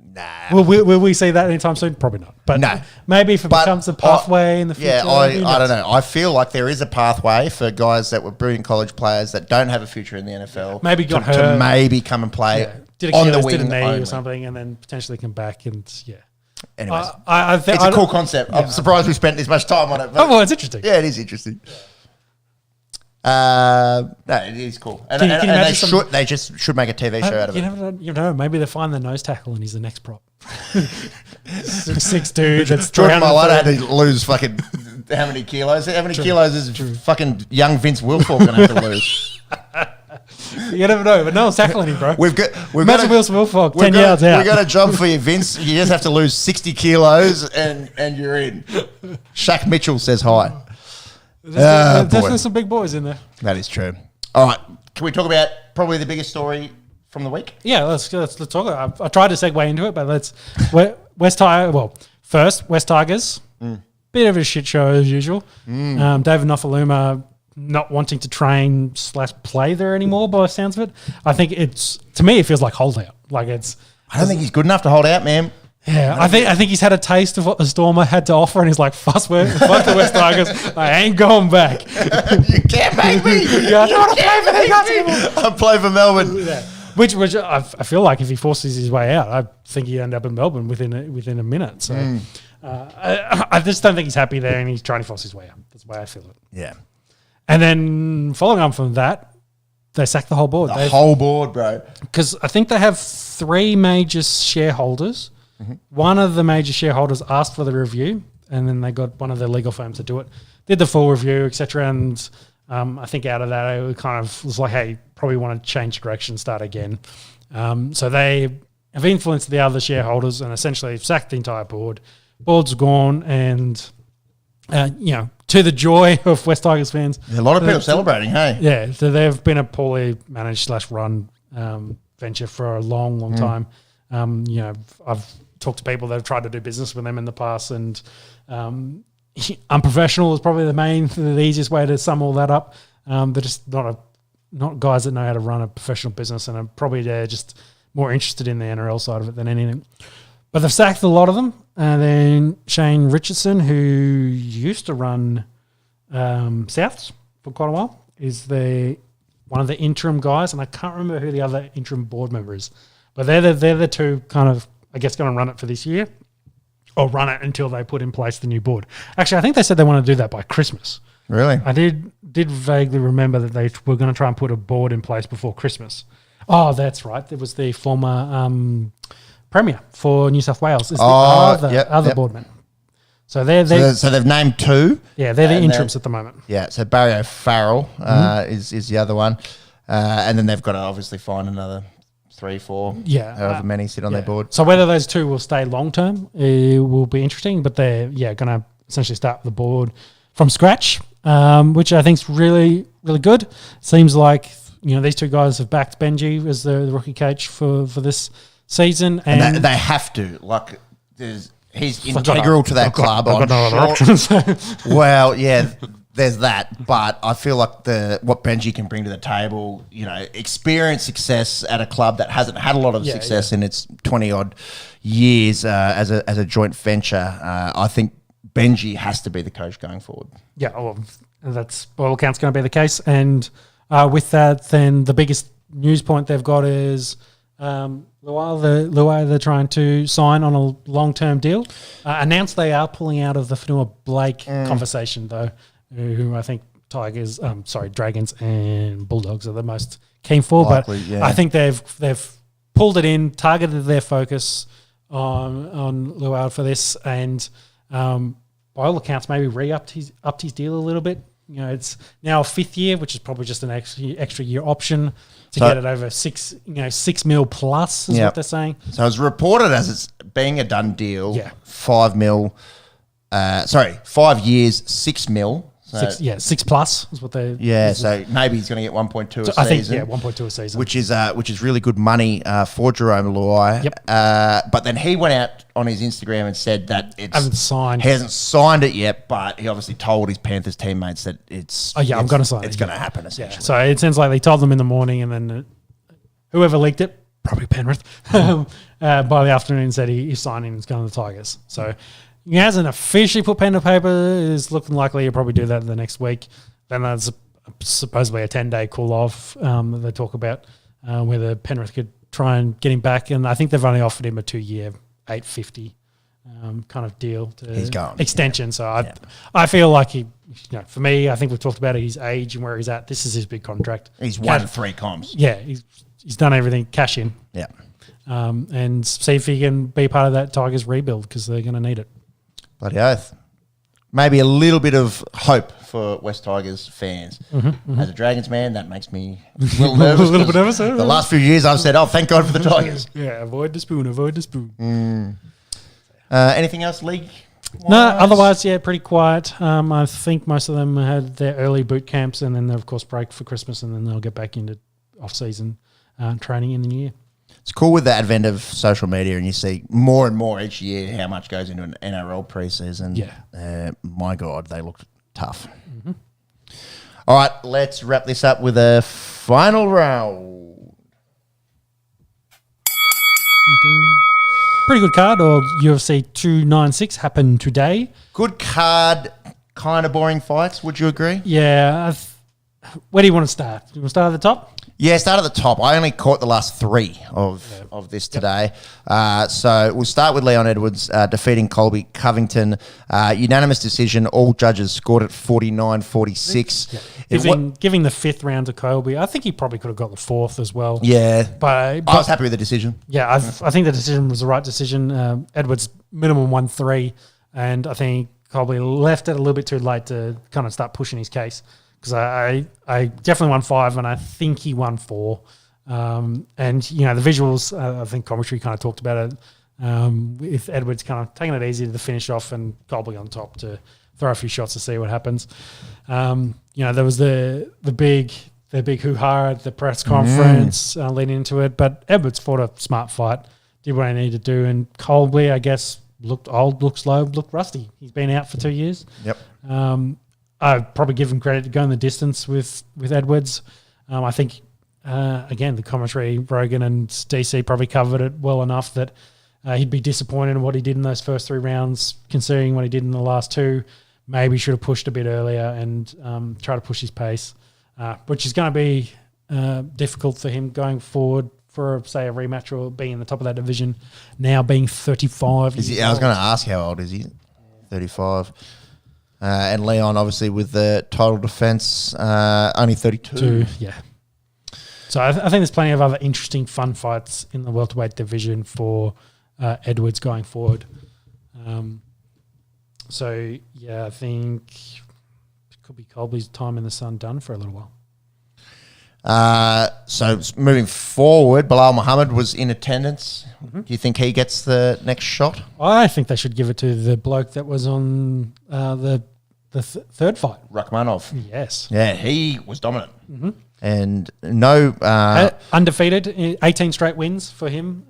Nah. Will we see that anytime soon? Probably not. But no. Maybe if it becomes a pathway in the future. Yeah, I don't know. I feel like there is a pathway for guys that were brilliant college players that don't have a future in the NFL. Maybe got hurt. To maybe come and play on the wing. Did a knee or something and then potentially come back and Anyways, it's a cool concept. I'm surprised we spent this much time on it. Well, it's interesting. Yeah, it is interesting. No, it is cool. And they just should make a TV show out of it. You never know. Maybe they find the nose tackle and he's the next prop. 6'2" dude. That's Jordan Mailata had to lose fucking how many kilos? How many kilos is fucking young Vince Wilfork going to have to lose? You never know, but no one's tackling him, bro. We've got Imagine Wilson Wilfog 10 yards out. We've got a job for you, Vince. You just have to lose 60 kilos and you're in. Shaq Mitchell says hi. There's definitely some big boys in there. That is true. All right. Can we talk about probably the biggest story from the week? Yeah, let's talk. I tried to segue into it, but West Tigers. Well, first West Tigers. Bit of a shit show as usual. David Nofaluma not wanting to train / play there anymore by the sounds of it. I think to me it feels like holdout. I don't think he's good enough to hold out, man. Yeah, I think he's had a taste of what the Stormer had to offer, and he's like, fuck the West Tigers. I ain't going back. You can't make me. I play for Melbourne. Yeah. Which I feel like if he forces his way out, I think he'd end up in Melbourne within a minute. So I just don't think he's happy there, and he's trying to force his way out. That's the way I feel it. Yeah. And then following on from that, they sacked the whole board. The whole board, bro. Because I think they have 3 major shareholders. One of the major shareholders asked for the review, and then they got one of their legal firms to do it. Did the full review, etc. And I think out of that, it kind of was like, hey, probably want to change direction, start again. So they have influenced the other shareholders and essentially sacked the entire board. Board's gone, and to the joy of West Tigers fans, a lot of people celebrating. Hey, yeah, so they've been a poorly managed / run venture for a long time. I've talked to people that have tried to do business with them in the past, and unprofessional is probably the easiest way to sum all that up. They're just not guys that know how to run a professional business, and are probably just more interested in the NRL side of it than anything. But they've sacked a lot of them. And then Shane Richardson, who used to run Souths for quite a while, is one of the interim guys, and I can't remember who the other interim board member is. But they're the two kind of, I guess, going to run it for this year, or run it until they put in place the new board. Actually, I think they said they want to do that by Christmas. Really? I did vaguely remember that they were going to try and put a board in place before Christmas. Oh, that's right. There was the former Premier for New South Wales. Is the other boardman. So so they've named 2. Yeah, they're the interims at the moment. Yeah, so Barry O'Farrell is the other one. And then they've got to obviously find another 3, 4, however many sit on their board. So whether those 2 will stay long term will be interesting, but they're going to essentially start the board from scratch, which I think is really, really good. Seems like these 2 guys have backed Benji as the rookie coach for this season, and they have to. Like, he's integral to that club. Well, yeah, there's that. But I feel like what Benji can bring to the table, experience success at a club that hasn't had a lot of success in its 20-odd years as a joint venture. I think Benji has to be the coach going forward. Yeah, well, that's by all accounts going to be the case. And with that, then the biggest news point they've got is Luai, they're trying to sign on a long-term deal. Announced they are pulling out of the Fanua Blake conversation, though, who I think Dragons and Bulldogs are the most keen for. Likely, but I think they've pulled it in, targeted their focus on Luai for this, and by all accounts, maybe re-upped his deal a little bit. It's now a 5th year, which is probably just an extra year option to get it over 6 mil plus is what they're saying. So it's reported as it's being a done deal. 5 mil. 5 years, 6 mil. So 6 plus is what they. Yeah, so maybe he's going to get 1.2 a season. I think 1.2 a season, which is really good money for Jerome Luai. Yep. But then he went out on his Instagram and said that he hasn't signed it yet, but he obviously told his Panthers teammates that I'm going to sign it. It's going to happen essentially. Yeah. So it sounds like they told them in the morning, and then whoever leaked it, probably Penrith, by the afternoon said he's signing. He's going to the Tigers. So. He hasn't officially put pen to paper. It's looking likely he'll probably do that the next week. Then there's supposedly a 10-day cool-off that they talk about whether Penrith could try and get him back. And I think they've only offered him a 2-year, $850 kind of deal to extension. So I feel like for me, I think we've talked about it, his age and where he's at. This is his big contract. He's won 3 comps. Yeah, he's done everything. Cash in. Yeah. And see if he can be part of that Tigers rebuild because they're going to need it. Bloody oath. maybe a little bit of hope for West Tigers fans. As a Dragons man, that makes me a little nervous. A little bit nervous. The last few years, I've said, "Oh, thank God for the Tigers." Yeah, avoid the spoon. Avoid the spoon. Anything else, league? No, otherwise, pretty quiet. I think most of them had their early boot camps, and then they of course break for Christmas, and then they'll get back into off-season training in the new year. It's cool with the advent of social media, and you see more and more each year how much goes into an NRL preseason. Yeah. My God, they looked tough. All right, let's wrap this up with a final round. Ding, ding. Pretty good card, or UFC 296 happened today. Good card, kind of boring fights. Would you agree? Yeah. Where do you want to start? Do you want to start at the top? Yeah, start at the top. I only caught the last three of this today. So we'll start with Leon Edwards defeating Colby Covington. Unanimous decision. All judges scored at 49-46. Yeah. Giving the fifth round to Colby. I think he probably could have got the fourth as well. Yeah. But I was happy with the decision. Yeah, I think the decision was the right decision. Edwards minimum 1-3, and I think Colby left it a little bit too late to kind of start pushing his case. Because I definitely won 5, and I think he won 4. And, the visuals, I think commentary kind of talked about it, with Edwards kind of taking it easy to finish off and Colby on top to throw a few shots to see what happens. There was the big hoo-ha at the press conference leading into it, but Edwards fought a smart fight, did what he needed to do, and Colby, I guess, looked old, looked slow, looked rusty. He's been out for 2 years. Yep. I'd probably give him credit to going the distance with Edwards. I think, again, the commentary, Rogan and DC probably covered it well enough that he'd be disappointed in what he did in those first 3 rounds, considering what he did in the last 2. Maybe should have pushed a bit earlier and try to push his pace, which is going to be difficult for him going forward for, say, a rematch or being in the top of that division, now being 35 years old. I was going to ask how old is he? 35. And Leon, obviously, with the title defence, only 32. Yeah. So I think there's plenty of other interesting, fun fights in the welterweight division for Edwards going forward. I think it could be Colby's time in the sun done for a little while. So moving forward, Bilal Muhammad was in attendance. Do you think he gets the next shot? I think they should give it to the bloke that was on the third fight. Rachmanov. Yes. Yeah, he was dominant. And no... undefeated, 18 straight wins for him.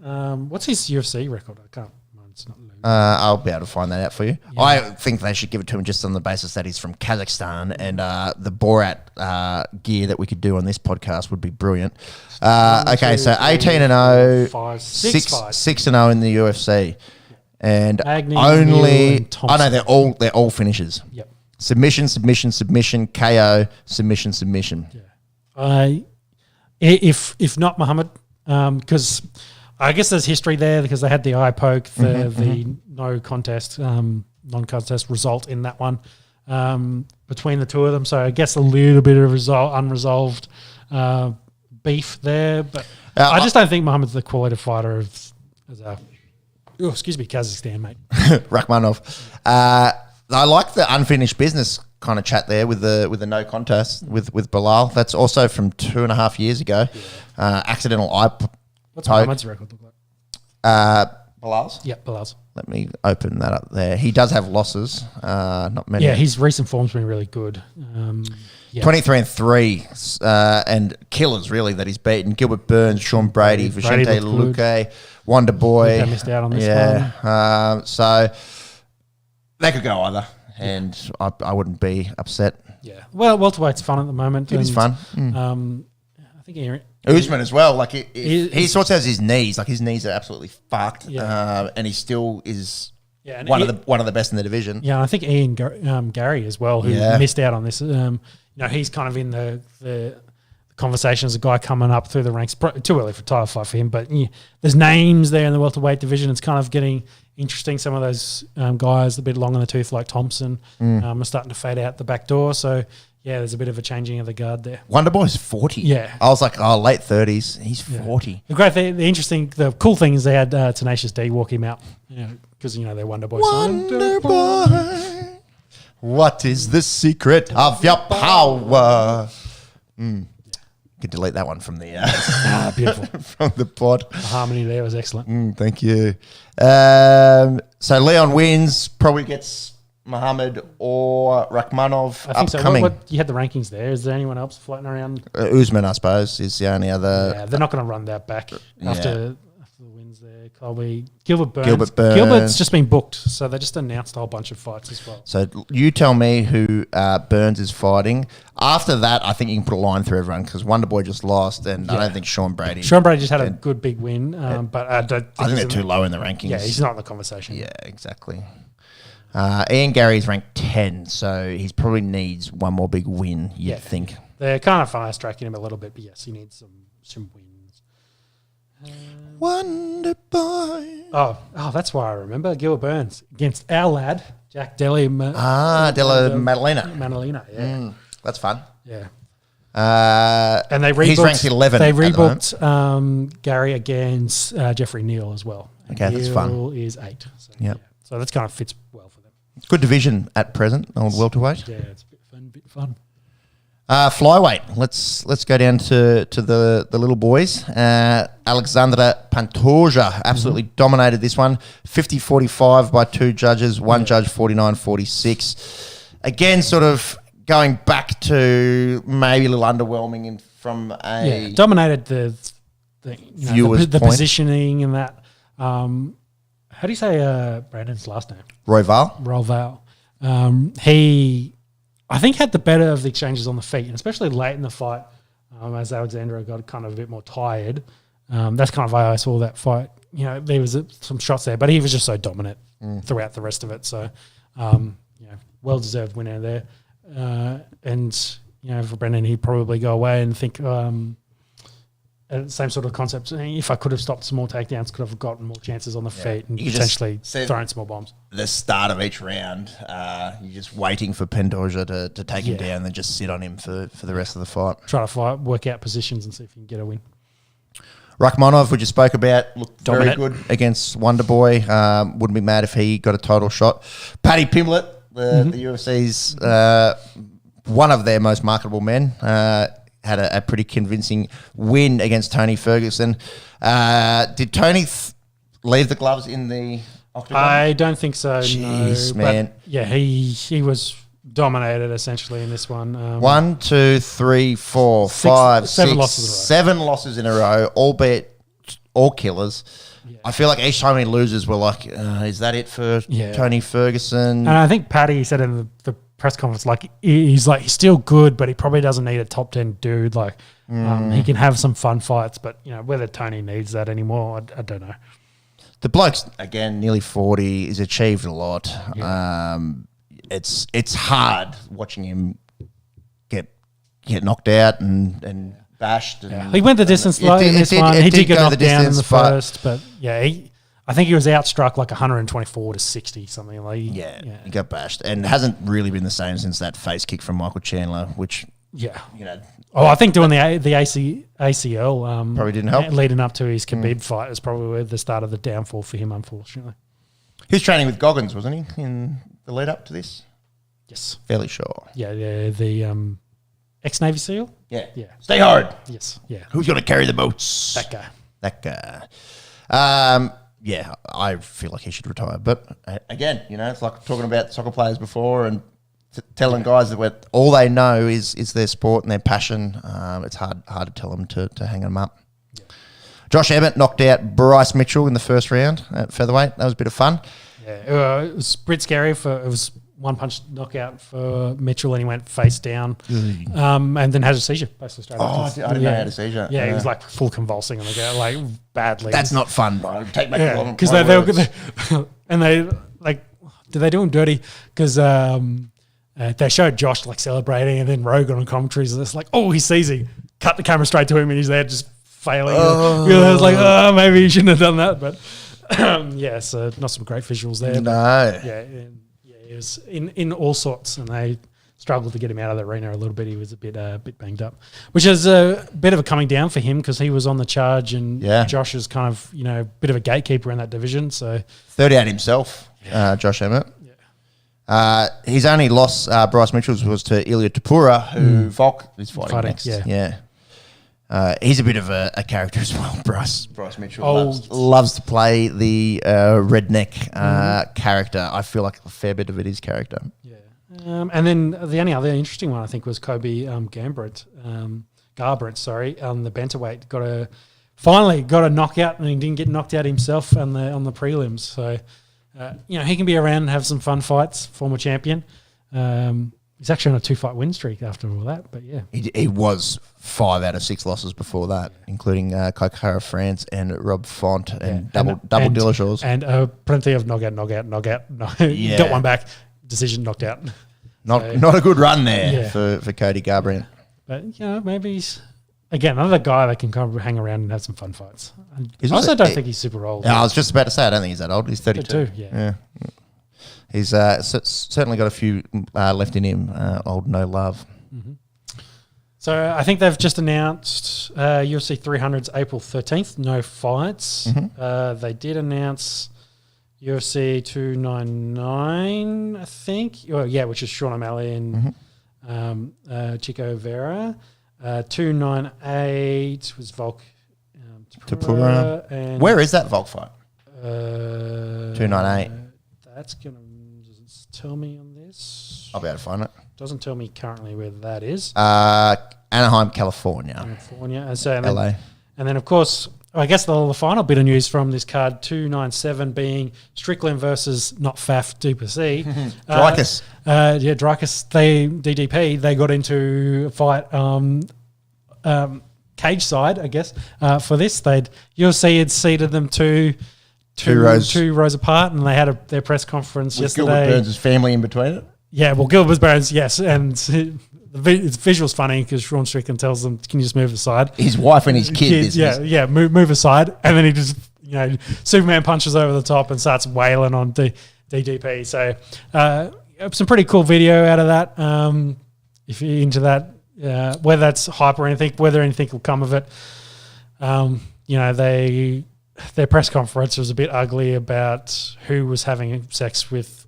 What's his UFC record? I can't... It's not I'll be able to find that out for you. Yeah. I think they should give it to him just on the basis that he's from Kazakhstan, and the Borat gear that we could do on this podcast would be brilliant. Okay, so 18-0, 6-0 in the UFC, and Agnew, only and Thompson. They're all finishes. Yep. Submission, KO, submission. Yeah. If not Muhammad, because I guess there's history there because they had the eye poke, the no contest, non-contest result in that one between the two of them. So I guess a little bit of unresolved beef there. But I just don't think Muhammad's the quality fighter as a Kazakhstan, mate. Rachmanov. I like the unfinished business kind of chat there with the no contest with Bilal. That's also from 2.5 years ago. Yeah. Accidental eye poke. What's Muhammad's record look like? Bilal's? Yeah, Bilal's. Let me open that up there. He does have losses, not many. Yeah, his recent form's been really good. 23-3, and killers really that he's beaten. Gilbert Burns, Sean Brady, Vicente Luque, Wonder Boy. Luque missed out on this one. So they could go either, and I wouldn't be upset. Yeah. Well, welterweight's fun at the moment. It is fun. I think Usman as well. Like he sorts out his knees. Like his knees are absolutely fucked, and he still is one of the best in the division. Yeah, I think Ian Gary as well, who missed out on this. He's kind of in the conversation as a guy coming up through the ranks. Too early for a title fight for him, but there's names there in the welterweight division. It's kind of getting interesting. Some of those guys a bit long in the tooth, like Thompson, are starting to fade out the back door. So. Yeah, there's a bit of a changing of the guard there. Wonder Boy's 40. Yeah. I was like, late 30s. He's 40. The cool thing is they had Tenacious D walk him out. Because, they're Wonder Boy. Wonder Boy. What is the secret of your power? You can delete that one from the Beautiful. from the pod. The harmony there was excellent. Thank you. So Leon wins, probably gets Muhammad or Rakhmonov I think upcoming. so. You had the rankings there. Is there anyone else floating around? Usman, I suppose, is the only other. Yeah, they're not going to run that back after the wins there. Colby, Gilbert Burns. Gilbert's just been booked, so they just announced a whole bunch of fights as well. So you tell me who Burns is fighting. After that, I think you can put a line through everyone because Wonderboy just lost, and I don't think Sean Brady just had a good big win, but I don't. I think they're too low in the rankings. Yeah, he's not in the conversation. Yeah, exactly. Ian Gary's ranked 10, so he probably needs one more big win, you'd think. They're kind of fast-tracking him a little bit, but yes, he needs some wins. Wonder Boy. Oh, that's why I remember. Gilbert Burns against our lad, Jack Della Maddalena. Maddalena, yeah. That's fun. Yeah. And he's ranked 11. They rebooked Gary against Jeffrey Neal as well. Okay, that's fun. Neal is 8. So, Yep. So that kind of fits well for them. Good division at present, old welterweight. Yeah, it's a bit fun. Flyweight. Let's go down to the little boys. Alexandra Pantoja absolutely dominated this one. 50-45 by 2 judges. One judge 49-46. Again, sort of going back to maybe a little underwhelming from a dominated the point. positioning and that. How do you say Brandon's last name? Royval. He, I think, had the better of the exchanges on the feet, and especially late in the fight, as Alexandra got kind of a bit more tired. That's kind of why I saw that fight. There was some shots there, but he was just so dominant throughout the rest of it. So, well-deserved winner there. And, for Brendan, he'd probably go away and think same sort of concept. If I could have stopped some more takedowns, could have gotten more chances on the feet and potentially thrown some more bombs. The start of each round, you're just waiting for Pantoja to take him down and then just sit on him for the rest of the fight. Try to work out positions and see if you can get a win. Rakhmonov, we just spoke about, looked very good against Wonderboy. Wouldn't be mad if he got a title shot. Paddy Pimblett, the UFC's one of their most marketable men, had a pretty convincing win against Tony Ferguson. Did Tony leave the gloves in the octagon? I don't think so. Jeez, no, man. But yeah, he was dominated essentially in this one. 1, 2, 3, 4, 5, 7 6, losses in a row. 7 losses in a row, albeit all killers. Yeah. I feel like each time he loses, we're like, is that it for Tony Ferguson? And I think Paddy said in the press conference, he's still good, but he probably doesn't need a top 10 dude. He can have some fun fights, but whether Tony needs that anymore, I don't know. The bloke's again nearly 40. He's achieved a lot. Yeah. It's hard watching him get knocked out and bashed. And, he went the distance in this one. He did get knocked down in the first, but I think he was outstruck 124-60, something like. Yeah, he got bashed and hasn't really been the same since that face kick from Michael Chandler, which I think doing the ACL probably didn't help. Leading up to his Khabib fight is probably the start of the downfall for him, unfortunately. He was training with Goggins, wasn't he, in the lead up to this? Yes, fairly sure. Yeah, the ex-Navy SEAL. Yeah. Stay hard. Yes, yeah. Who's going to carry the boats? That guy. Yeah, I feel like he should retire. But again, it's like talking about soccer players before and telling guys that all they know is their sport and their passion. It's hard to tell them to hang them up. Yeah. Josh Emmett knocked out Bryce Mitchell in the first round at featherweight. That was a bit of fun. Yeah, it was a bit scary. It was one-punch knockout for Mitchell, and he went face down, and then had a seizure. Basically, straight I didn't know he had a seizure. Yeah, he was full convulsing on the go, badly. That's not fun, bro. Take back the because did they do him dirty? Because they showed Josh celebrating, and then Rogan on commentaries is he's seizing. Cut the camera straight to him, and he's there just failing. I was maybe he shouldn't have done that, but so not some great visuals there. No. He was in all sorts, and they struggled to get him out of the arena a little bit. He was a bit banged up, which is a bit of a coming down for him because he was on the charge, and Josh is kind of a bit of a gatekeeper in that division. So 30 out himself, Josh Emmett. His only loss, Bryce Mitchell's, was to Ilya Tapura, who Volk is fighting next. Yeah. He's a bit of a character as well. Bryce Mitchell loves to play the redneck character. I feel like a fair bit of it is character. Yeah. And then the only other interesting one I think was Kobe Garbrandt, on the bantamweight. Finally got a knockout, and he didn't get knocked out himself on the prelims. So he can be around and have some fun fights. Former champion. He's actually on a 2-fight win streak after all that, but yeah. He was 5 out of 6 losses before that, including Kaikara France and Rob Font and double Dillashaws. And plenty of knockout. Yeah. Got one back, decision, knocked out. Not a good run there for Cody Garbrandt. But, maybe he's, again, another guy that can kind of hang around and have some fun fights. I also don't think he's super old. I was just about to say, I don't think he's that old. He's 32. Yeah. He's certainly got a few left in him, old no love. Mm-hmm. So I think they've just announced UFC 300's April 13th, no fights. Mm-hmm. They did announce UFC 299, I think. Which is Sean O'Malley and Chico Vera. 298 was Volk Tapura. And where is that Volk fight? 298. That's going to tell me on this. I'll be able to find it. Doesn't tell me currently where that is. Anaheim, California. LA. And then, of course, I guess the final bit of news from this card, 297 being Strickland versus not Faf, Duplessis. Dreykus. Dreykus, DDP, they got into a fight cage side, I guess, for this. UFC had seeded them two rows apart, and they had their press conference yesterday. Gilbert Burns' family in between it? Yeah, well, Gilbert Burns, yes. And the visual's funny because Sean Strickland tells them, can you just move aside? His wife and his kid. Move aside. And then he just, Superman punches over the top and starts wailing on DDP. So some pretty cool video out of that. If you're into that, whether that's hype or anything, whether anything will come of it. Their press conference was a bit ugly about who was having sex with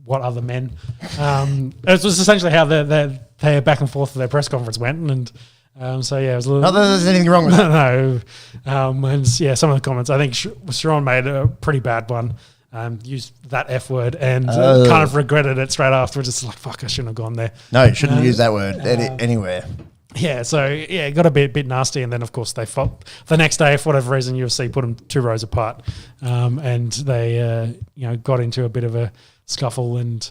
what other men. It was essentially how their back and forth of their press conference went. And it was a little... Not that there's anything wrong with that. No. Some of the comments, I think Sharon made a pretty bad one. Used that F word and kind of regretted it straight afterwards. It's like, fuck, I shouldn't have gone there. No, you shouldn't use that word anywhere. Yeah, so it got a bit nasty, and then of course they fought the next day. For whatever reason, UFC put them 2 rows apart, and they got into a bit of a scuffle, and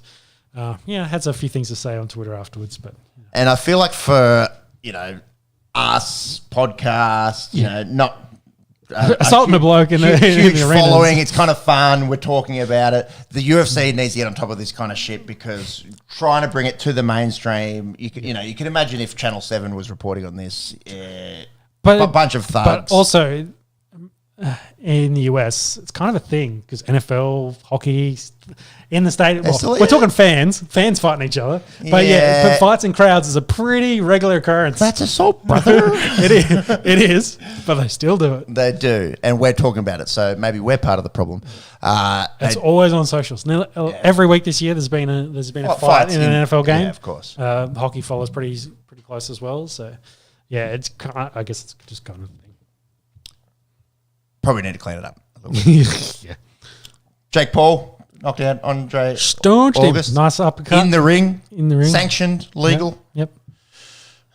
had a few things to say on Twitter afterwards. But and I feel like for us podcast, not assaulting a bloke in huge the following, it's kind of fun. We're talking about it. The UFC needs to get on top of this kind of shit because trying to bring it to the mainstream, you can imagine if Channel 7 was reporting on this, a bunch of thugs. But also in the US, it's kind of a thing because NFL, hockey, in the stadium. Well, we're talking fans fighting each other. But but fights in crowds is a pretty regular occurrence. That's assault, brother. It is, but they still do it. They do, and we're talking about it, so maybe we're part of the problem. It's always on socials. Every week this year, there's been a fight in an NFL game. Yeah, of course. Hockey follows pretty close as well. So I guess it's just kind of a thing. Probably need to clean it up a little bit. Yeah. Jake Paul knocked out Andre Staunched August. Him. Nice uppercut. In the ring. Sanctioned, legal. Yep.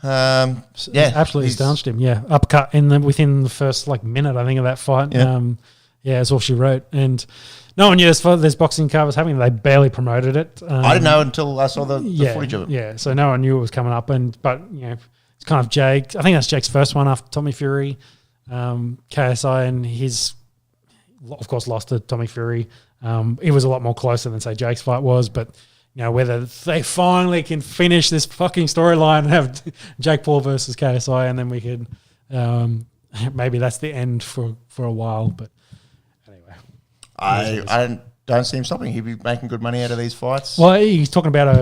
Absolutely staunched him. Yeah. Uppercut within the first minute, I think, of that fight. Yeah. That's all she wrote. And no one knew this boxing card was happening. They barely promoted it. I didn't know until I saw the footage of it. Yeah. So no one knew it was coming up. But it's kind of Jake. I think that's Jake's first one after Tommy Fury. KSI and his, of course, lost to Tommy Fury. It was a lot more closer than, say, Jake's fight was, but whether they finally can finish this fucking storyline and have Jake Paul versus KSI, and then we could maybe that's the end for a while. But anyway, I don't see him stopping. He'd be making good money out of these fights. Well, he's talking about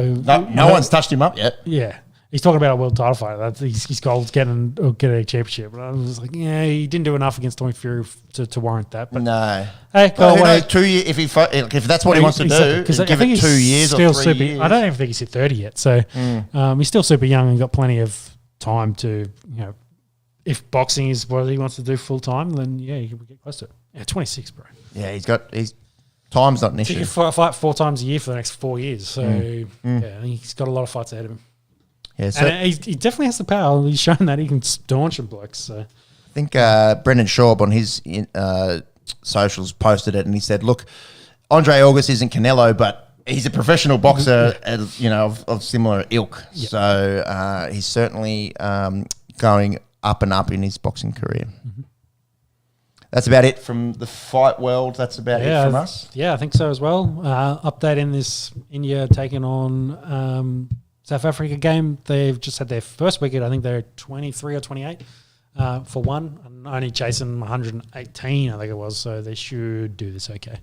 no one's touched him up yet. Yeah. he's talking about a world title fight. That's his goal is getting a championship. But I was like, yeah, he didn't do enough against Tommy Fury to warrant that. But no. Hey, well, who knows, 2 years, if that's what he wants to do, because give it 2 years or 3 years. I don't even think he's hit 30 yet. So he's still super young and got plenty of time to, if boxing is what he wants to do full time, then yeah, he could get close to it. Yeah, 26, bro. Yeah, his time's not an issue. He can fight 4 times a year for the next 4 years. So yeah, he's got a lot of fights ahead of him. Yeah, so and he definitely has the power. He's shown that he can staunch some blokes. So I think Brendan Schaub on his socials posted it, and he said, "Look, Andre August isn't Canelo, but he's a professional boxer, of similar ilk. Yep. So he's certainly going up and up in his boxing career." Mm-hmm. That's about it from the fight world. That's about it from us. Yeah, I think so as well. Update in this India taking on South Africa game. They've just had their first wicket. I think they're 23 or 28 for one, and only chasing 118, I think it was. So they should do this okay.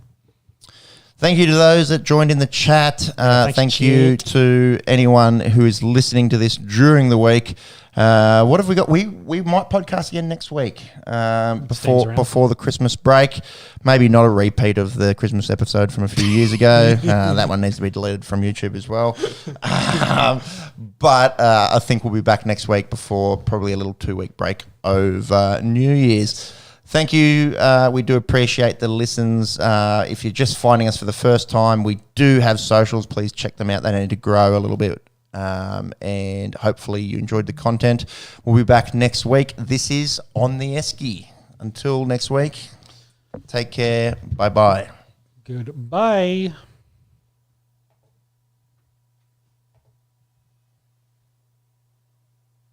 Thank you to those that joined in the chat. Thank you to anyone who is listening to this during the week. What have we got? We might podcast again next week before the Christmas break. Maybe not a repeat of the Christmas episode from a few years ago. That one needs to be deleted from YouTube as well. But I think we'll be back next week before probably a little 2-week break over New Year's. Thank you. We do appreciate the listens. If you're just finding us for the first time, we do have socials. Please check them out. They need to grow a little bit. And hopefully you enjoyed the content. We'll be back next week. This is On The Esky. Until next week, take care. Bye-bye. Goodbye.